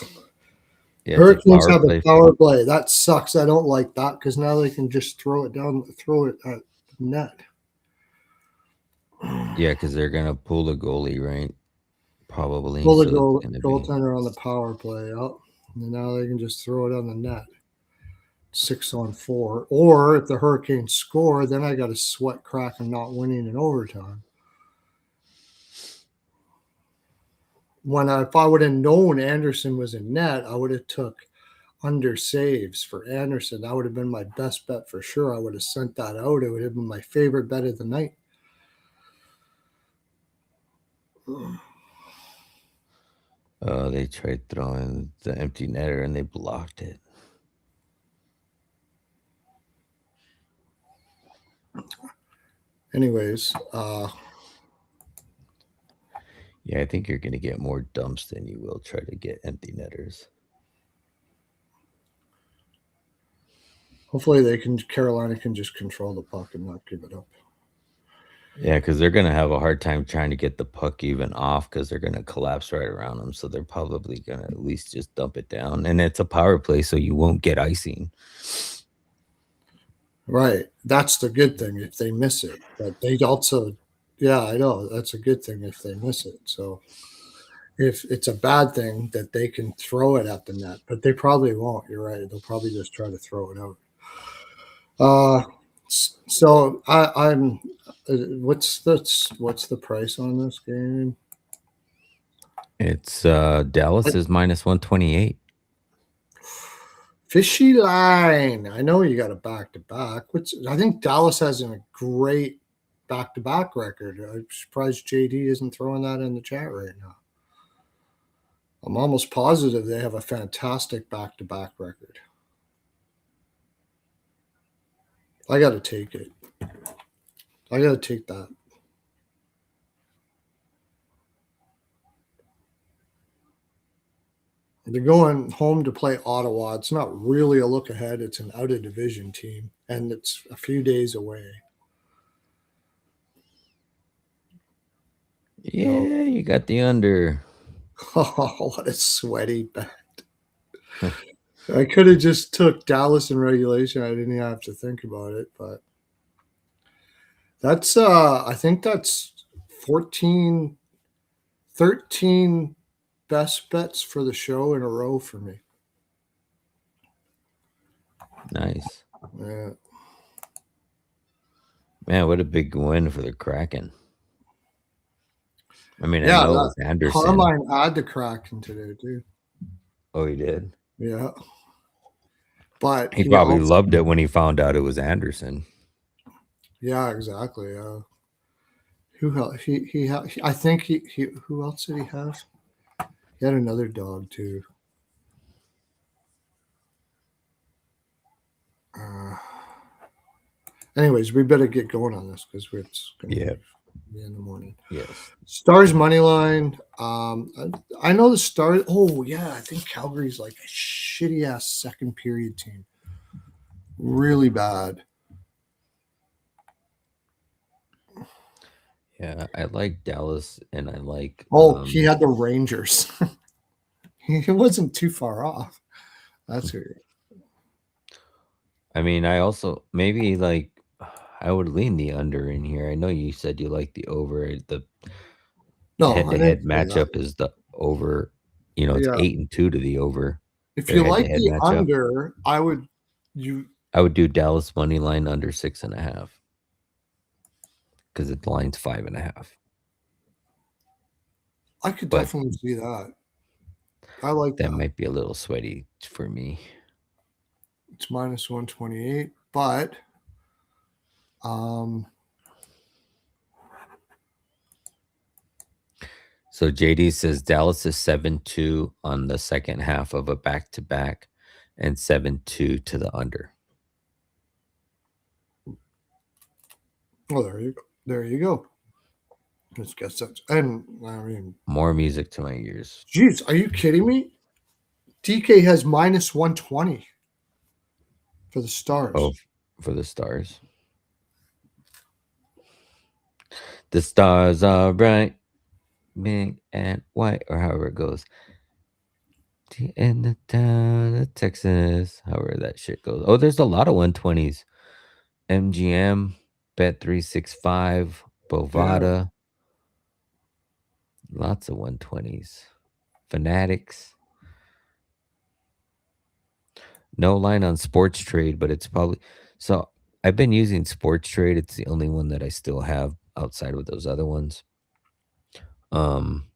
Yeah, it's a Hurricanes power have a play. power play. That sucks. I don't like that because now they can just throw it down, throw it at the net. Yeah, because they're going to pull the goalie, right? Probably. Pull the So it's going to be. goaltender on the power play out, and now they can just throw it on the net. 6-on-4. Or if the Hurricanes score, then I got to sweat crack and not winning in overtime. If I would have known Anderson was in net, I would have took under saves for Anderson. That would have been my best bet for sure. I would have sent that out. It would have been my favorite bet of the night. They tried throwing the empty netter and they blocked it. Anyways, Yeah, I think you're going to get more dumps than you will try to get empty netters. hopefully Carolina can just control the puck and not give it up. Yeah, because they're going to have a hard time trying to get the puck even off because they're going to collapse right around them. So they're probably going to at least just dump it down. And it's a power play, so you won't get icing. Right. That's the good thing if they miss it. But they also, yeah, I know. That's a good thing if they miss it. So if it's a bad thing that they can throw it at the net, but they probably won't. You're right. They'll probably just try to throw it out. So I'm. What's the price on this game? It's Dallas is minus 128. Fishy line. I know you got a back to back. Which I think Dallas has a great back to back record. I'm surprised JD isn't throwing that in the chat right now. I'm almost positive they have a fantastic back to back record. I got to take it. I got to take that. They're going home to play Ottawa. It's not really a look ahead. It's an out of division team, and it's a few days away. Yeah, you got the under. Oh, what a sweaty bet. I could have just took Dallas in regulation. I didn't even have to think about it, but that's I think that's 14, 13 best bets for the show in a row for me. Nice. Yeah. Man, what a big win for the Kraken. I mean, I Yeah, know it that was Anderson. Carmine had the Kraken today too. Oh, he did. Yeah. But He he probably also loved it when he found out it was Anderson. yeah, exactly. Who else? I think he who else did he have? He had another dog too. Uh, anyways, we better get going on this because it's going to Yeah. be in the morning. Yes. Stars money line. I know the Stars. Oh yeah, I think Calgary's like a shitty ass second period team. Really bad. Yeah, I like Dallas and I like Oh, he had the Rangers. He wasn't too far off. That's weird. I mean, I also maybe like I would lean the under in here. I know you said you like the over. The No, I didn't head-to-head say that. matchup is the over. You know, it's Yeah. 8-2 to the over. If Their you like head-to-head the matchup. under, I would you I would do Dallas money line under 6.5 because the line's 5.5. I could But definitely see that. I like that that. might be a little sweaty for me. It's minus 128, but um So JD says Dallas is 7-2 on the second half of a back-to-back and 7-2 to the under. oh there you go. There you go. Let's guess that. And I mean, More music to my ears. geez, are you kidding me? DK has minus 120 for the Oh, Stars. for the Stars. The stars are bright, big and white, or however it goes. In the town of Texas, however that shit goes. Oh, there's a lot of 120s. MGM, Bet 365, Yeah. Bovada, lots of 120s. Fanatics. No line on Sports Trade, but it's probably so. I've been using Sports Trade. It's the only one that I still have outside of those other ones. Um,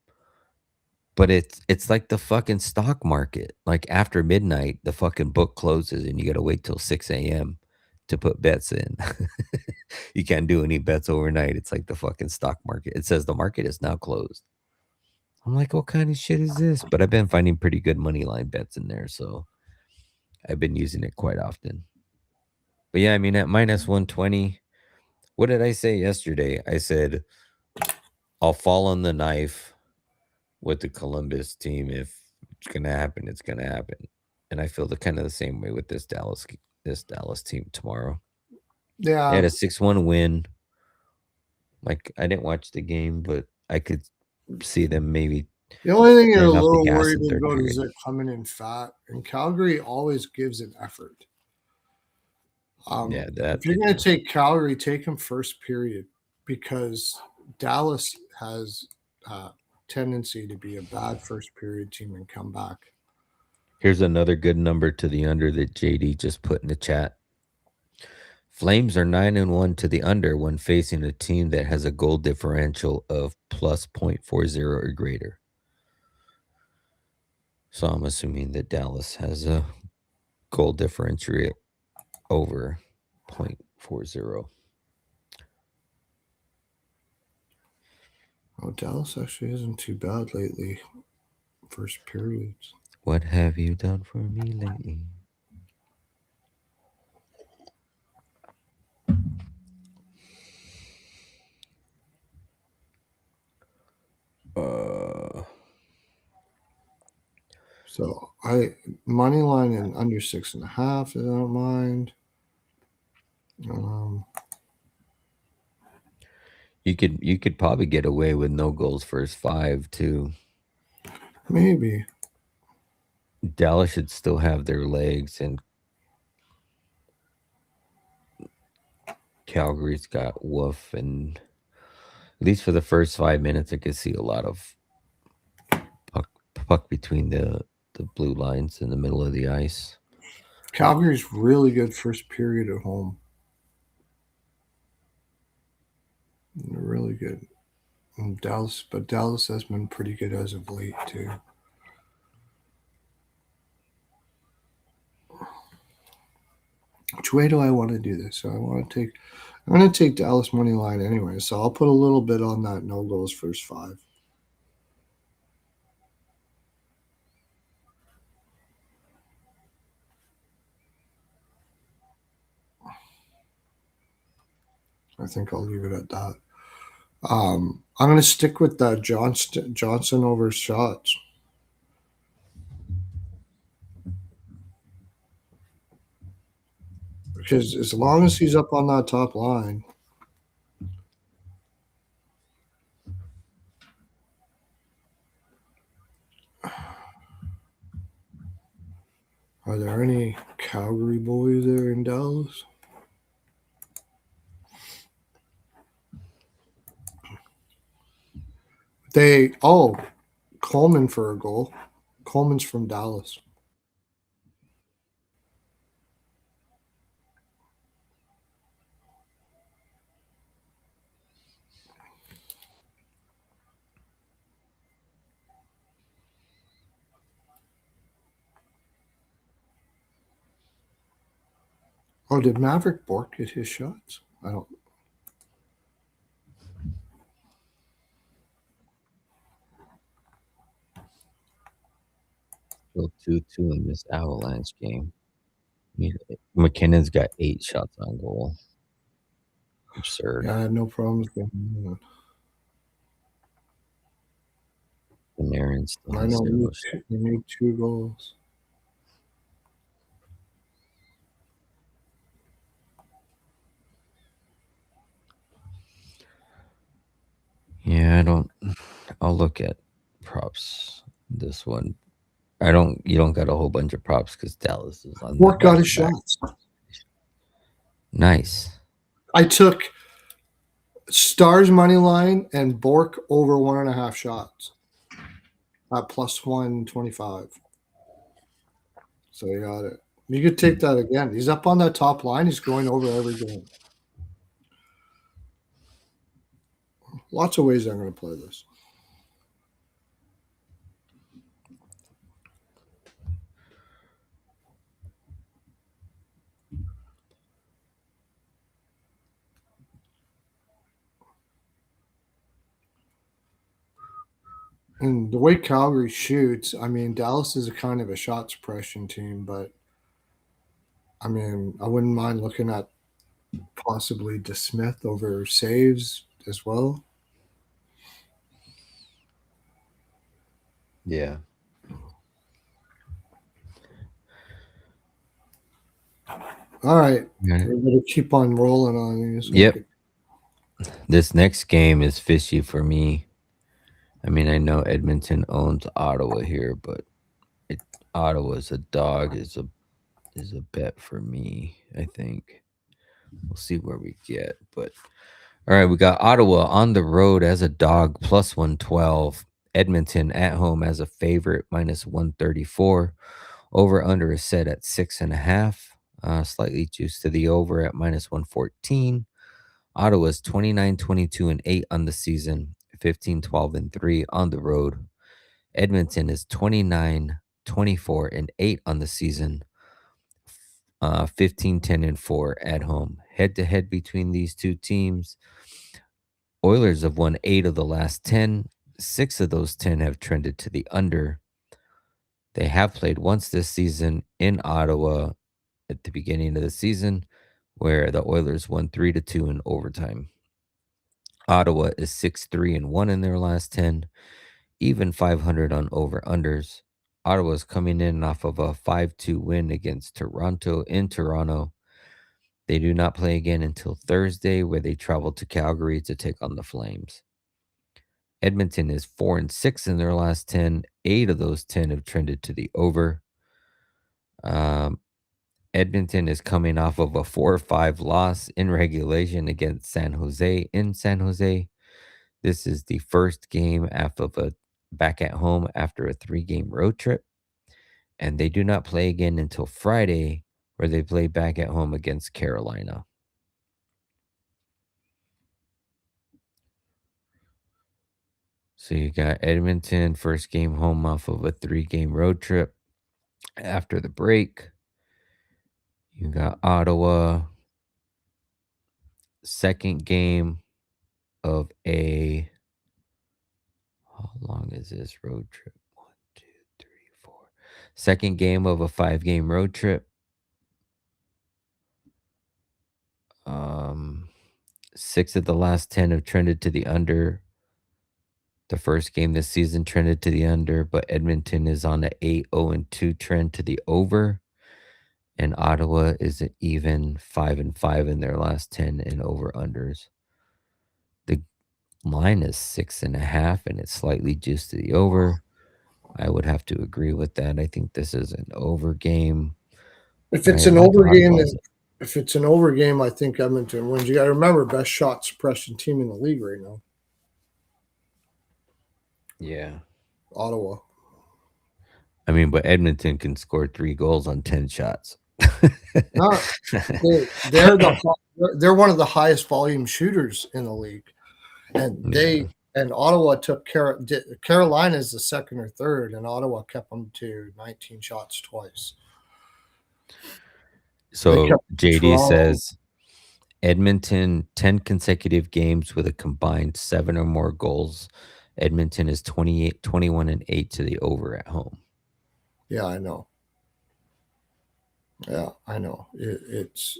but it's like the fucking stock market. Like after midnight, the fucking book closes and you gotta wait till 6 a.m. to put bets in. You can't do any bets overnight. It's like the fucking stock market. It says the market is now closed. I'm like, what kind of shit is this? But I've been finding pretty good money line bets in there, so I've been using it quite often. But yeah, I mean at minus 120, what did I say yesterday? I said I'll fall on the knife with the Columbus team. If it's gonna happen, it's gonna happen. And I feel the kind of the same way with this Dallas team tomorrow. They Yeah. had a 6-1 win. Like I didn't watch the game, but I could see them maybe The only thing you're a letting off the little gas worried in third about is period. it coming in fat. And Calgary always gives an effort. Yeah, that If you're they going do. to take Calgary, take them first period because Dallas has a tendency to be a bad first period team and come back. Here's another good number to the under that JD just put in the chat. Flames are 9-1 to the under when facing a team that has a goal differential of plus 0.40 or greater. So I'm assuming that Dallas has a goal differential over 0.40. Oh, Dallas actually isn't too bad lately. First periods. What have you done for me lately? Uh, So I money line and under 6.5. I don't mind. Um, you could probably get away with no goals first five too. maybe. Dallas should still have their legs, and Calgary's got Wolf, and at least for the first 5 minutes, I could see a lot of puck, puck between the blue lines in the middle of the ice. Calgary's really good first period at home. They're really good. And Dallas has been pretty good as of late too. Which way do I want to do this? So I'm going to take Dallas money line anyway. So I'll put a little bit on that no goals first 5. I think I'll leave it at that. I'm going to stick with that Johnson over shots. Because as long as he's up on that top line, are there any Calgary boys there in Dallas? Coleman for a goal. Coleman's from Dallas. Oh, did Maverick Bork get his shots? I don't. Still 2-2 in this Avalanche game. McKinnon's got 8 shots on goal. Absurd. Yeah, I had no problems getting that. Panarin still I has know 0 we need 2 goals. Yeah, I'll look at props. This one, you don't got a whole bunch of props because Dallas is on Bork that got his back-to-back. shots. Nice. I took Stars money line and Bork over 1.5 shots at plus 125. So you got it. You could take that again. He's up on that top line. He's going over every game. Lots of ways I'm going to play this. And the way Calgary shoots, I mean, Dallas is a kind of a shot suppression team, but I mean, I wouldn't mind looking at possibly DeSmith over saves as well. Yeah. All right. Yeah. We're going to keep on rolling on these. Yep. This next game is fishy for me. I mean, I know Edmonton owns Ottawa here, but Ottawa's a dog is a bet for me, I think. We'll see where we get. But all right, we got Ottawa on the road as a dog, plus 112. Edmonton at home as a favorite, minus 134. Over under is set at 6.5. Slightly juiced to the over at minus 114. Ottawa's 29-22-8 on the season, 15-12-3 on the road. Edmonton is 29-24-8 on the season, 15-10-4 at home. Head to head between these two teams, Oilers have won 8 of the last 10. 6 of those 10 have trended to the under. They have played once this season in Ottawa at the beginning of the season, where the Oilers won 3-2 in overtime. Ottawa is 6-3-1 in their last 10, even 500 on over-unders. Ottawa's coming in off of a 5-2 win against Toronto in Toronto. They do not play again until Thursday, where they travel to Calgary to take on the Flames. Edmonton is 4-6 in their last 10. 8 of those 10 have trended to the over. Um, Edmonton is coming off of a 4-5 loss in regulation against San Jose in San Jose. This is the first game after a back at home after a 3-game road trip, and they do not play again until Friday, where they play back at home against Carolina. So you got Edmonton, first game home off of a 3-game road trip after the break. You got Ottawa, second game of a how long is this road trip? 1, 2, 3, 4. Second game of a 5-game road trip. Um, 6 of the last 10 have trended to the under. The first game this season trended to the under, but Edmonton is on a 8-0-2 trend to the over, and Ottawa is an even 5-5 in their last 10 in over unders. The line is 6.5, and it's slightly juiced to the over. I would have to agree with that. I think this is an over game. If I it's an like over game, Ottawa's. then if it's an over game, I think Edmonton wins. You got to remember, best shot suppression team in the league right now, Yeah. Ottawa. I mean, but Edmonton can score 3 goals on 10 shots. Not they're one of the highest volume shooters in the league, and Yeah. Ottawa took Carolina is the second or third, and Ottawa kept them to 19 shots twice. They So kept JD Toronto. says Edmonton 10 consecutive games with a combined 7 or more goals. Edmonton is 28, 21 and 8 to the over at home. Yeah, I know. Yeah, I know. It's.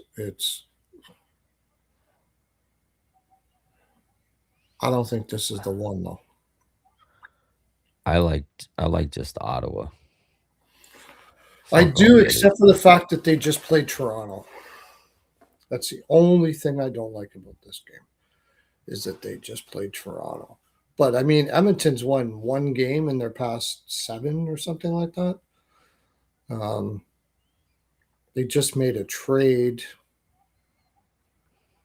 I don't think this is the one though. I like just Ottawa. I Fuck all do, the other except for the fact that they just played Toronto. That's the only thing I don't like about this game is that they just played Toronto. But I mean, Edmonton's won one game in their past 7 or something like that. Um, they just made a trade.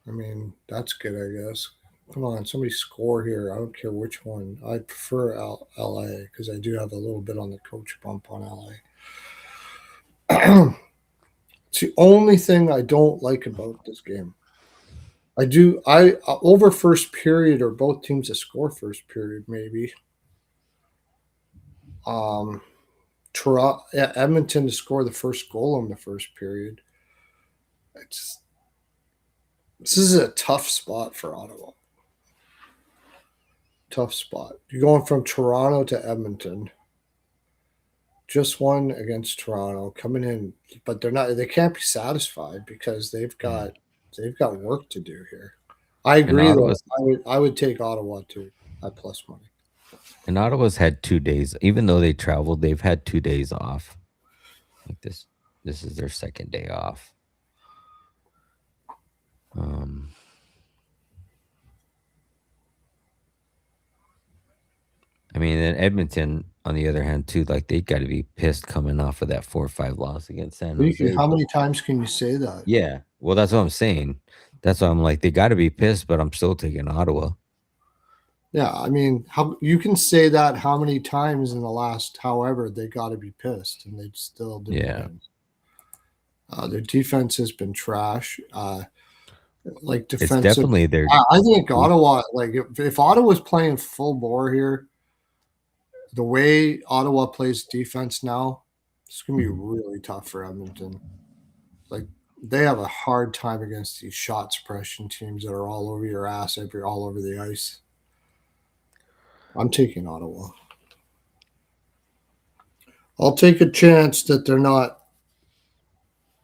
I mean, that's good, I guess. Come on, somebody score here. I don't care which one. I prefer LA because I do have a little bit on the coach bump on LA. It's the only thing I don't like about this game. I over first period or both teams to score first period maybe. Um, Toronto, Edmonton to score the first goal in the first period. It's this is a tough spot for Ottawa. Tough spot. You're going from Toronto to Edmonton. Just one against Toronto coming in, but they're not. They can't be satisfied because Mm. they've got work to do here. I And agree though. Ottawa's I would take Ottawa too at plus money. and Ottawa's had 2 days. Even though they traveled, they've had 2 days off. Like this is their second day off. Um I mean, in Edmonton, on the other hand, too, like they got to be pissed coming off of that 4-5 loss against San Jose. How many times can you say that? Yeah, well, that's what I'm saying. That's why I'm like, they got to be pissed, but I'm still taking Ottawa. Yeah, I mean, how you can say that how many times in the last, however, they got to be pissed, and they still didn't Yeah, win. Their defense has been trash. Like it's defensive, definitely their I think def- Ottawa. Like if Ottawa's playing full bore here, the way Ottawa plays defense now, it's gonna be Mhm. really tough for Edmonton. Like they have a hard time against these shot suppression teams that are all over your ass, every all over the ice. I'm taking Ottawa. I'll take a chance that they're not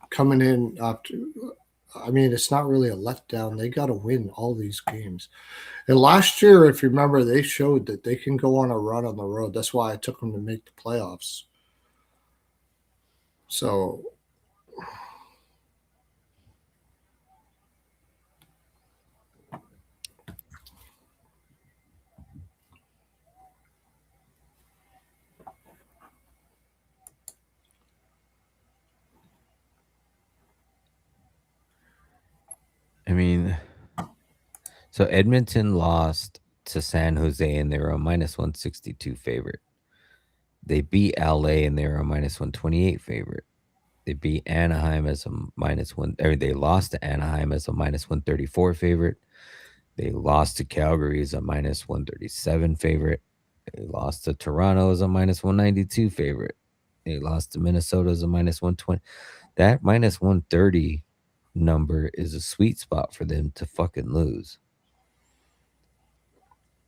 coming in after. I mean, it's not really a letdown. They got to win all these games. And last year, if you remember, they showed that they can go on a run on the road. That's why I took them to make the playoffs. So So Edmonton lost to San Jose, and they were a minus 162 favorite. They beat LA, and they were a minus 128 favorite. They beat Anaheim as a minus one, or they lost to Anaheim as a minus 134 favorite. They lost to Calgary as a minus 137 favorite. They lost to Toronto as a minus 192 favorite. They lost to Minnesota as a minus 120. That minus 130 number is a sweet spot for them to fucking lose.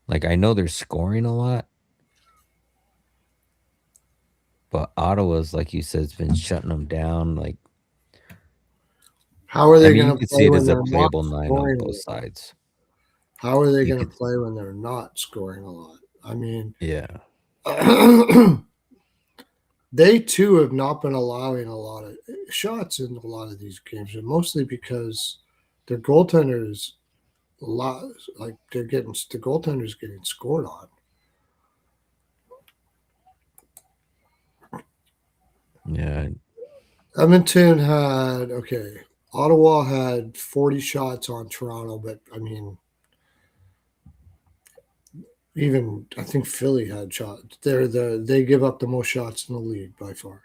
Like, I know they're scoring a lot, but Ottawa's, like you said, has been shutting them down. Like, How are I they mean, going you to could see play it when as a they're not playable nine on scoring both a lot? sides. How are they You going to could, play when they're not scoring a lot? I mean, yeah, they too have not been allowing a lot of shots in a lot of these games, and mostly because their goaltenders, a lot like they're getting the goaltenders getting scored on. yeah, Edmonton had Ottawa had 40 shots on Toronto, but I mean, even I think Philly had shots. They give up the most shots in the league by far.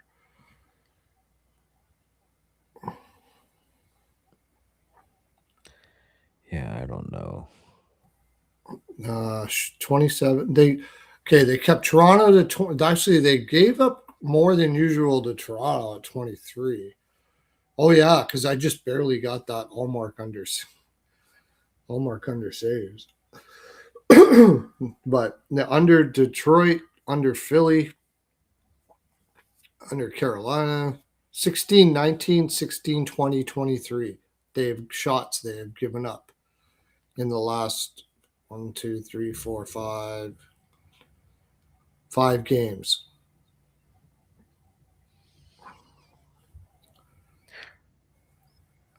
yeah. I don't know. 27. They kept Toronto to 20. Actually, they gave up more than usual to Toronto at 23. Oh yeah, because I just barely got that Allmark under saves. But under Detroit, under Philly, under Carolina, 16, 19, 16, 20, 23. They have shots they have given up in the last 5 games.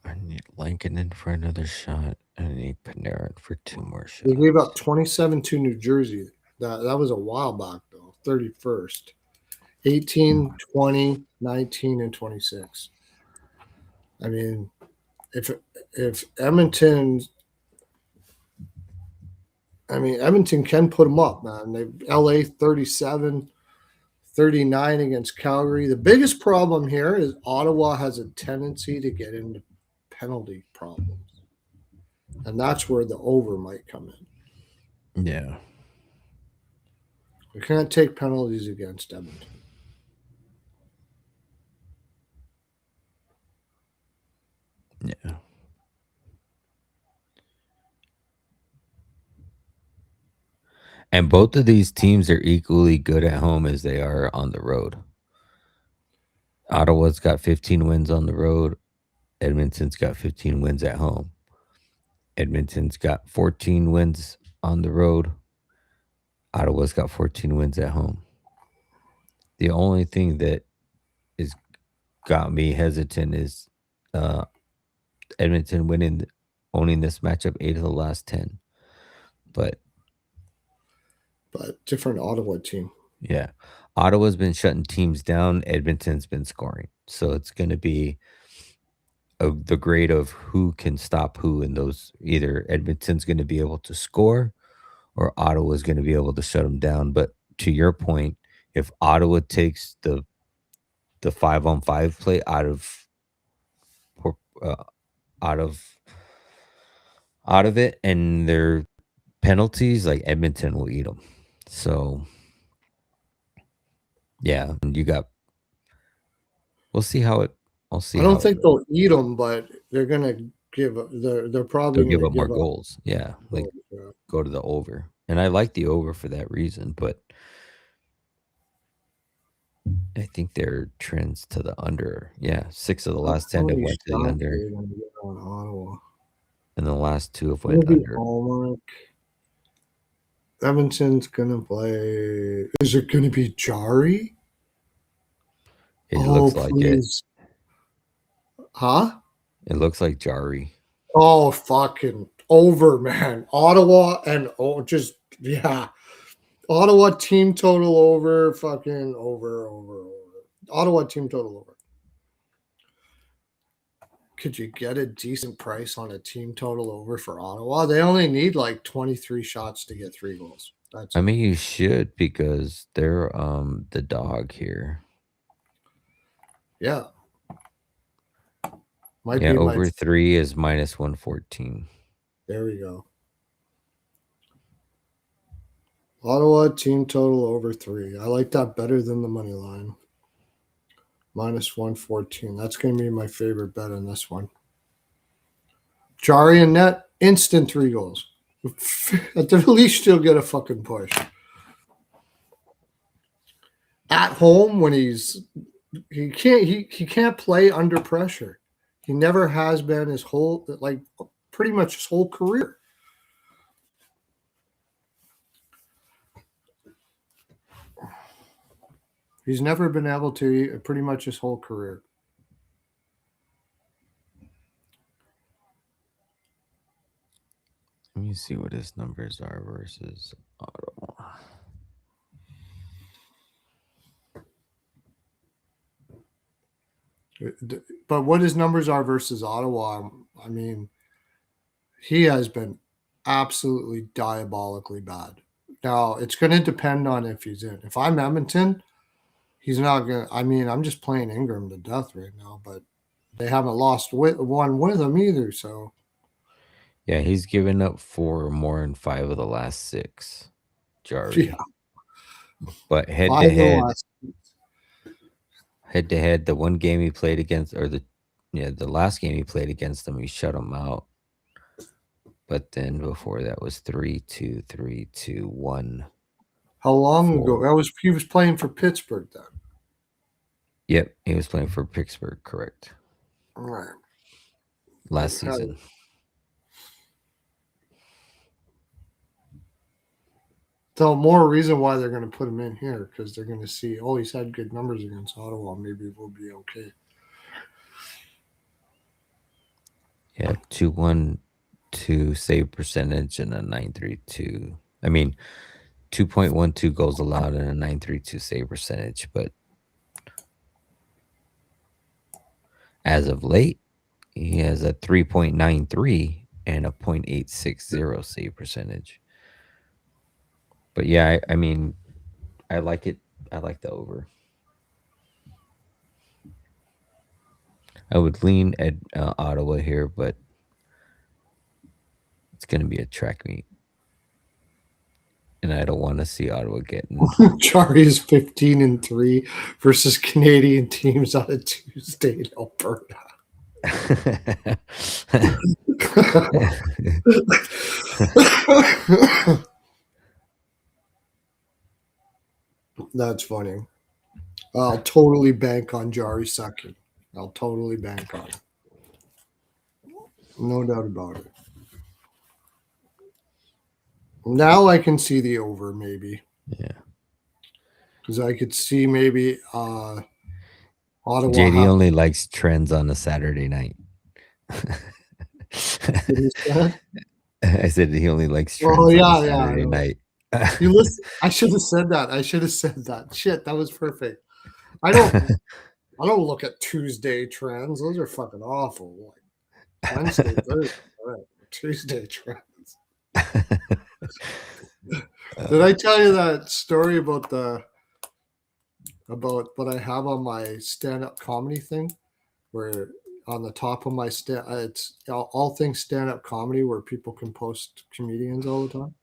I need Lankinen for another shot. I need Panarin for 2 more They gave up shots. 27 to New Jersey. That was a while back though. 31st. 18, 20, 19, and 26. I mean, if Edmonton can put them up, man. LA 37, 39 against Calgary. The biggest problem here is Ottawa has a tendency to get into penalty problems. And that's where the over might come in. Yeah. We can't take penalties against Edmonton. Yeah. And both of these teams are equally good at home as they are on the road. Ottawa's got 15 wins on the road. Edmonton's got 15 wins at home. Edmonton's got 14 wins on the road. Ottawa's got 14 wins at home. The only thing that is got me hesitant is Edmonton owning this matchup 8 of the last 10. But different Ottawa team. yeah, Ottawa's been shutting teams down. Edmonton's been scoring. So it's going to be the grade of who can stop who in those. Either Edmonton's going to be able to score or Ottawa's going to be able to shut them down. But to your point, if Ottawa takes the 5-on-5 play uh, out of out of it and their penalties, like Edmonton will eat them. So yeah, and we'll see how it. I'll see I how don't it think goes. they'll eat them, but they're gonna they're They'll probably give gonna up more give up goals. Yeah, like goals. Yeah. go to the over, and I like the over for that reason. But I think their trends to the under. Yeah, 6 of the last How 10 have many went to the shots are under, you gonna get on Ottawa? and the last 2 have went Gonna be under. Allmark. Edmonton's gonna play. Is it gonna be Jari? It Oh looks like it. please, huh? It looks like Jari. Oh fucking over, man. Ottawa and just yeah. Ottawa team total over. Fucking over. Ottawa team total over. could you get a decent price on a team total over for Ottawa? They only need like 23 shots to get 3 goals. That's I it. mean, you should because they're the dog here. Yeah. Might Yeah, be my. over 3 is minus 114. There we go. Ottawa team total over 3. I like that better than the money line. Minus 114. That's going to be my favorite bet on this one. Jari and net, instant 3 goals. At the least, you'll get a fucking push. At home, when he can't play under pressure. He never has been his whole, like, pretty much his whole career. He's never been able to pretty much his whole career. Let me see what his numbers are versus Ottawa. But what his numbers are versus Ottawa, I mean, he has been absolutely diabolically bad. Now, it's going to depend on if he's in. If I'm Edmonton, he's not going to. I mean, I'm just playing Ingram to death right now, but they haven't lost one with him either. So, Yeah, he's given up 4 more in 5 of the last 6. Jari. yeah. But head 5 to of the head, last. the one game he played against, or the last game he played against them, he shut him out. But then before that was 3-2, 3-2, 1. How long 4. ago? He was playing for Pittsburgh then. Yep, he was playing for Pittsburgh, correct. All right. Last season. So more reason why they're going to put him in here because they're going to see, oh, he's had good numbers against Ottawa. Maybe we'll be okay. Yeah, 2.12 save percentage and a 9.32. I mean, 2.12 goals allowed and a 9.32 save percentage. But as of late, he has a 3.93 and a 0.860 save percentage. But yeah, I mean, I like it. I like the over. I would lean at Ottawa here, but it's going to be a track meet. And I don't want to see Ottawa getting. Jari's 15-3 versus Canadian teams on a Tuesday in Alberta. That's funny. I'll totally bank on Jari second. I'll totally bank on it. No doubt about it. Now I can see the over maybe. Yeah. Because I could see maybe Ottawa. JD only likes trends on a Saturday night. I said he only likes trends on a Saturday night. You listen. I should have said that. Shit, that was perfect. I don't look at Tuesday trends. Those are fucking awful. Like Wednesday, Thursday, right. Tuesday trends. Did I tell you that story about what I have on my stand-up comedy thing, where on the top of my it's all things stand-up comedy, where people can post comedians all the time.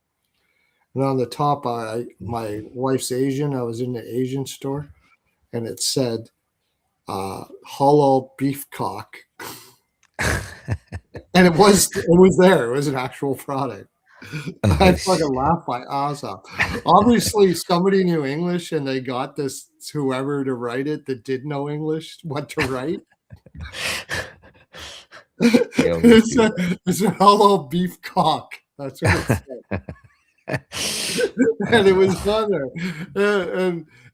And on the top, my wife's Asian. I was in the Asian store, and it said halal beef cock, and it was there. It was an actual product. I fucking laughed my ass off. Obviously, somebody knew English, and they got this whoever to write it that did know English what to write. It's a hello beef cock. That's what it said. And it was fun there.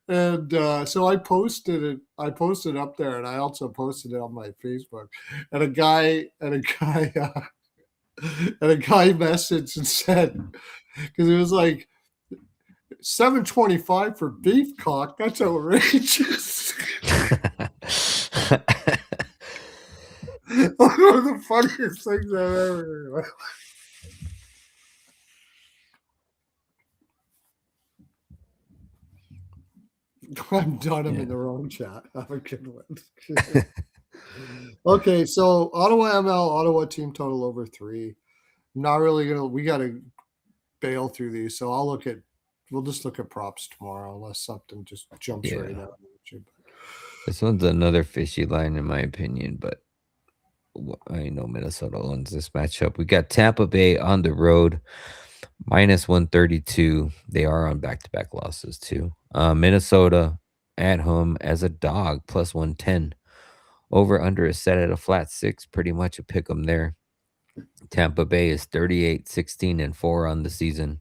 And so I posted it. I posted up there, and I also posted it on my Facebook. And a guy messaged and said, because it was like $7.25 for beef cock. That's outrageous. one of the funniest things I've ever heard. I'm done. I'm Yeah. in the wrong chat. Have a good one. Okay, so Ottawa ML, Ottawa team total over 3. Not really gonna. We gotta bail through these. So I'll look at. We'll just look at props tomorrow, unless something just jumps right Yeah. out. This one's another fishy line, in my opinion, but I know Minnesota owns this matchup. We got Tampa Bay on the road, minus 132. They are on back to back losses, too. Minnesota at home as a dog, plus 110. Over under is set at a flat 6, pretty much a pick 'em there. Tampa Bay is 38-16-4 on the season,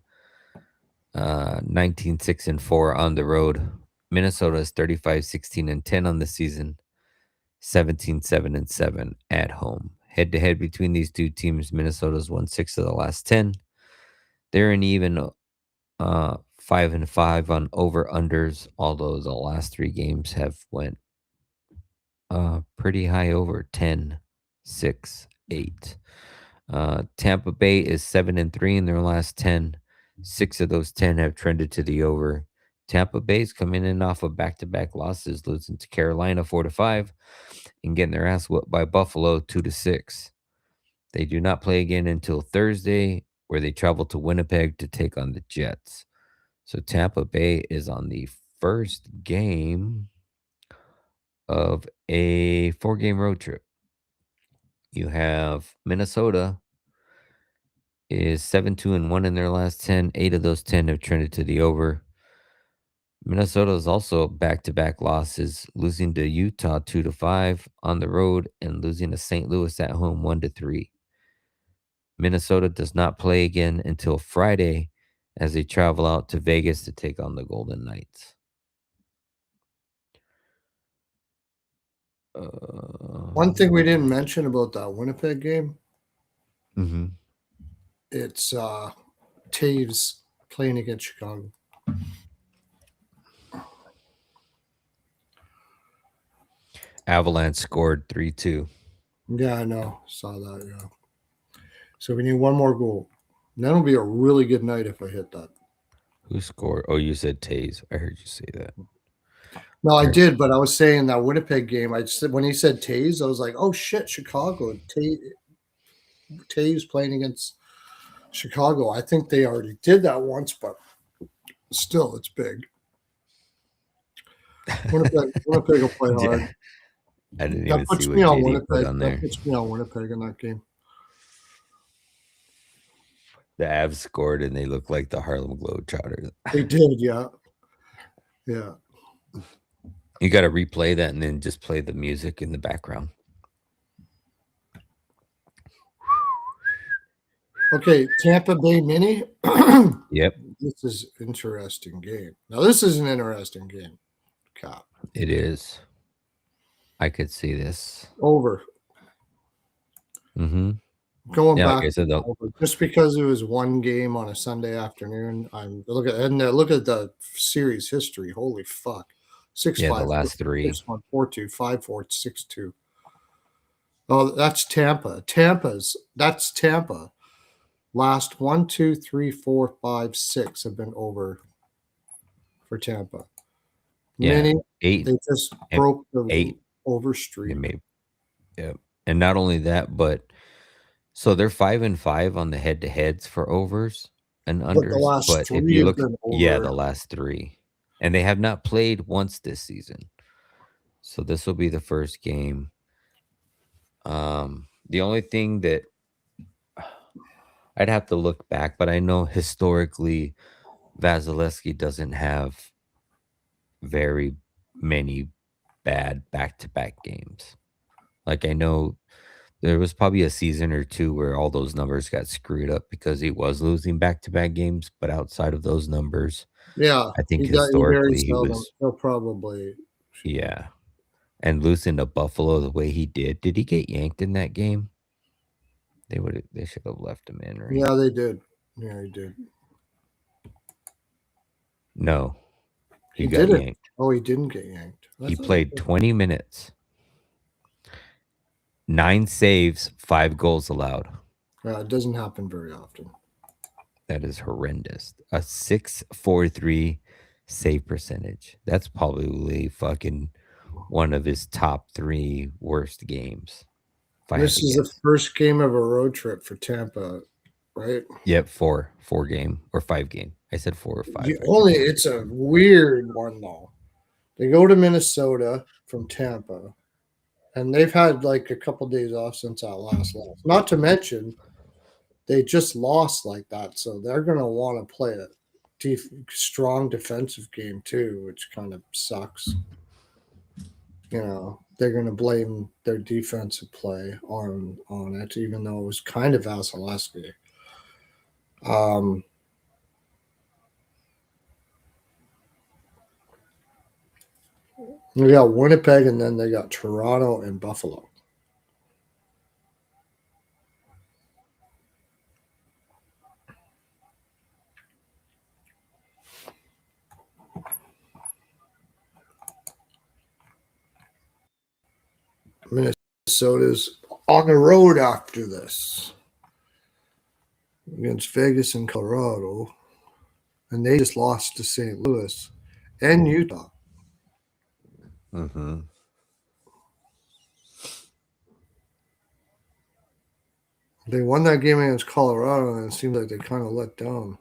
19-6-4 on the road. Minnesota is 35-16-10 on the season, 17-7-7 at home. Head to head between these two teams, Minnesota's won 6 of the last 10. They're an even 5-5 on over unders, although the last 3 games have went pretty high over 10, 6, 8. Tampa Bay is 7-3 in their last 10. 6 of those 10 have trended to the over. Tampa Bay's coming in off of back-to-back losses, losing to Carolina 4-5 and getting their ass whooped by Buffalo 2-6. They do not play again until Thursday, where they travel to Winnipeg to take on the Jets. So Tampa Bay is on the first game of a 4-game road trip. You have Minnesota is 7-2-1 in their last 10. 8 of those 10 have trended to the over. Minnesota is also back-to-back losses, losing to Utah 2-5 on the road and losing to St. Louis at home 1-3. Minnesota does not play again until Friday as they travel out to Vegas to take on the Golden Knights. One thing we didn't mention about that Winnipeg game, Mhm. it's Taves playing against Chicago. Avalanche scored 3-2. Yeah, I know. Saw that. Yeah. So we need one more goal. And that'll be a really good night if I hit that. Who scored? Oh, you said Tays. I heard you say that. No, I Or- did, but I was saying that Winnipeg game. I just when he said Taves, I was like, oh shit, Chicago. Taves playing against Chicago. I think they already did that once, but still, it's big. Winnipeg will play hard. Yeah, I didn't That even see puts what me on JD put Winnipeg. on That there. puts me on Winnipeg in that game. The Avs scored and they look like the Harlem Globetrotters. They did, yeah. Yeah. You got to replay that and then just play the music in the background. Okay, Tampa Bay Mini. Yep, This is an interesting game. Now, this is an interesting game. Cap. it is. I could see this. Over. Mm-hmm. Going Yeah, like back I to said, though, over. Just because it was one game on a Sunday afternoon, I'm look at the series history. Holy fuck. 6 yeah, the 5 last 3. 6-1 4-2 5-4 6-2. Oh, that's Tampa. That's Tampa. Last 1, 2, 3, 4, 5, 6 have been over for Tampa. Yeah, Many 8 they just and broke the 8. over They streak. made, yep. And not only that, but so they're 5-5 on the head-to-heads for overs and But the unders. last But if 3 you have look, been yeah, over. the last 3, and they have not played once this season. So this will be the first game. The only thing that I'd have to look back, but I know historically Vasilevsky doesn't have very many bad back-to-back games. Like I know there was probably a season or 2 where all those numbers got screwed up because he was losing back-to-back games, but outside of those numbers, Yeah, I think he very historically he seldom. was, He'll probably. yeah. And losing to Buffalo the way he did he get yanked in that game? They should have left him in, right? Yeah, they did. Yeah, he did. No, he He got did it. yanked. Oh, he didn't get yanked. I He thought he played did. 20 minutes. 9 saves, 5 goals allowed. It doesn't happen very often. That is horrendous. A 6.43 save percentage. That's probably fucking one of his top 3 worst games, if I had This to is the guess. first game of a road trip for Tampa, right? Yep, 4 game or 5 game. I said 4 or 5. The I only confused it's myself. a weird one though. They go to Minnesota from Tampa, and they've had like a couple days off since that last loss. Not to mention they just lost like that, so they're gonna want to play a strong defensive game too, which kind of sucks. They're gonna blame their defensive play on it, even though it was kind of Vasilevsky. Um, they got Winnipeg, and then they got Toronto and Buffalo. Minnesota's on the road after this against Vegas and Colorado, and they just lost to St. Louis and Utah. Mm-hmm. They won that game against Colorado, and it seems like they kind of let down.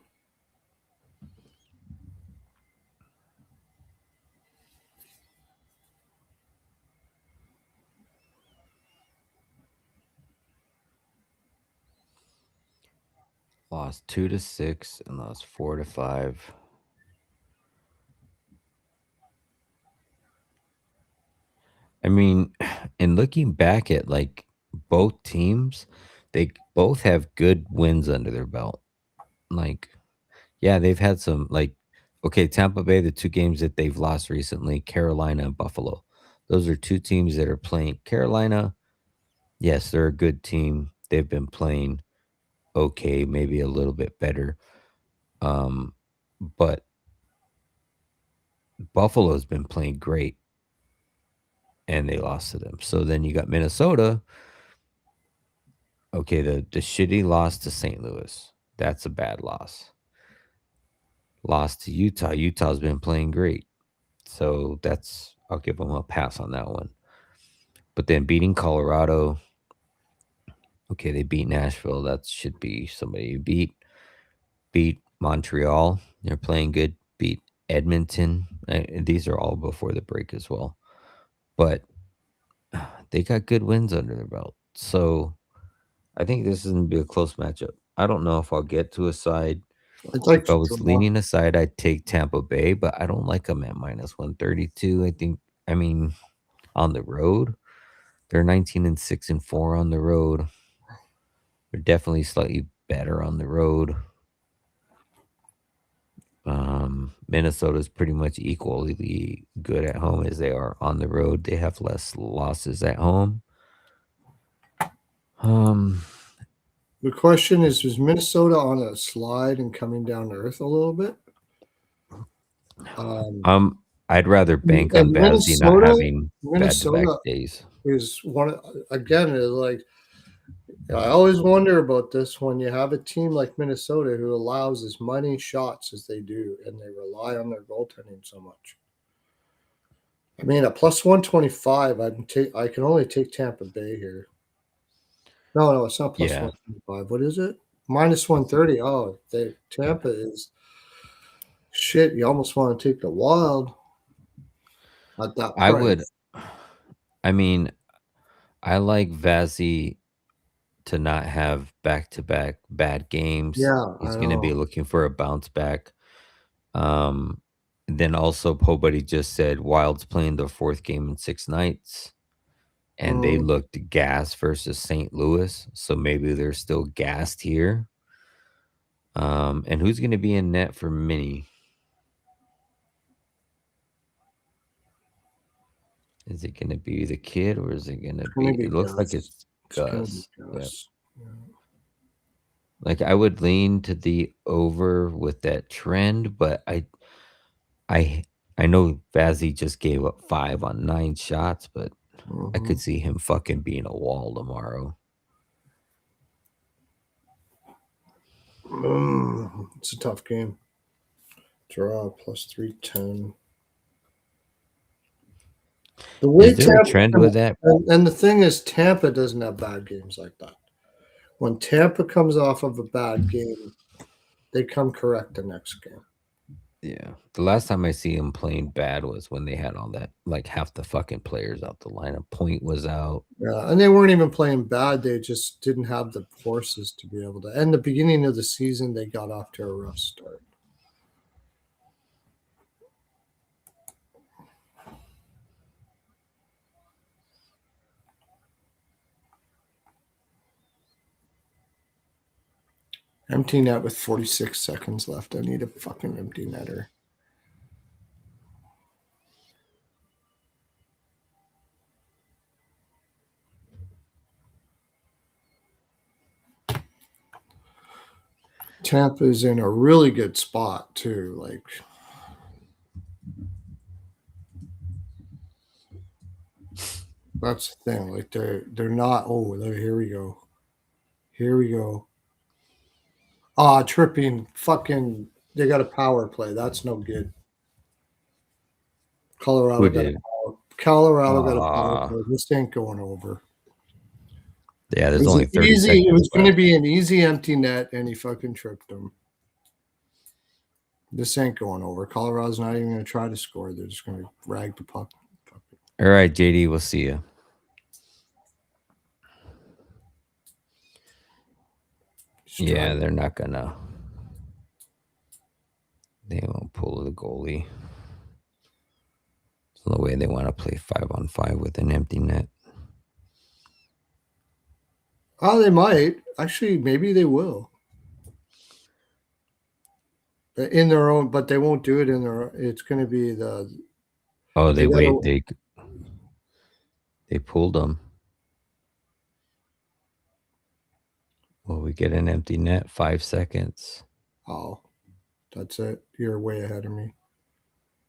Lost 2-6 and lost 4-5. I mean, in looking back at like both teams, they both have good wins under their belt. Like, yeah, they've had some like okay, Tampa Bay, the 2 games that they've lost recently, Carolina and Buffalo. Those are 2 teams that are playing. Carolina, yes, they're a good team. They've been playing okay, maybe a little bit better. But Buffalo's been playing great and they lost to them. So then you got Minnesota. Okay, the shitty loss to St. Louis. That's a bad loss. Lost to Utah. Utah's been playing great. So that's I'll give them a pass on that one. But then beating Colorado, okay, they beat Nashville. That should be somebody you beat. Beat Montreal. They're playing good. Beat Edmonton. These are all before the break as well. But they got good wins under their belt. So I think this is going to be a close matchup. I don't know if I'll get to a side. I'd like If I to was draw. leaning aside, I'd take Tampa Bay, but I don't like them at -132. I mean, on the road, they're 19-6-4 on the road. They're definitely slightly better on the road. Minnesota's pretty much equally good at home as they are on the road. They have less losses at home. The question is Minnesota on a slide and coming down to earth a little bit? I'd rather bank on And Vazzy not having back-to-back Minnesota days. is again, like I always wonder about this when you have a team like Minnesota who allows as many shots as they do, and they rely on their goaltending so much. I mean, at +125, I can only take Tampa Bay here. No, it's not plus Yeah. 125. What is it? -130. Oh, Tampa is shit. You almost want to take the Wild at that I would price. I mean, I like Vazzy to not have back-to-back bad games. Yeah, I He's gonna be know. looking for a bounce back. Um, then also Buddy just said Wild's playing their 4th game in 6 nights, and they Mm, looked gassed versus St. Louis, so maybe they're still gassed here. And who's gonna be in net for Minnie? Is it gonna be the kid or is it gonna it's be gonna be it looks like Gus. it's It's gonna be Gus. Yep. Gus. Yeah. Like, I would lean to the over with that trend, but I I know Vazzy just gave up 5 on 9 shots, but I Mm-hmm. could see him fucking being a wall tomorrow. It's a tough game. Draw plus 310. The way Is there a Tampa trend with that? and the thing is, Tampa doesn't have bad games like that. When Tampa comes off of a bad game, they come correct the next game. Yeah. The last time I see him playing bad was when they had all that, like half the fucking players out the lineup. Point was out. Yeah, and they weren't even playing bad. They just didn't have the horses to be able to. And the beginning of the season, they got off to a rough start. Empty net with 46 seconds left. I need a fucking empty netter. Tampa's in a really good spot too. Like, that's the thing. Like, they're not. Oh, here we go. Here we go. Tripping. Fucking. They got a power play. That's no good. Who Colorado got a did? Colorado got a power Ah, play. This ain't going over. yeah. It There's was only an 30 easy. It seconds was going to left. be an easy empty net, and he fucking tripped him. This ain't going over. Colorado's not even going to try to score. They're just going to rag the puck. All right, JD. We'll see you. Yeah, they're not gonna. They won't pull the goalie. There's no way they want to play 5-on-5 with an empty net. Oh, they might. Actually, maybe they will. In their own, but they won't do it in their. It's going to be the. Oh, they wait. gotta- They pulled them. Will we get an empty net? 5 seconds. Oh, that's it. You're way ahead of me.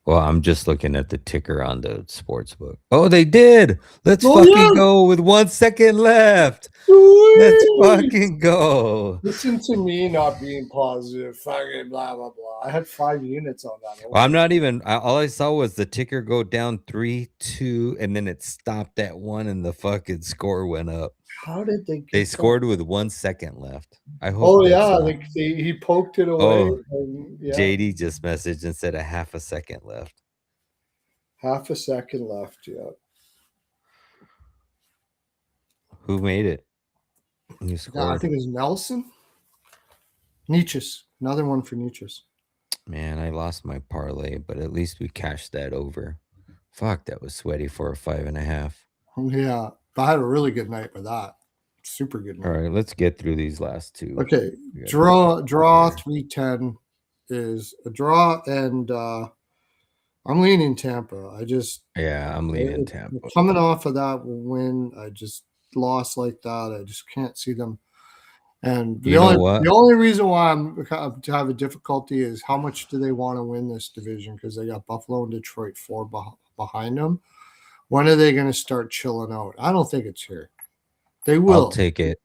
Well, I'm just looking at the ticker on the sports book. Oh, they did. Let's Oh, fucking yeah. go with 1 second left. Let's fucking go. Listen to me not being positive. Fucking blah, blah, blah. I had 5 units on that. Well, I'm not even. All I saw was the ticker go down 3-2, and then it stopped at 1, and the fucking score went up. How did they get They that? scored with 1 second left. I hope. Oh, yeah. He poked it away. Oh, and, yeah. JD just messaged and said a half a second left. Half a second left. Yeah. Who made it? Who Yeah, I scored? think it was Nelson. Nietzsche's. Another one for Nietzsche's. Man, I lost my parlay, but at least we cashed that over. Fuck, that was sweaty for a 5.5. Yeah. But I had a really good night with that. Super good night. All right, let's get through these last two. Okay. Draw 310 is a draw, and I'm leaning Tampa. I'm leaning Tampa. Coming off of that win, I just lost like that. I just can't see them. And the only reason why I'm having difficulty is how much do they want to win this division, because they got Buffalo and Detroit 4 behind them. When are they going to start chilling out? I don't think it's here. They will. I'll take it.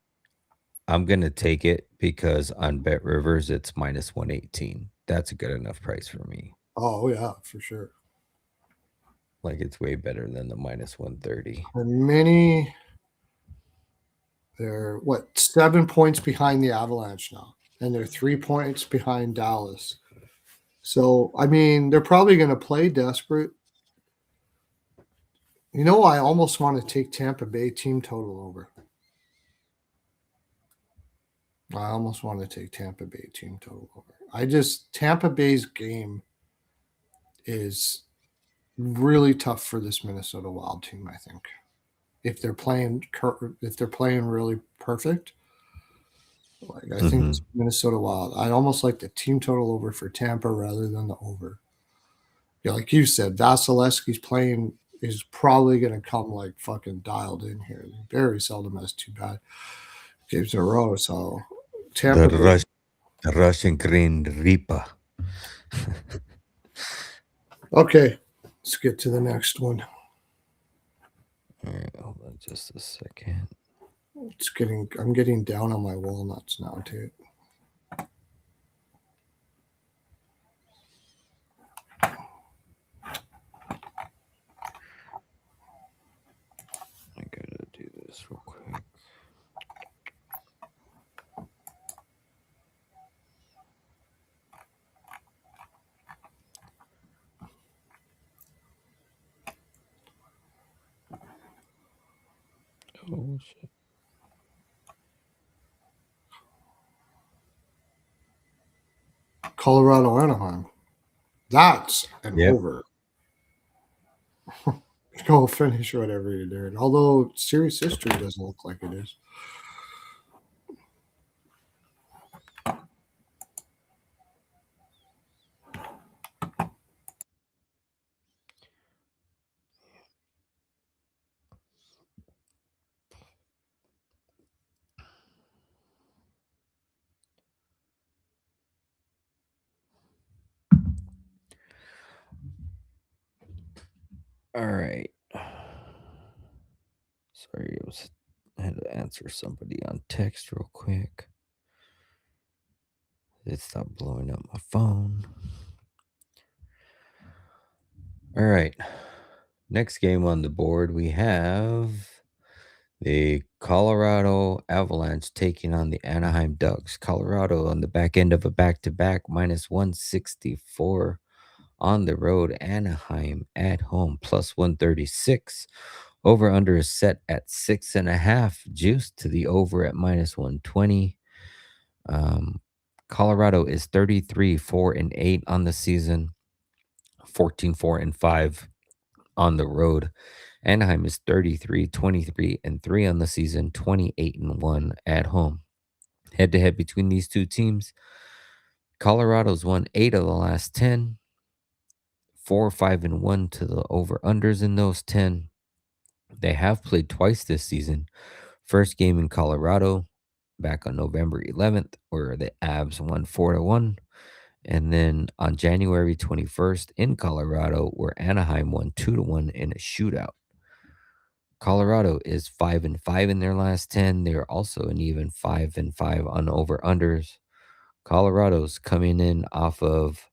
I'm going to take it because on Bet Rivers, it's minus 118. That's a good enough price for me. Oh, yeah, for sure. Like, it's way better than the minus 130. And they're 7 points behind the Avalanche now, and they're 3 points behind Dallas. So, I mean, they're probably going to play desperate. You know, I almost want to take Tampa Bay team total over. I almost want to take Tampa Bay team total over. Tampa Bay's game is really tough for this Minnesota Wild team, I think. If they're playing really perfect, like I think it's Minnesota Wild. I'd almost like the team total over for Tampa rather than the over. Yeah, like you said, Vasilevsky's playing is probably going to come like fucking dialed in here. Very seldom has 2 bad games in a row. So Tampa. The Russian Green Reaper. Okay, let's get to the next one. All right, hold on just a second. I'm getting down on my walnuts now too. I gotta do this real quick. Oh shit. Colorado Anaheim. That's an Yep. over. Go finish whatever you're doing. Although series history doesn't look like it is. All right. Sorry, I had to answer somebody on text real quick. It stopped blowing up my phone. All right. Next game on the board, we have the Colorado Avalanche taking on the Anaheim Ducks. Colorado on the back end of a back to back, minus 164 on the road. Anaheim at home, plus 136. Over under is set at 6.5. Juice to the over at minus 120. Um, Colorado is 33 4-8 on the season, 14 4-5 on the road. Anaheim is 33 23-3 on the season, 28-1 at home. Head to head between these two teams, Colorado's won 8 of the last 10, 4-5-1 to the over unders in those 10. They have played twice this season. First game in Colorado back on November 11th, where the Avs won 4-1. And then on January 21st in Colorado, where Anaheim won 2-1 in a shootout. Colorado is 5-5 in their last 10. They're also an even 5-5 on over unders. Colorado's coming in off of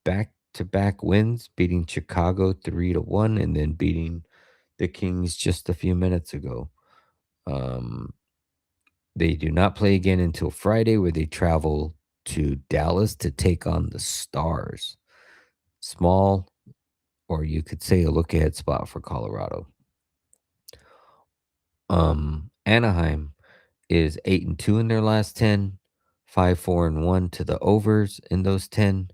back to back wins, beating Chicago 3-1 and then beating the Kings just a few minutes ago. They do not play again until Friday, where they travel to Dallas to take on the Stars. Small, or you could say a look ahead spot for Colorado. Anaheim is 8-2 in their last 10, 5-4-1 to the overs in those 10.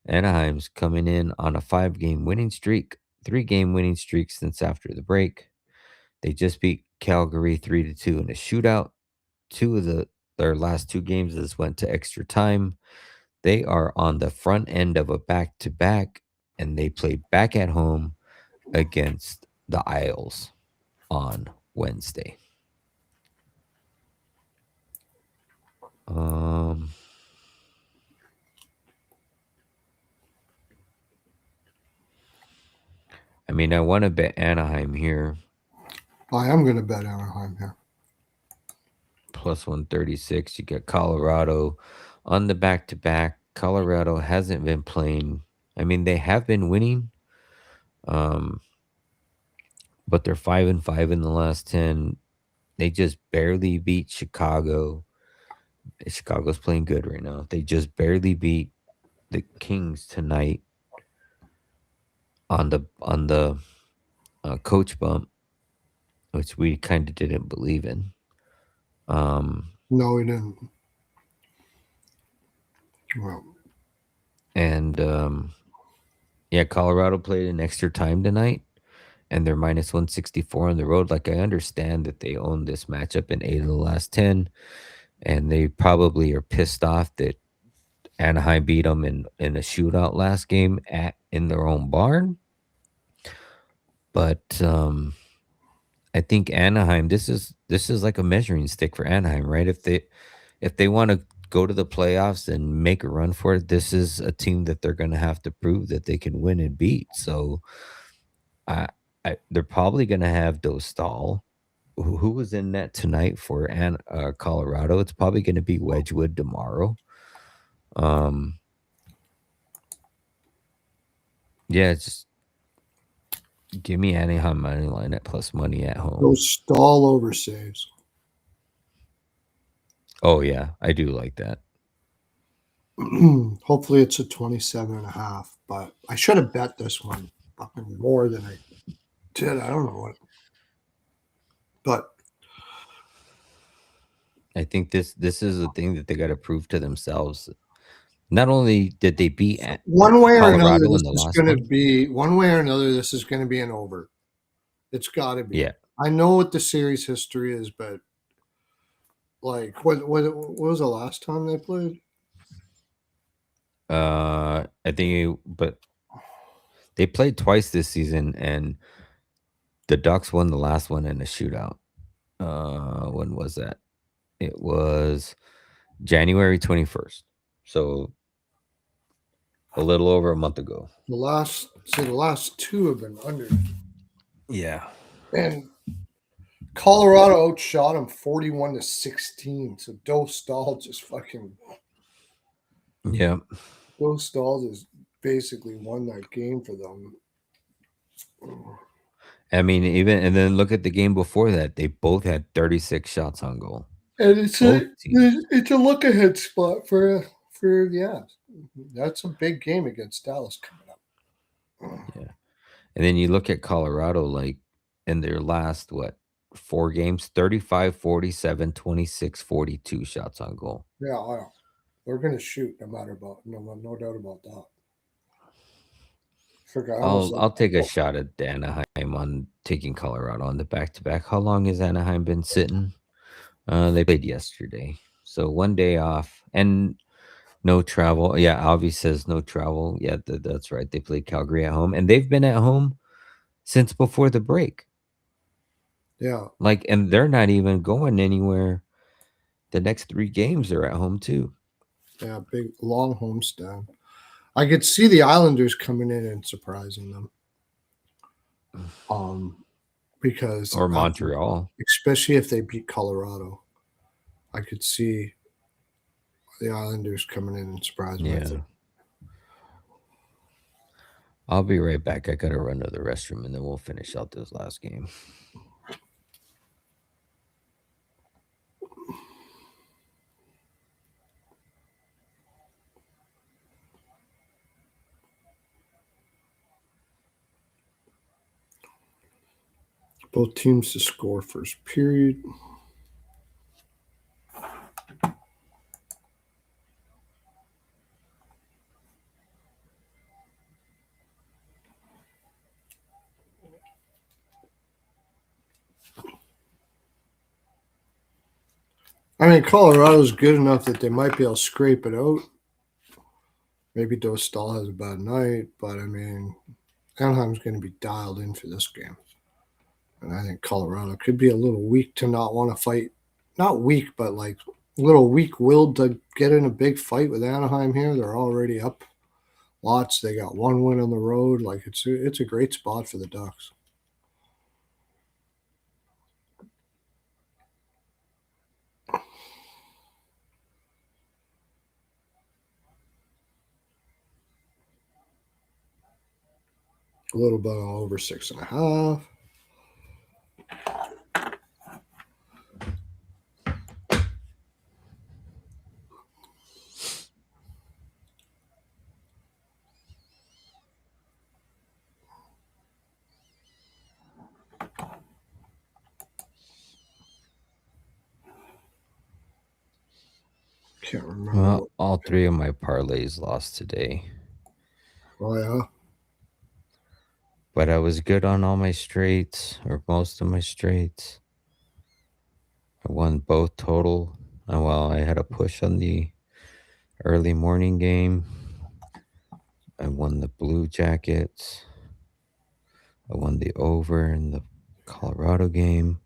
Anaheim's coming in on a 5-game winning streak, 3-game winning streak since after the break. They just beat Calgary 3-2 in a shootout. Two of their last 2 games just went to extra time. They are on the front end of a back to back, and they play back at home against the Isles on Wednesday. I mean, I want to bet Anaheim here. I am going to bet Anaheim here. Plus 136. You get Colorado on the back to back. Colorado hasn't been playing. I mean, they have been winning, but they're 5-5 in the last 10. They just barely beat Chicago. Chicago's playing good right now. They just barely beat the Kings tonight on the coach bump, which we kind of didn't believe in. No, he didn't. Well, And yeah, Colorado played an extra time tonight, and they're minus 164 on the road. Like, I understand that they own this matchup in 8 of the last 10, and they probably are pissed off that Anaheim beat them in a shootout last game in their own barn. But I think Anaheim, this is like a measuring stick for Anaheim, right? If they want to go to the playoffs and make a run for it, this is a team that they're going to have to prove that they can win and beat. So they're probably gonna have Dostal, who was in net tonight for Colorado. It's probably gonna be Wedgwood tomorrow. Um, yeah, just give me Anaheim money line at plus money at home. Those stall over saves. Oh yeah, I do like that. Hopefully it's a 27.5, but I should have bet this one fucking more than I did. I don't know what, but I think this is a thing that they got to prove to themselves. Not only did they beat one way or another, Colorado in this the is last going to one, be one way or another. This is going to be an over. It's got to be. yeah, I know what the series history is, but like, what was the last time they played? I think, but they played twice this season, and the Ducks won the last one in a shootout. When was that? It was January 21st. So a little over a month ago. The last two have been under, Yeah. and Colorado outshot them 41-16. So Dostal just fucking Yeah. Dostal just basically won that game for them. I mean, even and then look at the game before that. They both had 36 shots on goal. And Both teams. it's a look ahead spot for the Avs. That's a big game against Dallas coming up. Yeah. And then you look at Colorado, like in their last, what, 4 games, 35, 47, 26, 42 shots on goal. Yeah, they're gonna shoot no matter about no doubt about that. Forgot I almost I'll take a like shot at Anaheim on taking Colorado on the back to back. How long has Anaheim been sitting? They played yesterday. So 1 day off and no travel. Yeah, Avi says no travel. Yeah, that's right. They played Calgary at home and they've been at home since before the break. yeah, Like, and they're not even going anywhere. The next 3 games are at home too. yeah, big long homestand. I could see the Islanders coming in and surprising them. Um, because Or Montreal. especially if they beat Colorado, I could see the Islanders coming in and surprising them. Yeah. I'll be right back. I gotta run to the restroom and then we'll finish out this last game. Both teams to score first period. I mean, Colorado's good enough that they might be able to scrape it out. Maybe Dostal has a bad night, but I mean, Anaheim's going to be dialed in for this game. And I think Colorado could be a little weak to not want to fight. Not weak, but like a little weak willed to get in a big fight with Anaheim here. They're already up lots. They got one win on the road. Like it's a great spot for the Ducks. A little bit over 6.5. Can't remember. Well, all 3 of my parlays lost today. Oh yeah. But I was good on all my straights, or most of my straights. I won both total. Well, I had a push on the early morning game. I won the Blue Jackets. I won the over in the Colorado game.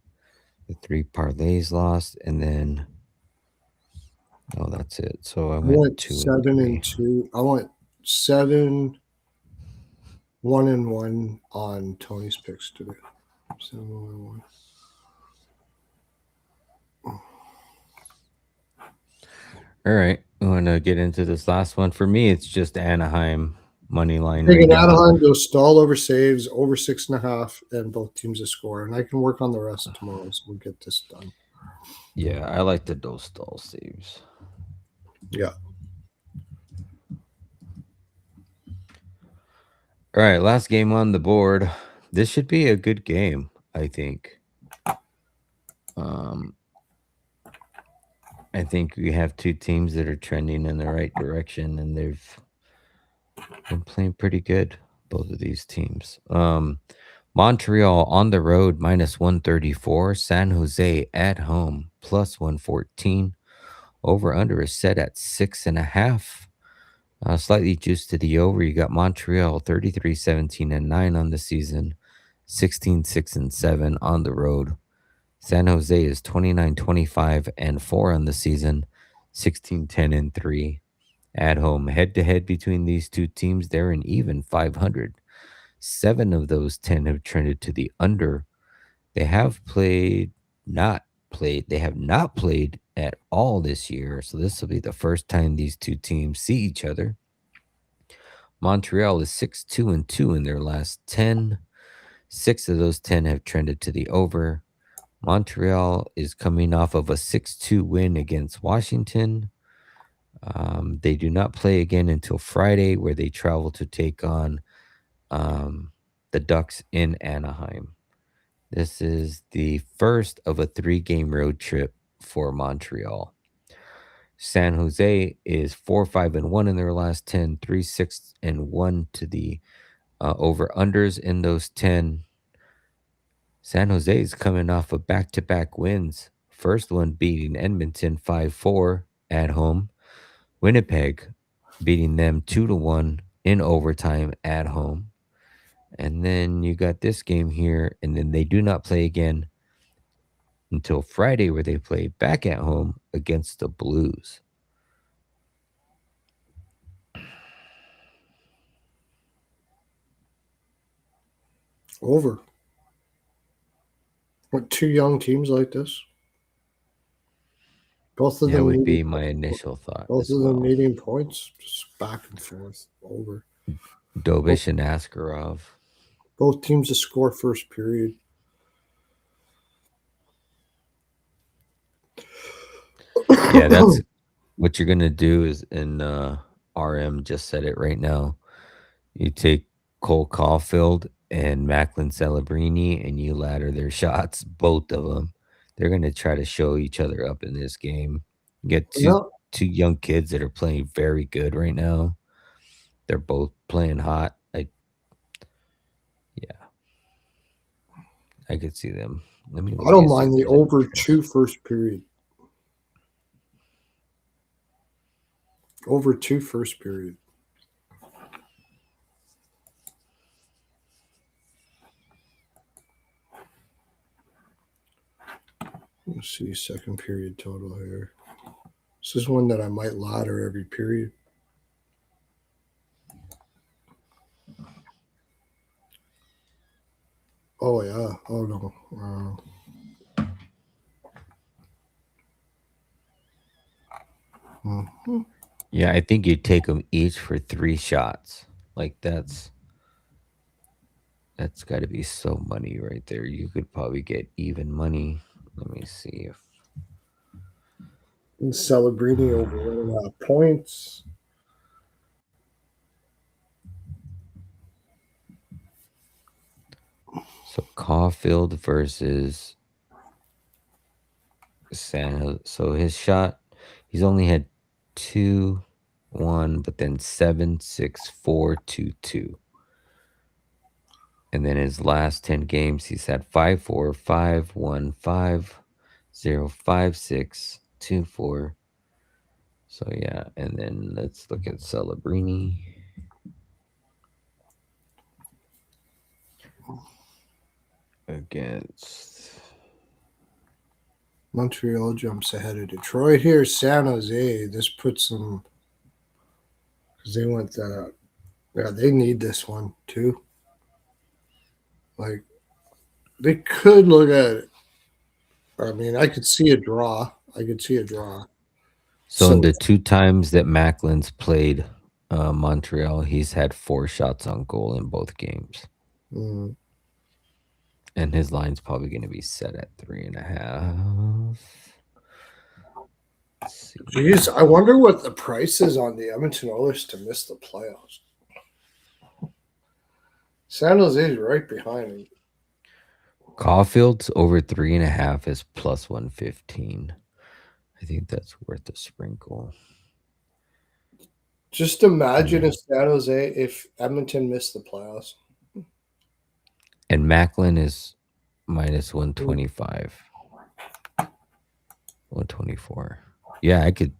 The 3 parlays lost, and then that's it. So I went went 2 and 7 3. and 2. I went 7. 1-1 on Tony's picks today. 7-1. All right. I want to get into this last one. For me, it's just Anaheim money line right Taking now. Anaheim to stall over saves, over 6.5, and both teams to score. And I can work on the rest tomorrow, so we'll get this done. Yeah, I like the Dostal saves. Yeah. All right, last game on the board. This should be a good game, I think. Um, I think we have two teams that are trending in the right direction, and they've been playing pretty good. Both of these teams. Montreal on the road -134. San Jose at home +114. Over under is set at 6.5. Slightly juiced to the over. You got Montreal 33-17-9 on the season, 16-6-7 on the road. San Jose is 29-25-4 on the season, 16-10-3 at home. Head to head between these two teams, they're an even 500. 7 of those 10 have trended to the under. They have they have not played at all this year. So this will be the first time these two teams see each other. Montreal is 6-2-2 in their last 10. 6 of those 10 have trended to the over. Montreal is coming off of a 6-2 win against Washington. They do not play again until Friday, where they travel to take on the Ducks in Anaheim. This is the first of a 3-game road trip for Montreal. San Jose is 4-5-1 in their last 10, 3-6-1 to the over unders in those 10. San Jose is coming off of back-to-back wins. First one beating Edmonton 5-4 at home. Winnipeg beating them 2-1 in overtime at home. And then you got this game here, and then they do not play again until Friday, where they play back at home against the Blues. Over. With two young teams like this, both of That them would needing be my initial thought both as of them well. needing points, just back and forth. Over. Dobish and Askarov. Both teams to score first period. Yeah, that's what you're gonna do is in RM just said it right now. You take Cole Caulfield and Macklin Celebrini and you ladder their shots, both of them. They're gonna try to show each other up in this game. You get two Yeah. two young kids that are playing very good right now. They're both playing hot. Yeah, I could see them. Let me I look don't and see if mind the there's any over trends. 2 first period. Over 2 first period. Let's see, second period total here. This is one that I might ladder every period. Oh yeah. Oh no. Mhm. Yeah, I think you take them each for 3 shots. Like that's got to be so money right there. You could probably get even money. Let me see if And Celebrini over 1.5 points. so Caulfield versus San Jose. So his shot, he's only had 2-1, but then 7-6-4-2-2. And then his last 10 games, he's had 5-4, 5-1, 5-0, 5-6-2-4. So yeah, and then let's look at Celebrini against. Montreal jumps ahead of Detroit here. San Jose. This puts them because they went. Yeah, they need this one too. Like they could look at it. I mean, I could see a draw. I could see a draw. So in So the 2 times that Macklin's played, Montreal, he's had 4 shots on goal in both games, mm, and his line's probably gonna be set at 3.5. Let's see. geez, I wonder what the price is on the Edmonton Oilers to miss the playoffs. San Jose's right behind him. Caulfield's over 3.5 is plus 115. I think that's worth a sprinkle. Just imagine Yeah. if San Jose, if Edmonton missed the playoffs. And Macklin is minus 125. 124. Yeah, I could.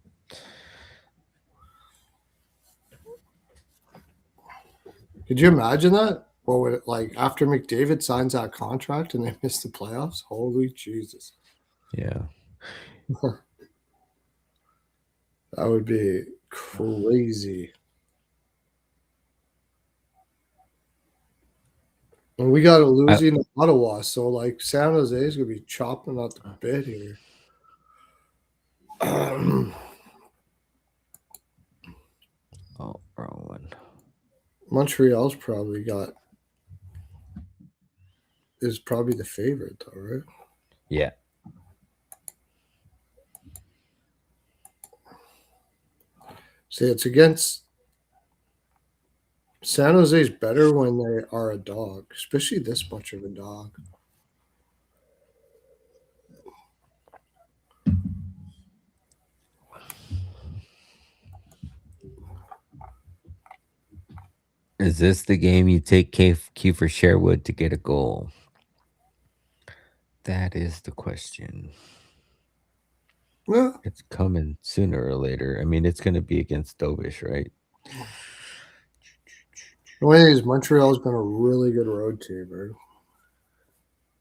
Could you imagine that? What would it like after McDavid signs that contract and they miss the playoffs? Holy Jesus. Yeah. That would be crazy. And we got a I, losing Ottawa, so like San Jose is gonna be chopping at the bit here. oh, wrong one. Montreal's probably got is probably the favorite though, right? Yeah. See, it's against San Jose's better when they are a dog, especially this much of a dog. Is this the game you take Kiefer Sherwood to get a goal? That is the question. Yeah. It's coming sooner or later. I mean, it's going to be against Dovish, right? The way is Montreal's been a really good road team, right?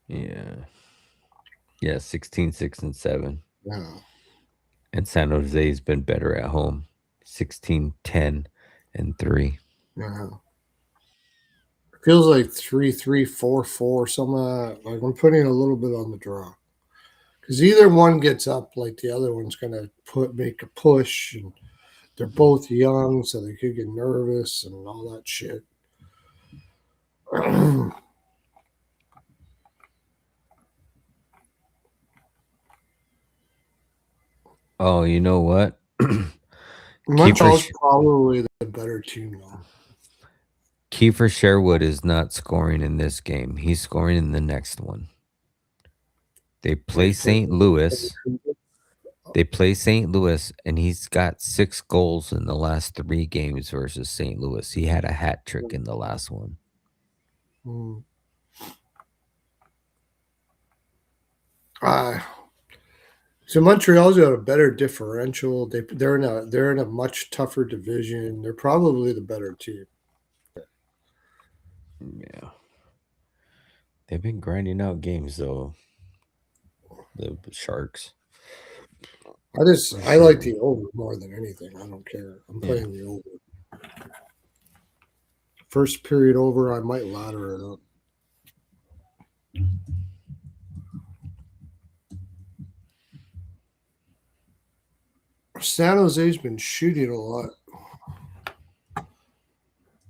Yeah. Yeah, 16, 6, and 7. Yeah. And San Jose's been better at home. 16, 10, and 3. Yeah. Feels like 3-3-4-4, something like that. Like I'm putting a little bit on the draw. Because either one gets up, like the other one's gonna make a push, and they're both young, so they could get nervous and all that shit. Oh, you know what? Montreal's probably the better team, though. Kiefer Sherwood is not scoring in this game. He's scoring in the next one. They play St. Louis. They play St. Louis, and he's got 6 goals in the last 3 games versus St. Louis. He had a hat trick in the last one. Mm. So Montreal's got a better differential. They're in a much tougher division. They're probably the better team. Yeah. They've been grinding out games, though. The Sharks. I like the over more than anything. I don't care. I'm playing the over. First period over, I might ladder it up. San Jose's been shooting a lot.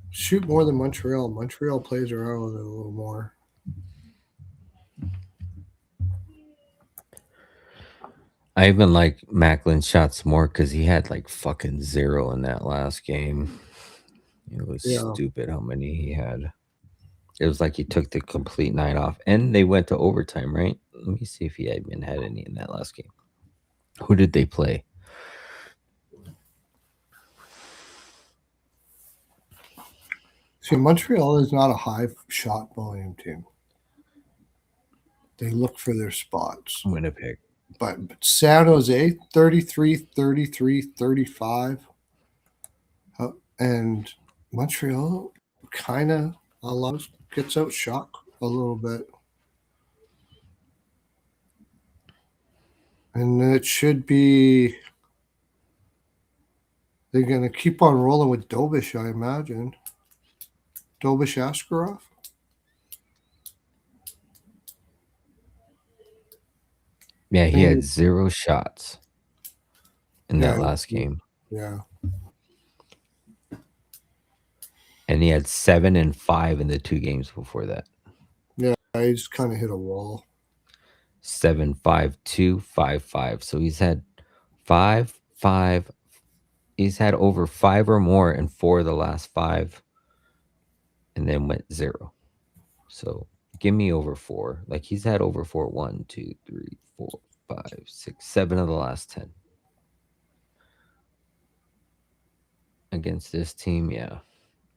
Shoot more than Montreal. Montreal plays around with it a little more. I even like Macklin's shots more because he had like fucking 0 in that last game. It was stupid how many he had. It was like he took the complete night off. And they went to overtime, right? Let me see if he even had any in that last game. Who did they play? See, Montreal is not a high shot volume team. They look for their spots. Winnipeg. But San Jose, 33, 33, 35. And Montreal kind of gets outshot a little bit. And it should be they're going to keep on rolling with Dobish, I imagine. Dobish Askarov. Yeah, he had And 0 shots in that yeah, last game, yeah, and he had 7 and 5 in the 2 games before that. yeah. I just kind of hit a wall. 7, 5, 2, 5, 5. So he's had 5, 5. He's had over 5 or more in 4 of the last 5, and then went 0. So give me over 4. Like he's had over 4. 1, 2, 3, 4, 5, 6, 7 of the last 10 against this team. Yeah,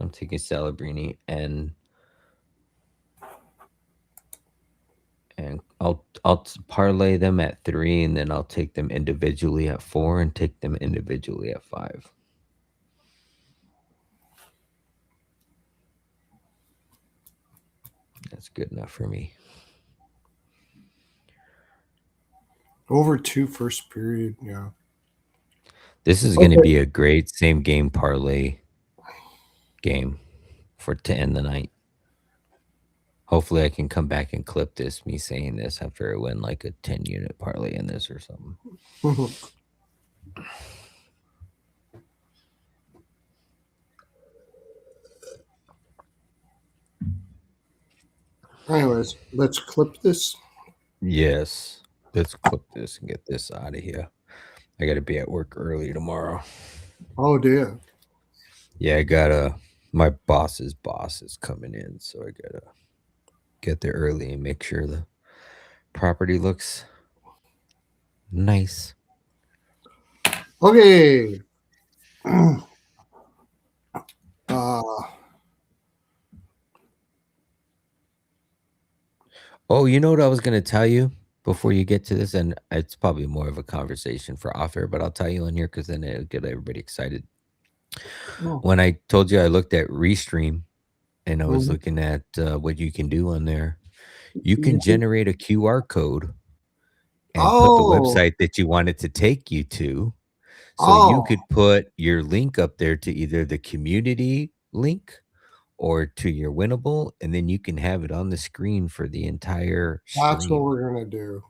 I'm taking Celebrini, and I'll parlay them at 3, and then I'll take them individually at 4, and take them individually at 5. That's good enough for me. Over 2 first period. Yeah. This is going to Okay. be a great same game parlay game to end the night. Hopefully, I can come back and clip this, me saying this after I win like a 10-unit parlay in this or something. Anyways, let's clip this. Yes. Let's clip this and get this out of here. I got to be at work early tomorrow. Oh dear. Yeah, my boss's boss is coming in, so I got to get there early and make sure the property looks nice. Okay. Oh, you know what I was going to tell you before you get to this? And it's probably more of a conversation for off air, but I'll tell you on here because then it'll get everybody excited. When I told you I looked at Restream and I was looking at what you can do on there, you can generate a QR code and put the Oh, website that you want it to take you to. So you oh, could put your link up there to either the community link or to your winnable, and then you can have it on the screen for the entire that's what stream. we're gonna do.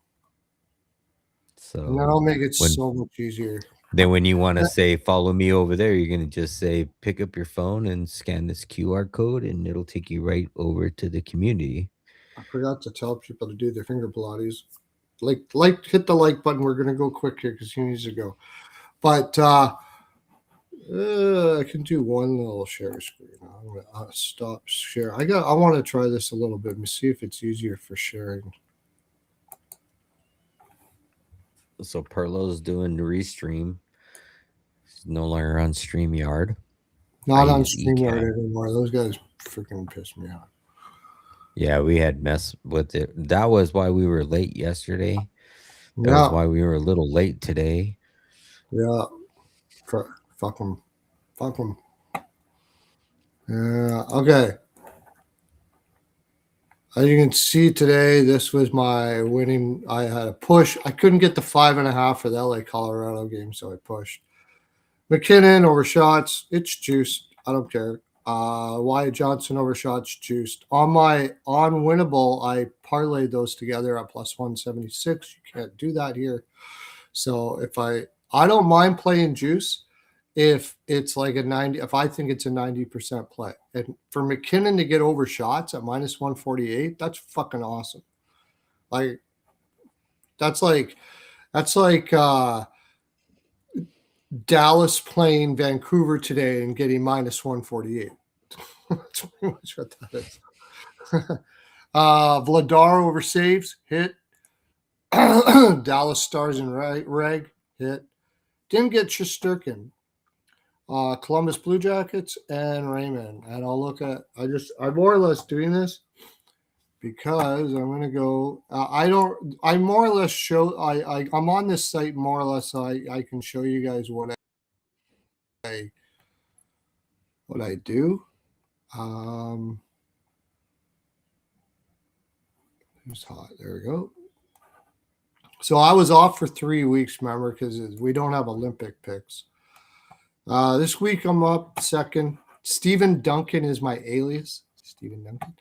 And So that'll make it when so much easier. then when you want to say follow me over there, you're going to just say pick up your phone and scan this QR code, and it'll take you right over to the community. I forgot to tell people to do their finger Pilates. Hit the like button. We're gonna go quick here because he needs to go. But I can do one little share screen. I'm gonna stop share. I want to try this a little bit and see if it's easier for sharing. So Pearlo's doing the restream. He's no longer on StreamYard. I Not on use StreamYard eCam. anymore. Those guys freaking piss me off. Yeah, we had mess with it. That was why we were late yesterday. That was Yeah, why we were a little late today. yeah. Fuck them. Fuck them. Yeah. Okay. As you can see today, this was my winning. I had a push. I couldn't get the 5.5 for the LA Colorado game, so I pushed. McKinnon over shots. It's juiced. I don't care. Wyatt Johnson over shots juiced. On my on winnable, I parlayed those together at plus 176. You can't do that here. So if I don't mind playing juice if it's like a 90, if I think it's a 90% play. And for McKinnon to get over shots at minus 148, that's fucking awesome. Like that's like Dallas playing Vancouver today and getting minus 148. That's pretty much what that is. Vladar over saves, hit. Dallas Stars and Reg, hit. Didn't get Shesterkin. Columbus Blue Jackets and Raymond. And I'll look at, I'm more or less doing this because I'm going to go, I more or less show, I'm on this site more or less so I can show you guys what I do. Who's hot? There we go. So I was off for 3 weeks, remember, because we don't have Olympic picks. This week I'm up second. Stephen Duncan is my alias. Stephen Duncan.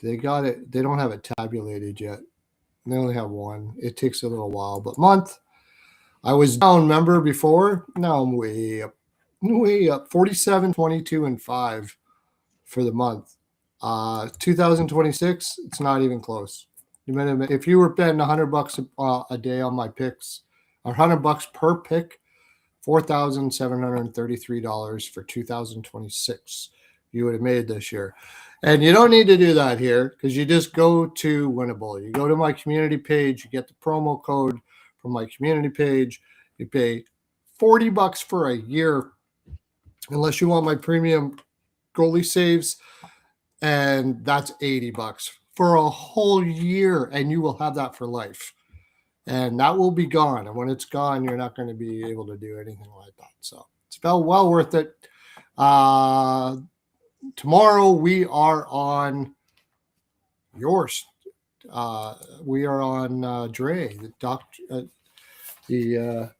They got it. They don't have it tabulated yet. They only have one. It takes a little while, but month. I was down, remember before? Now I'm way up. Way up. 47, 22, and 5 for the month. 2026, it's not even close. If you were betting $100 a day on my picks, or $100 per pick, $4,733 for 2026. You would have made this year. And you don't need to do that here because you just go to Winnable. You go to my community page, you get the promo code from my community page. You pay $40 for a year, unless you want my premium goalie saves, and that's $80 for a whole year, and you will have that for life. And that will be gone. And when it's gone, you're not going to be able to do anything like that. So it's well worth it. Tomorrow we are on yours. We are on Dre, the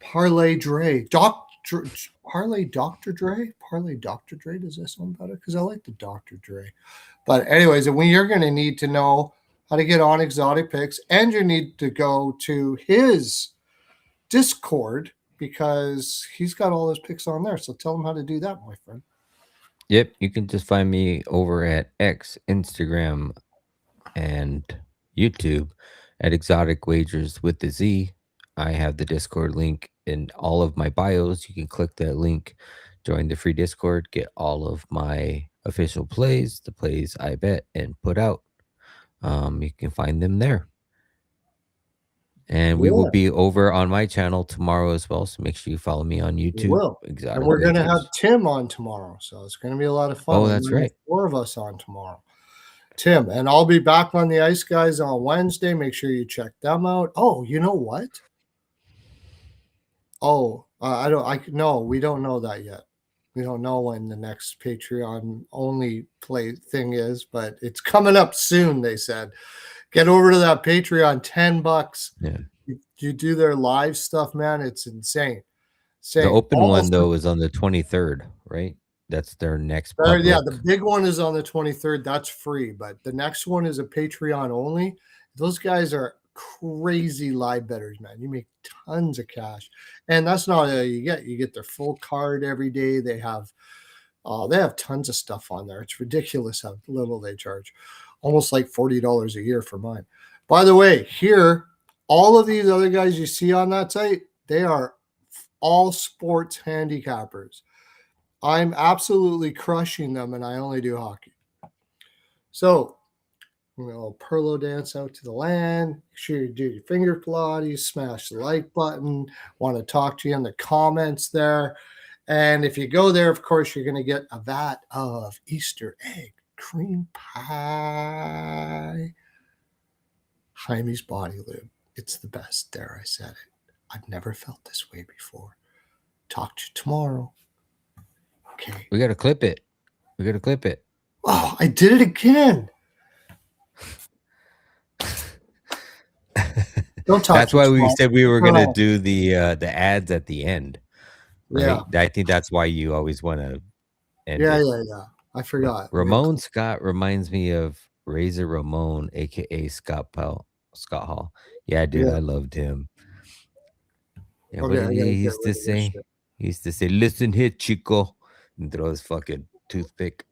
Parlay Dre. Parlay Dr. Dre? Parlay Dr. Dre? Does that sound better? Because I like the Dr. Dre. But anyways, you're going to need to know how to get on Exotic Picks, and you need to go to his Discord because he's got all his picks on there. So tell him how to do that, my friend. Yep, you can just find me over at X, Instagram, and YouTube at Exotic Wagers with the Z. I have the Discord link in all of my bios. You can click that link, join the free Discord, get all of my official plays, the plays I bet and put out. You can find them there. And we will be over on my channel tomorrow as well. So make sure you follow me on YouTube. We will. Exotic and we're going to Wagers. have Tim on tomorrow. So it's going to be a lot of fun. Oh, that's right. 4 of us on tomorrow. Tim, and I'll be back on the Ice Guys on Wednesday. Make sure you check them out. Oh, you know what? Oh, no, we don't know that yet. We don't know when the next Patreon only play thing is, but it's coming up soon, they said. Get over to that Patreon, $10. Yeah. You do their live stuff, man. It's insane. The open one, though, is on the 23rd, right? That's their next public. Yeah, the big one is on the 23rd. That's free. But the next one is a Patreon only. Those guys are crazy live bettors, man. You make tons of cash. And that's not all you get. You get their full card every day. They have tons of stuff on there. It's ridiculous how little they charge. Almost like $40 a year for mine. By the way, here, all of these other guys you see on that site, they are all sports handicappers. I'm absolutely crushing them, and I only do hockey. So, Pearlo dance out to the land. Make sure you do your finger Pilates, smash the like button. Want to talk to you in the comments there. And if you go there, of course, you're going to get a vat of Easter egg cream pie. Hymes body lube. It's the best. There, I said it. I've never felt this way before. Talk to you tomorrow. Okay. We got to clip it. Oh, I did it again. Don't talk. That's why we said we were going to do the ads at the end. Right? Yeah. I think that's why you always want to end it. Yeah. I forgot. Ramon Scott reminds me of Razor Ramon, aka Scott Hall. Yeah, dude, I loved him. Yeah, what did he used to say? He used to say, "Listen here, Chico," and throw his fucking toothpick.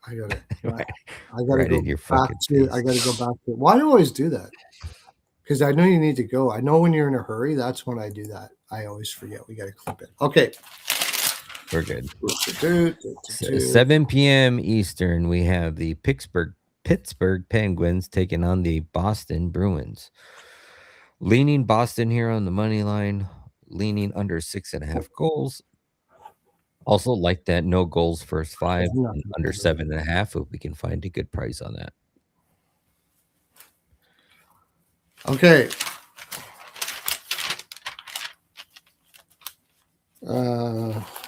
I got it. I got to right go in your back to. I got to go back to. Why do I always do that? Because I know you need to go. I know when you're in a hurry, that's when I do that. I always forget. We got to clip it. Okay. We're good. 7 p.m. Eastern, we have the Pittsburgh Penguins taking on the Boston Bruins. Leaning Boston here on the money line, leaning under 6.5 goals. Also like that no goals first 5 and under 7.5 if we can find a good price on that. Okay.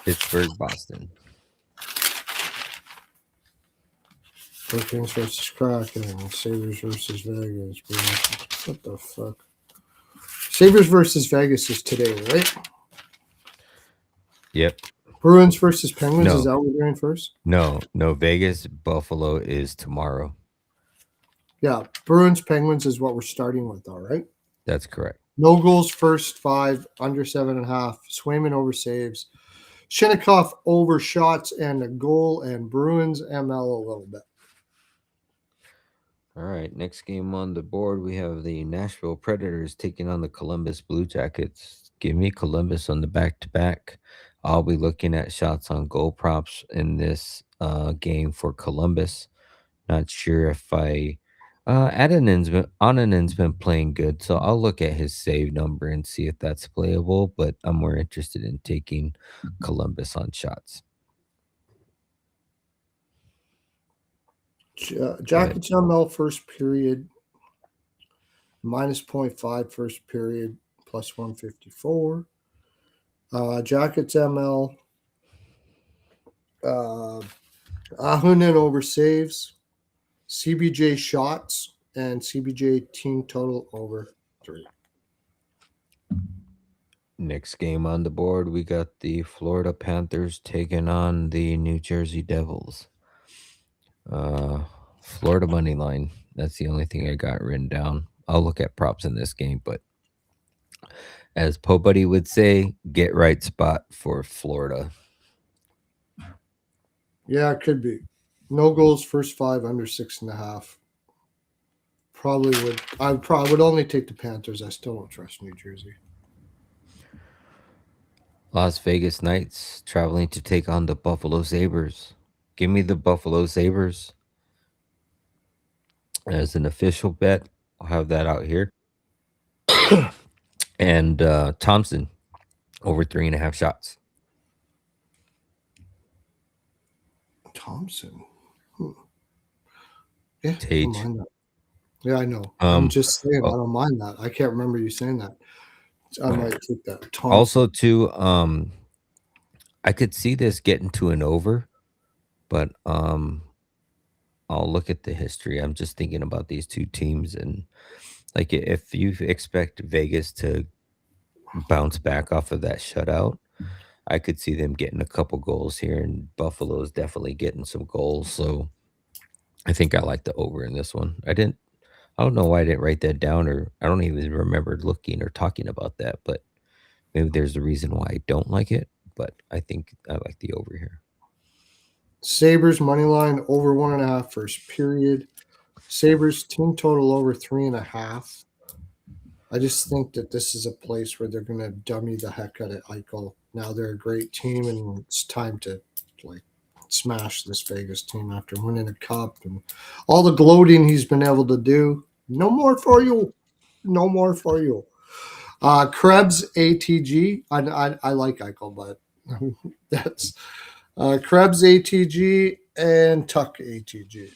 Pittsburgh, Boston. Hurricanes versus Kraken. Sabres versus Vegas. What the fuck? Sabres versus Vegas is today, right? Yep. Bruins versus Penguins. Is that what we're doing first? No. Vegas, Buffalo is tomorrow. Yeah, Bruins Penguins is what we're starting with, all right. That's correct. No goals first five, under 7.5. Swayman over saves. Shinnikov over shots and a goal, and Bruins ML a little bit. All right, next game on the board, we have the Nashville Predators taking on the Columbus Blue Jackets. Give me Columbus on the back to back. I'll be looking at shots on goal props in this game for Columbus. Not sure if Annanen's been playing good, so I'll look at his save number and see if that's playable. But I'm more interested in taking Columbus on shots. Go ahead. Jackets ML first period, minus 0.5 first period, plus 154. Jackets ML, uh, Ahunen over saves, CBJ shots, and CBJ team total over 3. Next game on the board, we got the Florida Panthers taking on the New Jersey Devils. Florida money line. That's the only thing I got written down. I'll look at props in this game, but as Po Buddy would say, get right spot for Florida. Yeah, it could be. No goals first five, under 6.5. Probably would. I probably would only take the Panthers. I still don't trust New Jersey. Las Vegas Knights traveling to take on the Buffalo Sabres. Give me the Buffalo Sabres as an official bet. I'll have that out here. And Thompson over 3.5 shots. Thompson. Yeah, I don't Tage. mind that. Yeah, I know. I'm Um, just saying I oh, don't mind that. I can't remember you saying that. I might take that. Thompson. also too, I could see this getting to an over, but I'll look at the history. I'm just thinking about these two teams and like if you expect Vegas to bounce back off of that shutout, I could see them getting a couple goals here, and Buffalo's definitely getting some goals. So I think I like the over in this one. I don't know why I didn't write that down, or I don't even remember looking or talking about that, but maybe there's a reason why I don't like it. But I think I like the over here. Sabres money line over 1.5 first period. Sabres team total over 3.5. I just think that this is a place where they're going to dummy the heck out of Eichel. Now they're a great team, and it's time to like smash this Vegas team after winning a cup and all the gloating he's been able to do. No more for you. No more for you. Krebs ATG. I like Eichel, but that's Krebs ATG and Tuck ATG,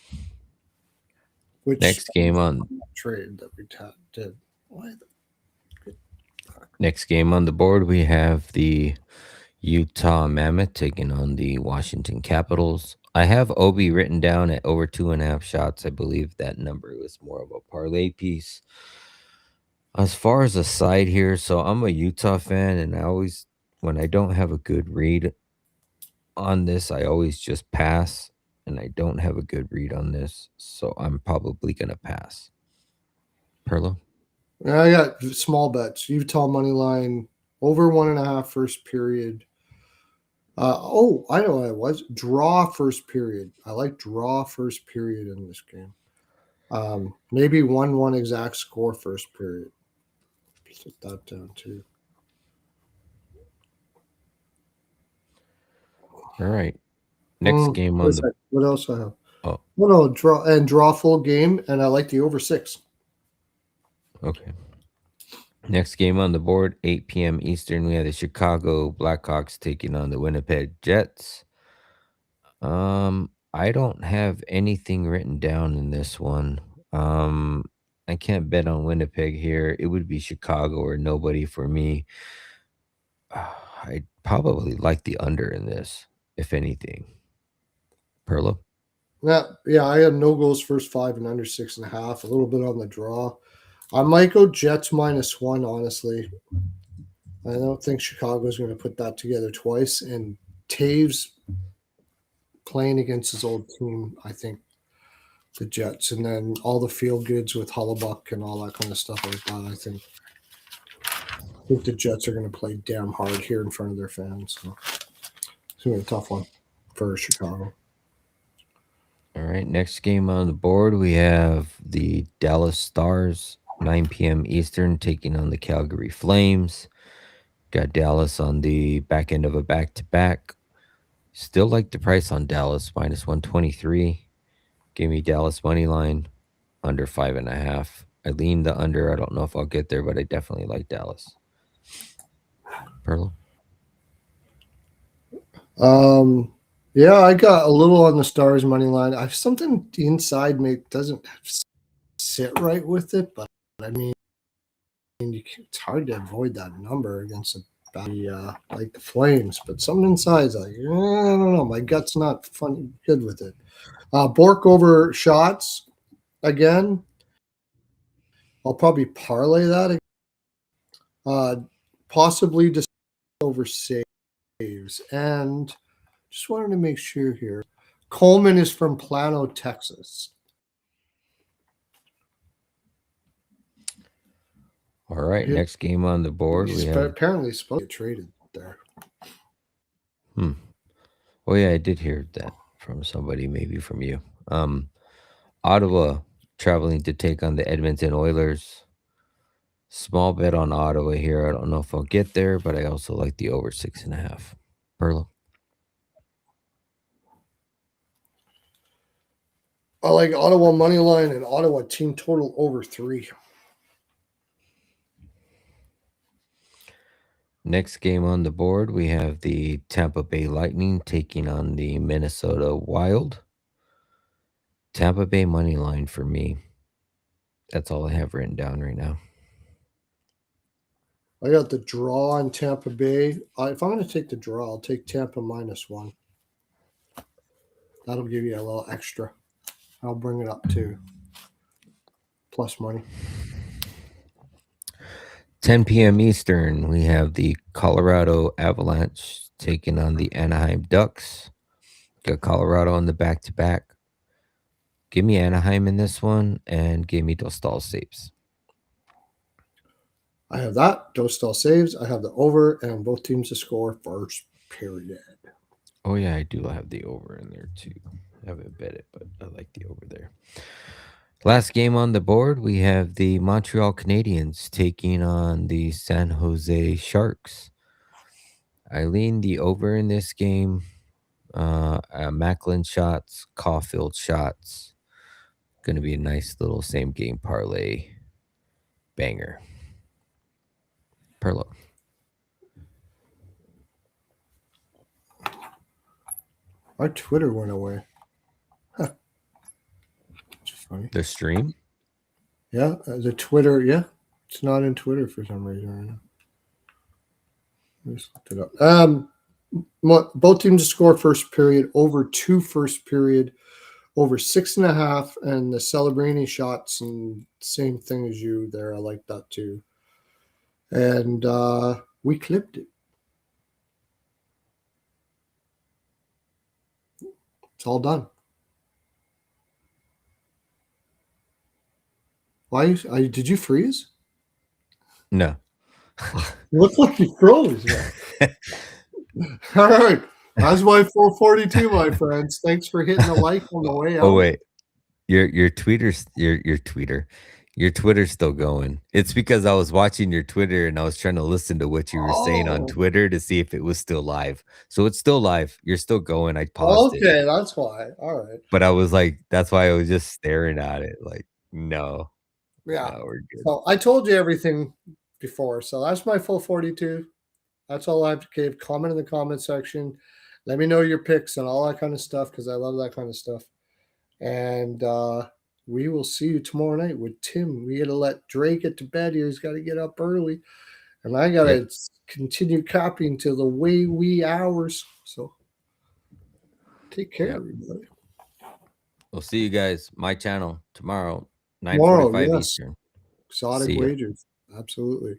which Next game on trade that we did. Why Next game on the board, we have the Utah Mammoth taking on the Washington Capitals. I have Obi written down at over 2.5 shots. I believe that number was more of a parlay piece. As far as a side here, so I'm a Utah fan, and I always, when I don't have a good read on this, I always just pass, and I don't have a good read on this, so I'm probably gonna pass. Perlo? I got small bets. Utah money line over 1.5 first period. I know what it was. Draw first period. I like draw first period in this game. Maybe 1-1 exact score first period. Put that down too. All right. Next game What on is the that? What else I have? oh, Oh no, draw full game, and I like the over 6. okay. Next game on the board, 8 p.m. Eastern, we have the Chicago Blackhawks taking on the Winnipeg Jets. I don't have anything written down in this one. Um, I can't bet on Winnipeg here. It would be Chicago or nobody for me. I'd probably like the under in this, if anything. Perlo? Yeah, I had no goals first 5 and under 6.5. A little bit on the draw. I might go Jets -1. Honestly, I don't think Chicago's going to put that together twice. And Taves playing against his old team, I think the Jets, and then all the field goods with Hullebuck and all that kind of stuff like that. I think the Jets are going to play damn hard here in front of their fans. So it's going to be a tough one for Chicago. All right, next game on the board, we have the Dallas Stars, 9 p.m. Eastern, taking on the Calgary Flames. Got Dallas on the back end of a back-to-back. Still like the price on Dallas, minus 123. Give me Dallas money line, under 5.5. I lean the under. I don't know if I'll get there, but I definitely like Dallas. Pearlo? Yeah, I got a little on the Stars money line. I have something inside me doesn't sit right with it, but I mean, it's hard to avoid that number against like the Flames. But something inside's like, I don't know. My gut's not good with it. Bork over shots again. I'll probably parlay that. Possibly just over saves. And just wanted to make sure here. Coleman is from Plano, Texas. All right, next game on the board. He's apparently supposed to get traded there. Oh yeah, I did hear that from somebody, maybe from you. Ottawa traveling to take on the Edmonton Oilers. Small bet on Ottawa here. I don't know if I'll get there, but I also like the over 6.5. Pearlo? I like Ottawa money line and Ottawa team total over 3. Next game on the board, we have the Tampa Bay Lightning taking on the Minnesota Wild. Tampa Bay money line for me. That's all I have written down right now. I got the draw in Tampa Bay. If I'm going to take the draw, I'll take Tampa -1. That'll give you a little extra. I'll bring it up to plus money. 10 p.m. Eastern, we have the Colorado Avalanche taking on the Anaheim Ducks. Got Colorado on the back-to-back. Give me Anaheim in this one, and give me Dostal saves. I have that. Dostal saves. I have the over, and both teams to score first period. Oh, yeah, I do have the over in there, too. I haven't bet it, but I like the over there. Last game on the board, we have the Montreal Canadiens taking on the San Jose Sharks. I lean the over in this game. Macklin shots, Caulfield shots. Going to be a nice little same game parlay banger. Pearlo. Our Twitter went away. Huh. Funny. The stream? Yeah, the Twitter. Yeah, it's not in Twitter for some reason right now. I just looked it up. Both teams to score first period, over 2 first period, over 6.5, and the Celebrini shots, and same thing as you there. I like that too. And we clipped it. It's all done. Why? Did you freeze? No. You look like you froze. All right. That's my 442, my friends. Thanks for hitting the like on the way out. Oh, wait. Your Twitter's still going. It's because I was watching your Twitter and I was trying to listen to what you were saying on Twitter to see if it was still live. So it's still live. You're still going. I paused it. Okay, that's why. All right. But I was like, that's why I was just staring at it. Like, no. Yeah. No, we're good. So I told you everything before. So that's my full 42. That's all I have to give. Comment in the comment section. Let me know your picks and all that kind of stuff because I love that kind of stuff. And we will see you tomorrow night with Tim. We got to let Dre get to bed here. He's got to get up early. And I got to continue copying till the wee hours. So take care, everybody. We'll see you guys. My channel tomorrow, 9:45 Eastern. Exotic wagers. Absolutely.